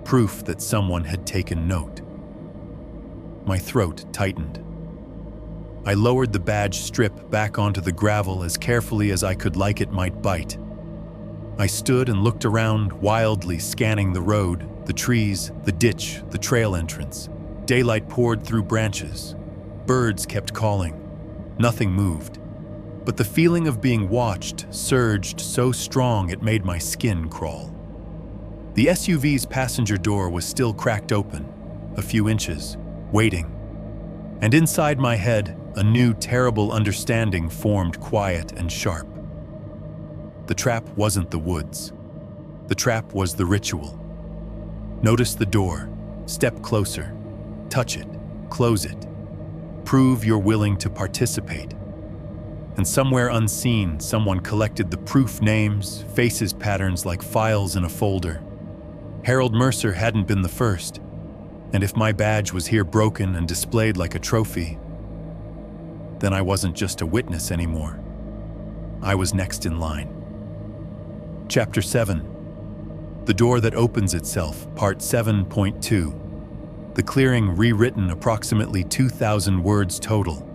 Proof that someone had taken note. My throat tightened. I lowered the badge strip back onto the gravel as carefully as I could, like it might bite. I stood and looked around, wildly scanning the road, the trees, the ditch, the trail entrance. Daylight poured through branches. Birds kept calling. Nothing moved. But the feeling of being watched surged so strong it made my skin crawl. The SUV's passenger door was still cracked open, a few inches, waiting. And inside my head, a new terrible understanding formed, quiet and sharp. The trap wasn't the woods. The trap was the ritual. Notice the door. Step closer. Touch it. Close it. Prove you're willing to participate. And somewhere unseen, someone collected the proof names, faces patterns like files in a folder. Harold Mercer hadn't been the first, and if my badge was here broken and displayed like a trophy, then I wasn't just a witness anymore. I was next in line. Chapter 7. The Door That Opens Itself, Part 7.2. The clearing rewritten, approximately 2,000 words total.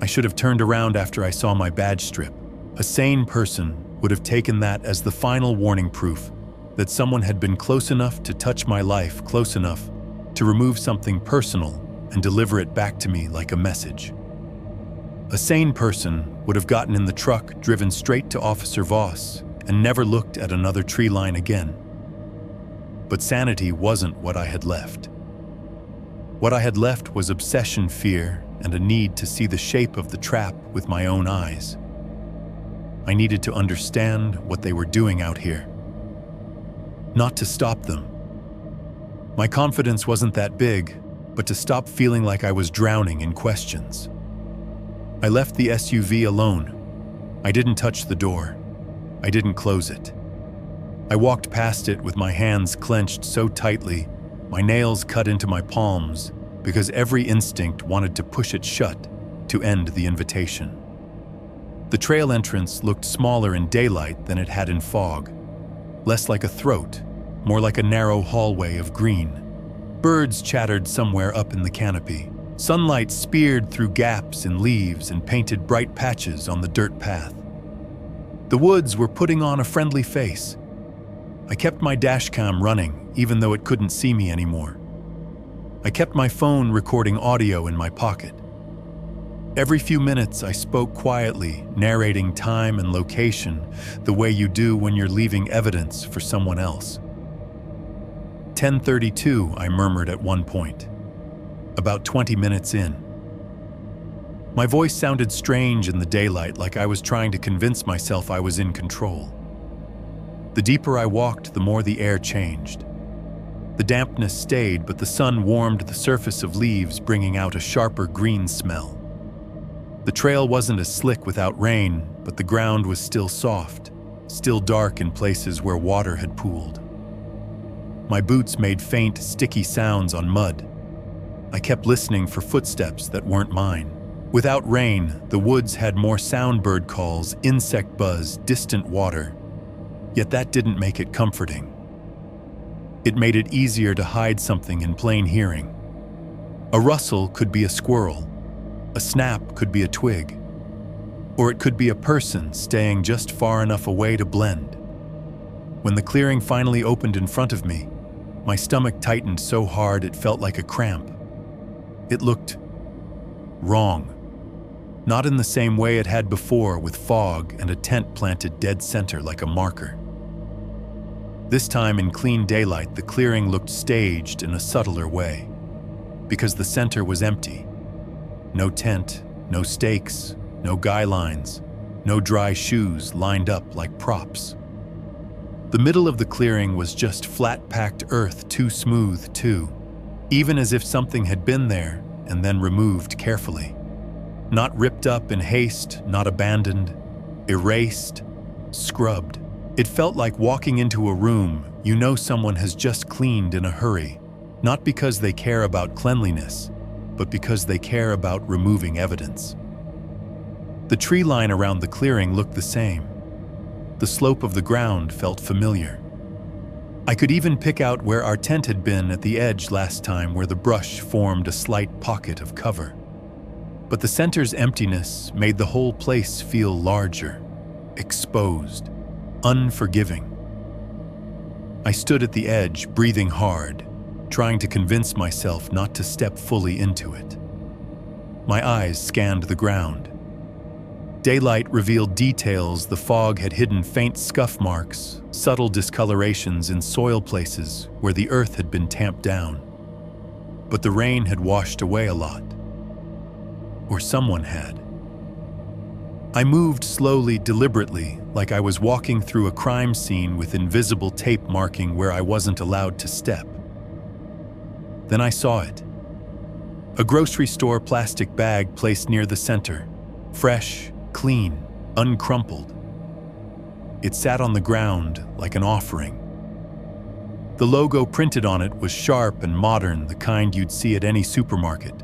I should have turned around after I saw my badge strip. A sane person would have taken that as the final warning proof that someone had been close enough to touch my life, close enough to remove something personal and deliver it back to me like a message. A sane person would have gotten in the truck, driven straight to Officer Voss, and never looked at another tree line again. But sanity wasn't what I had left. What I had left was obsession, fear, and a need to see the shape of the trap with my own eyes. I needed to understand what they were doing out here. Not to stop them. My confidence wasn't that big, but to stop feeling like I was drowning in questions. I left the SUV alone. I didn't touch the door. I didn't close it. I walked past it with my hands clenched so tightly, my nails cut into my palms, because every instinct wanted to push it shut to end the invitation. The trail entrance looked smaller in daylight than it had in fog, less like a throat, more like a narrow hallway of green. Birds chattered somewhere up in the canopy. Sunlight speared through gaps in leaves and painted bright patches on the dirt path. The woods were putting on a friendly face. I kept my dashcam running, even though it couldn't see me anymore. I kept my phone recording audio in my pocket. Every few minutes, I spoke quietly, narrating time and location the way you do when you're leaving evidence for someone else. 10:32, I murmured at one point, about 20 minutes in. My voice sounded strange in the daylight, like I was trying to convince myself I was in control. The deeper I walked, the more the air changed. The dampness stayed, but the sun warmed the surface of leaves, bringing out a sharper green smell. The trail wasn't as slick without rain, but the ground was still soft, still dark in places where water had pooled. My boots made faint, sticky sounds on mud. I kept listening for footsteps that weren't mine. Without rain, the woods had more soundbird calls, insect buzz, distant water. Yet that didn't make it comforting. It made it easier to hide something in plain hearing. A rustle could be a squirrel. A snap could be a twig. Or it could be a person staying just far enough away to blend. When the clearing finally opened in front of me, my stomach tightened so hard it felt like a cramp. It looked wrong. Not in the same way it had before, with fog and a tent planted dead center like a marker. This time in clean daylight, the clearing looked staged in a subtler way, because the center was empty. No tent, no stakes, no guy lines, no dry shoes lined up like props. The middle of the clearing was just flat-packed earth, too smooth, too, even as if something had been there and then removed carefully. Not ripped up in haste, not abandoned, erased, scrubbed. It felt like walking into a room you know someone has just cleaned in a hurry, not because they care about cleanliness, but because they care about removing evidence. The tree line around the clearing looked the same. The slope of the ground felt familiar. I could even pick out where our tent had been at the edge last time, where the brush formed a slight pocket of cover. But the center's emptiness made the whole place feel larger, exposed. unforgiving. I stood at the edge, breathing hard, trying to convince myself not to step fully into it. My eyes scanned the ground. Daylight revealed details. The fog had hidden faint scuff marks, subtle discolorations in soil places where the earth had been tamped down. But the rain had washed away a lot. Or someone had. I moved slowly, deliberately, like I was walking through a crime scene with invisible tape marking where I wasn't allowed to step. Then I saw it. A grocery store plastic bag placed near the center, fresh, clean, uncrumpled. It sat on the ground like an offering. The logo printed on it was sharp and modern, the kind you'd see at any supermarket.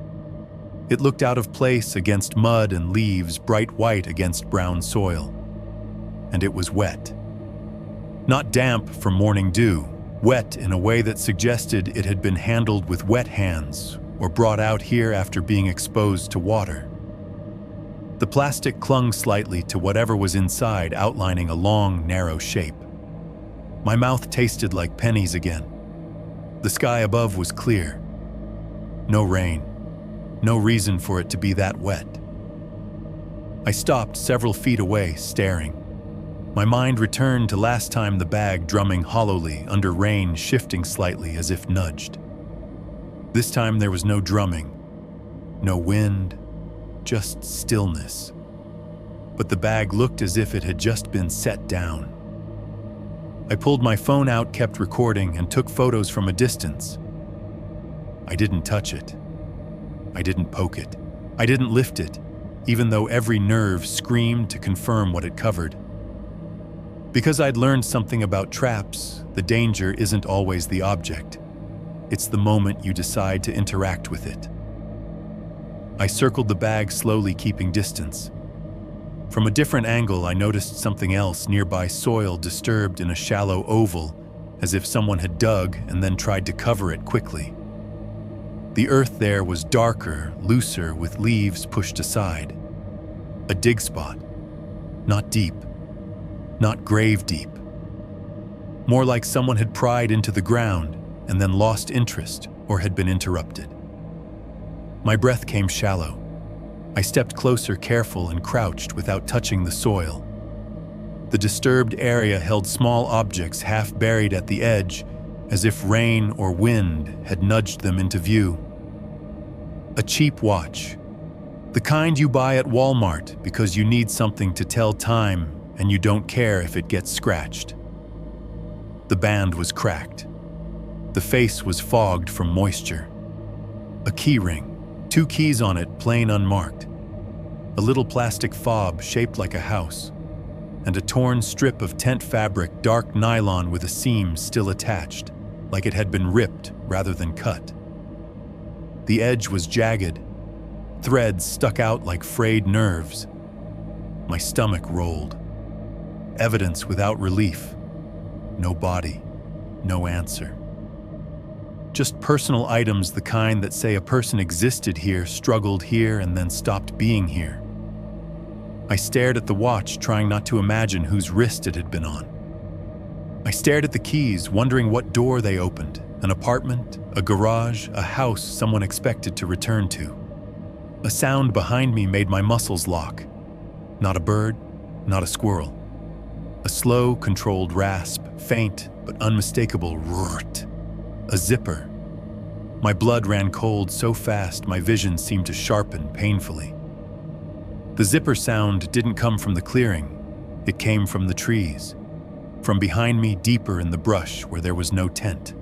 It looked out of place against mud and leaves, bright white against brown soil. And it was wet. Not damp from morning dew, wet in a way that suggested it had been handled with wet hands or brought out here after being exposed to water. The plastic clung slightly to whatever was inside, outlining a long, narrow shape. My mouth tasted like pennies again. The sky above was clear. No rain. No reason for it to be that wet. I stopped several feet away, staring. My mind returned to last time, the bag drumming hollowly under rain, shifting slightly as if nudged. This time there was no drumming, no wind, just stillness. But the bag looked as if it had just been set down. I pulled my phone out, kept recording, and took photos from a distance. I didn't touch it. I didn't poke it. I didn't lift it, even though every nerve screamed to confirm what it covered. Because I'd learned something about traps, the danger isn't always the object. It's the moment you decide to interact with it. I circled the bag slowly, keeping distance. From a different angle, I noticed something else nearby, soil disturbed in a shallow oval, as if someone had dug and then tried to cover it quickly. The earth there was darker, looser, with leaves pushed aside. A dig spot. Not deep. Not grave deep. More like someone had pried into the ground and then lost interest or had been interrupted. My breath came shallow. I stepped closer, careful, and crouched without touching the soil. The disturbed area held small objects half buried at the edge, as if rain or wind had nudged them into view. A cheap watch. The kind you buy at Walmart because you need something to tell time and you don't care if it gets scratched. The band was cracked. The face was fogged from moisture. A key ring, 2 keys on it, plain unmarked. A little plastic fob shaped like a house, and a torn strip of tent fabric, dark nylon with a seam still attached, like it had been ripped rather than cut. The edge was jagged. Threads stuck out like frayed nerves. My stomach rolled. Evidence without relief. No body. No answer. Just personal items, the kind that say a person existed here, struggled here, and then stopped being here. I stared at the watch, trying not to imagine whose wrist it had been on. I stared at the keys, wondering what door they opened. An apartment, a garage, a house someone expected to return to. A sound behind me made my muscles lock. Not a bird, not a squirrel. A slow, controlled rasp, faint but unmistakable roart. A zipper. My blood ran cold so fast my vision seemed to sharpen painfully. The zipper sound didn't come from the clearing. It came from the trees. From behind me, deeper in the brush where there was no tent.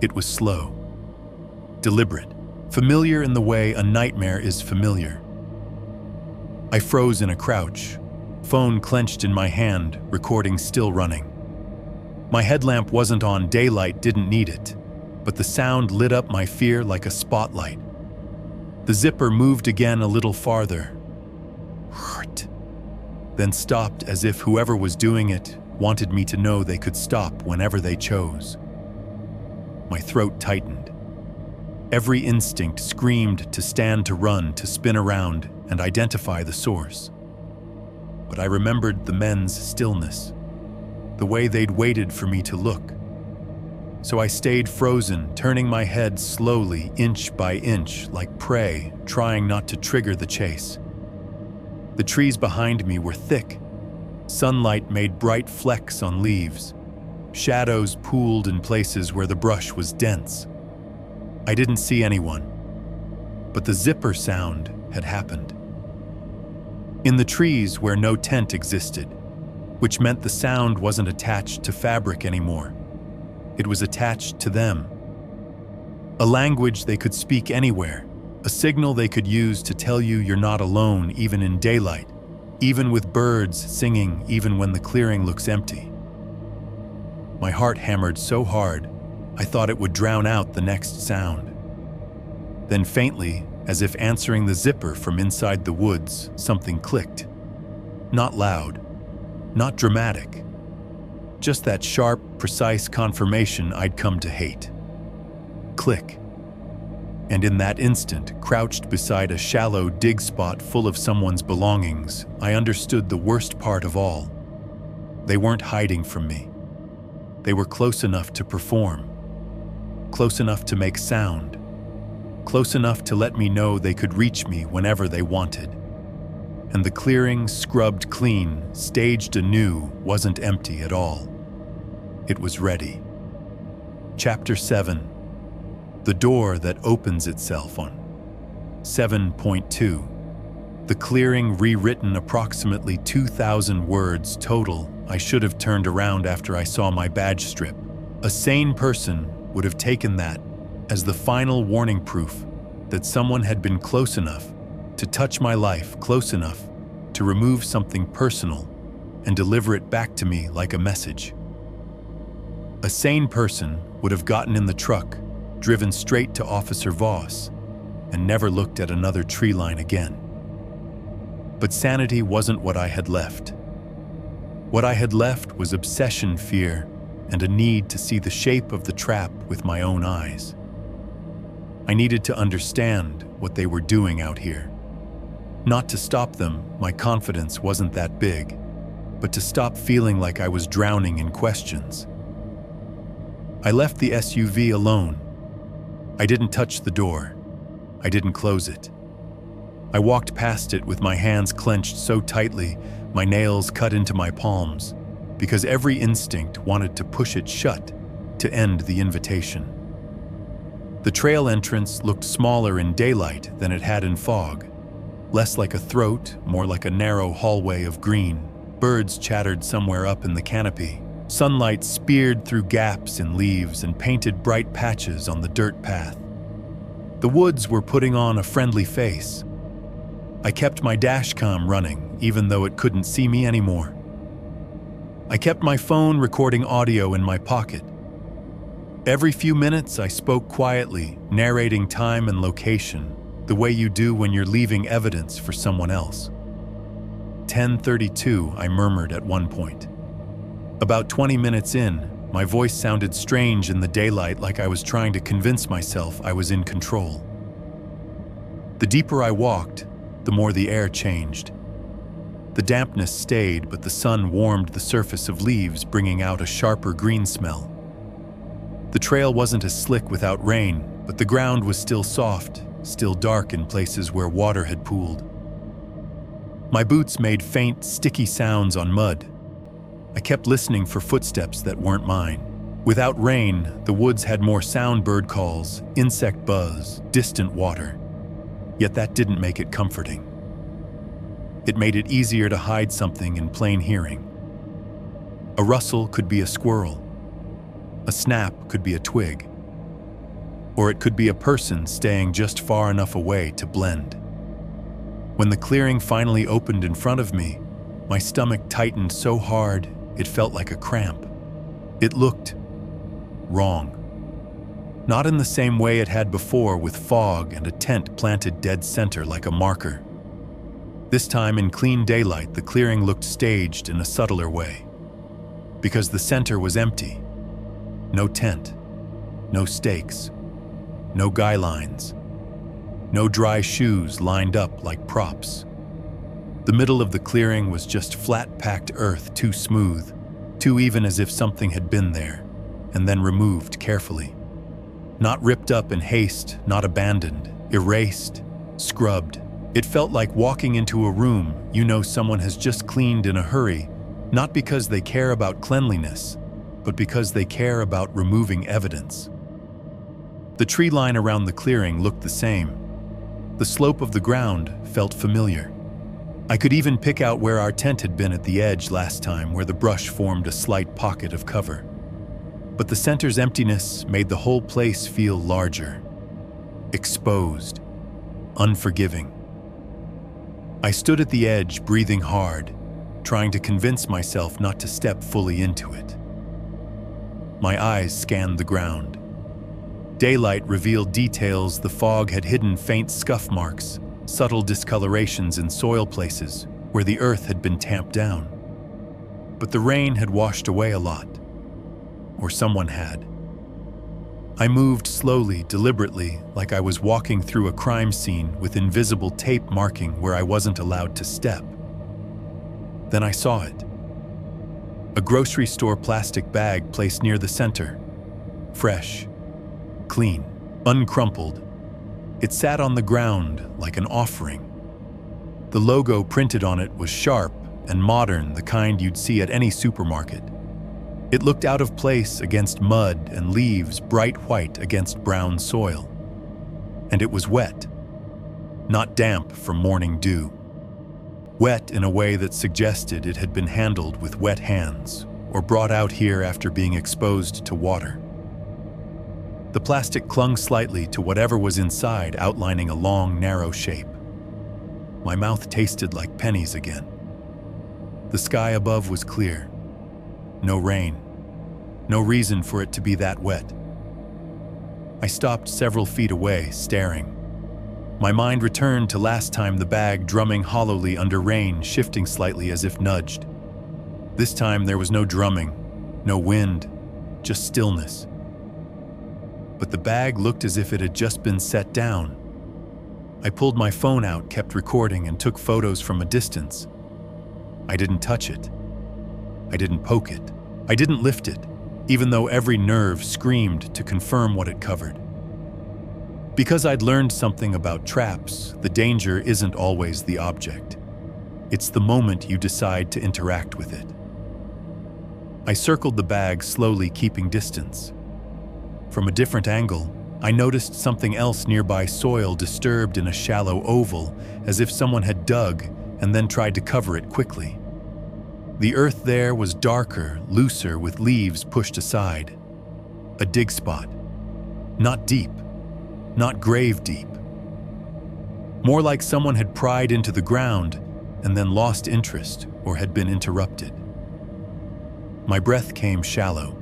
It was slow, deliberate, familiar in the way a nightmare is familiar. I froze in a crouch, phone clenched in my hand, recording still running. My headlamp wasn't on, daylight didn't need it, but the sound lit up my fear like a spotlight. The zipper moved again a little farther, then stopped as if whoever was doing it wanted me to know they could stop whenever they chose. My throat tightened. Every instinct screamed to stand, to run, to spin around and identify the source. but I remembered the men's stillness, the way they'd waited for me to look. So I stayed frozen, turning my head slowly, inch by inch, like prey, trying not to trigger the chase. The trees behind me were thick. Sunlight made bright flecks on leaves. Shadows pooled in places where the brush was dense. I didn't see anyone, but the zipper sound had happened. In the trees where no tent existed, which meant the sound wasn't attached to fabric anymore. It was attached to them. A language they could speak anywhere, a signal they could use to tell you you're not alone even in daylight, even with birds singing, even when the clearing looks empty. My heart hammered so hard, I thought it would drown out the next sound. Then faintly, as if answering the zipper from inside the woods, something clicked. Not loud, not dramatic. Just that sharp, precise confirmation I'd come to hate. Click. And in that instant, crouched beside a shallow dig spot full of someone's belongings, I understood the worst part of all. They weren't hiding from me. They were close enough to perform, close enough to make sound, close enough to let me know they could reach me whenever they wanted. And the clearing, scrubbed clean, staged anew, wasn't empty at all. It was ready. Chapter 7. The door that opens itself on 7.2. The clearing rewritten approximately 2,000 words total. I should have turned around after I saw my badge strip. A sane person would have taken that as the final warning proof that someone had been close enough to touch my life, close enough to remove something personal and deliver it back to me like a message. A sane person would have gotten in the truck, driven straight to Officer Voss, and never looked at another tree line again. But sanity wasn't what I had left. What I had left was obsession, fear, and a need to see the shape of the trap with my own eyes. I needed to understand what they were doing out here. Not to stop them, my confidence wasn't that big, but to stop feeling like I was drowning in questions. I left the SUV alone. I didn't touch the door. I didn't close it. I walked past it with my hands clenched so tightly, my nails cut into my palms, because every instinct wanted to push it shut to end the invitation. The trail entrance looked smaller in daylight than it had in fog, less like a throat, more like a narrow hallway of green. Birds chattered somewhere up in the canopy. Sunlight speared through gaps in leaves and painted bright patches on the dirt path. The woods were putting on a friendly face. I kept my dashcam running, even though it couldn't see me anymore. I kept my phone recording audio in my pocket. Every few minutes, I spoke quietly, narrating time and location, the way you do when you're leaving evidence for someone else. 10:32, I murmured at one point. About 20 minutes in, my voice sounded strange in the daylight, like I was trying to convince myself I was in control. The deeper I walked, the more the air changed. The dampness stayed, but the sun warmed the surface of leaves, bringing out a sharper green smell. The trail wasn't as slick without rain, but the ground was still soft, still dark in places where water had pooled. My boots made faint, sticky sounds on mud. I kept listening for footsteps that weren't mine. Without rain, the woods had more sound: bird calls, insect buzz, distant water. Yet that didn't make it comforting. It made it easier to hide something in plain hearing. A rustle could be a squirrel. A snap could be a twig. Or it could be a person staying just far enough away to blend. When the clearing finally opened in front of me, my stomach tightened so hard it felt like a cramp. It looked wrong. Not in the same way it had before, with fog and a tent planted dead center like a marker. This time, in clean daylight, the clearing looked staged in a subtler way. Because the center was empty. No tent, no stakes, no guy lines, no dry shoes lined up like props. The middle of the clearing was just flat-packed earth, too smooth, too even as if something had been there, and then removed carefully. Not ripped up in haste, not abandoned, erased, scrubbed. It felt like walking into a room you know someone has just cleaned in a hurry, not because they care about cleanliness, but because they care about removing evidence. The tree line around the clearing looked the same. The slope of the ground felt familiar. I could even pick out where our tent had been at the edge last time, where the brush formed a slight pocket of cover. But the center's emptiness made the whole place feel larger, exposed, unforgiving. I stood at the edge, breathing hard, trying to convince myself not to step fully into it. My eyes scanned the ground. Daylight revealed details the fog had hidden: faint scuff marks, subtle discolorations in soil places where the earth had been tamped down. But the rain had washed away a lot, or someone had. I moved slowly, deliberately, like I was walking through a crime scene with invisible tape marking where I wasn't allowed to step. Then I saw it. A grocery store plastic bag placed near the center. Fresh, clean, uncrumpled. It sat on the ground like an offering. The logo printed on it was sharp and modern, the kind you'd see at any supermarket. It looked out of place against mud and leaves, bright white against brown soil. And it was wet, not damp from morning dew. Wet in a way that suggested it had been handled with wet hands or brought out here after being exposed to water. The plastic clung slightly to whatever was inside, outlining a long, narrow shape. My mouth tasted like pennies again. The sky above was clear. No rain. No reason for it to be that wet. I stopped several feet away, staring. My mind returned to last time, the bag drumming hollowly under rain, shifting slightly as if nudged. This time there was no drumming, no wind, just stillness. But the bag looked as if it had just been set down. I pulled my phone out, kept recording, and took photos from a distance. I didn't touch it. I didn't poke it. I didn't lift it, even though every nerve screamed to confirm what it covered. Because I'd learned something about traps, the danger isn't always the object. It's the moment you decide to interact with it. I circled the bag slowly, keeping distance. From a different angle, I noticed something else nearby: soil disturbed in a shallow oval, as if someone had dug and then tried to cover it quickly. The earth there was darker, looser, with leaves pushed aside. A dig spot. Not deep. Not grave deep. More like someone had pried into the ground and then lost interest or had been interrupted. My breath came shallow.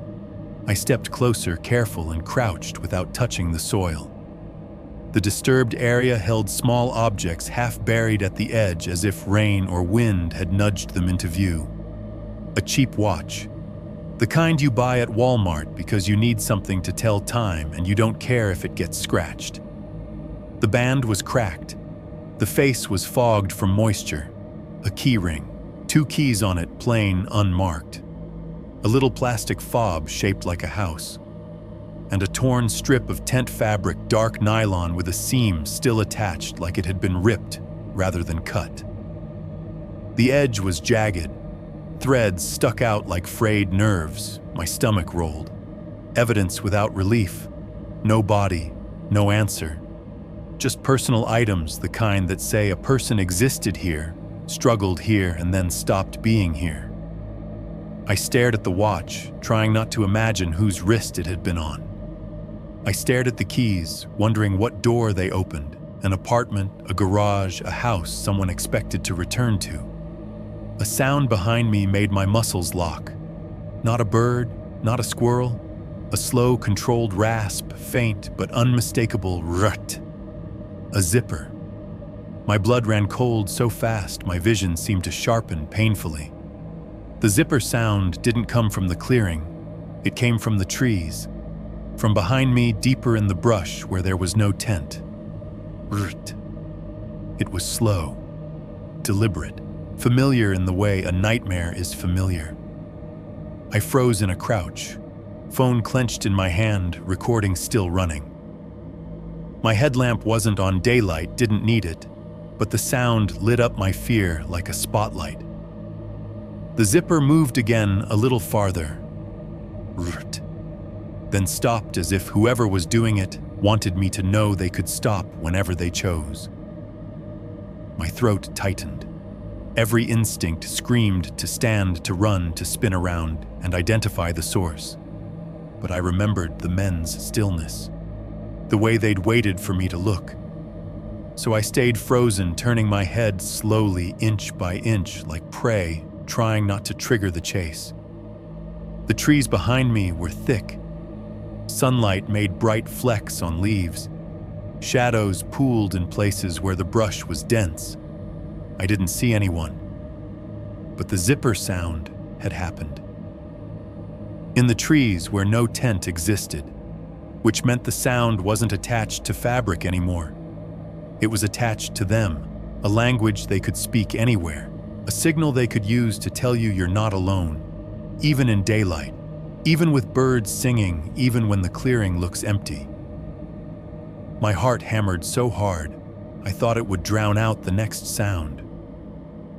I stepped closer, careful, and crouched without touching the soil. The disturbed area held small objects half buried at the edge, as if rain or wind had nudged them into view. A cheap watch. The kind you buy at Walmart because you need something to tell time and you don't care if it gets scratched. The band was cracked. The face was fogged from moisture. A key ring. 2 keys on it, plain, unmarked. A little plastic fob shaped like a house. And a torn strip of tent fabric, dark nylon with a seam still attached, like it had been ripped rather than cut. The edge was jagged. Threads stuck out like frayed nerves. My stomach rolled. Evidence without relief. No body, no answer. Just personal items, the kind that say a person existed here, struggled here, and then stopped being here. I stared at the watch, trying not to imagine whose wrist it had been on. I stared at the keys, wondering what door they opened. An apartment, a garage, a house someone expected to return to. A sound behind me made my muscles lock. Not a bird, not a squirrel. A slow, controlled rasp, faint but unmistakable rut. A zipper. My blood ran cold so fast my vision seemed to sharpen painfully. The zipper sound didn't come from the clearing. It came from the trees. From behind me, deeper in the brush where there was no tent. Rut. It was slow, deliberate. familiar in the way a nightmare is familiar. I froze in a crouch, phone clenched in my hand, recording still running. My headlamp wasn't on daylight, didn't need it, but the sound lit up my fear like a spotlight. The zipper moved again a little farther, then stopped as if whoever was doing it wanted me to know they could stop whenever they chose. My throat tightened. Every instinct screamed to stand, to run, to spin around and identify the source. But I remembered the men's stillness, the way they'd waited for me to look. So I stayed frozen, turning my head slowly, inch by inch, like prey, trying not to trigger the chase. The trees behind me were thick. Sunlight made bright flecks on leaves. Shadows pooled in places where the brush was dense. I didn't see anyone, but the zipper sound had happened. In the trees where no tent existed, which meant the sound wasn't attached to fabric anymore. It was attached to them, a language they could speak anywhere, a signal they could use to tell you you're not alone, even in daylight, even with birds singing, even when the clearing looks empty. My heart hammered so hard, I thought it would drown out the next sound.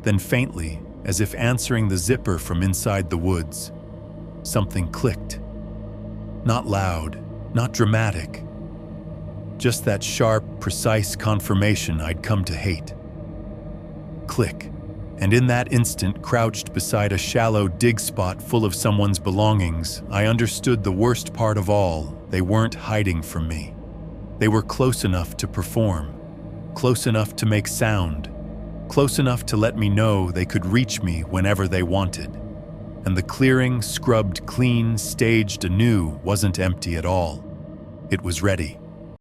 Then faintly, as if answering the zipper from inside the woods, something clicked. Not loud, not dramatic, just that sharp, precise confirmation I'd come to hate. Click, and in that instant, crouched beside a shallow dig spot full of someone's belongings, I understood the worst part of all: they weren't hiding from me. They were close enough to perform, close enough to make sound, close enough to let me know they could reach me whenever they wanted. And the clearing, scrubbed clean, staged anew, wasn't empty at all. It was ready.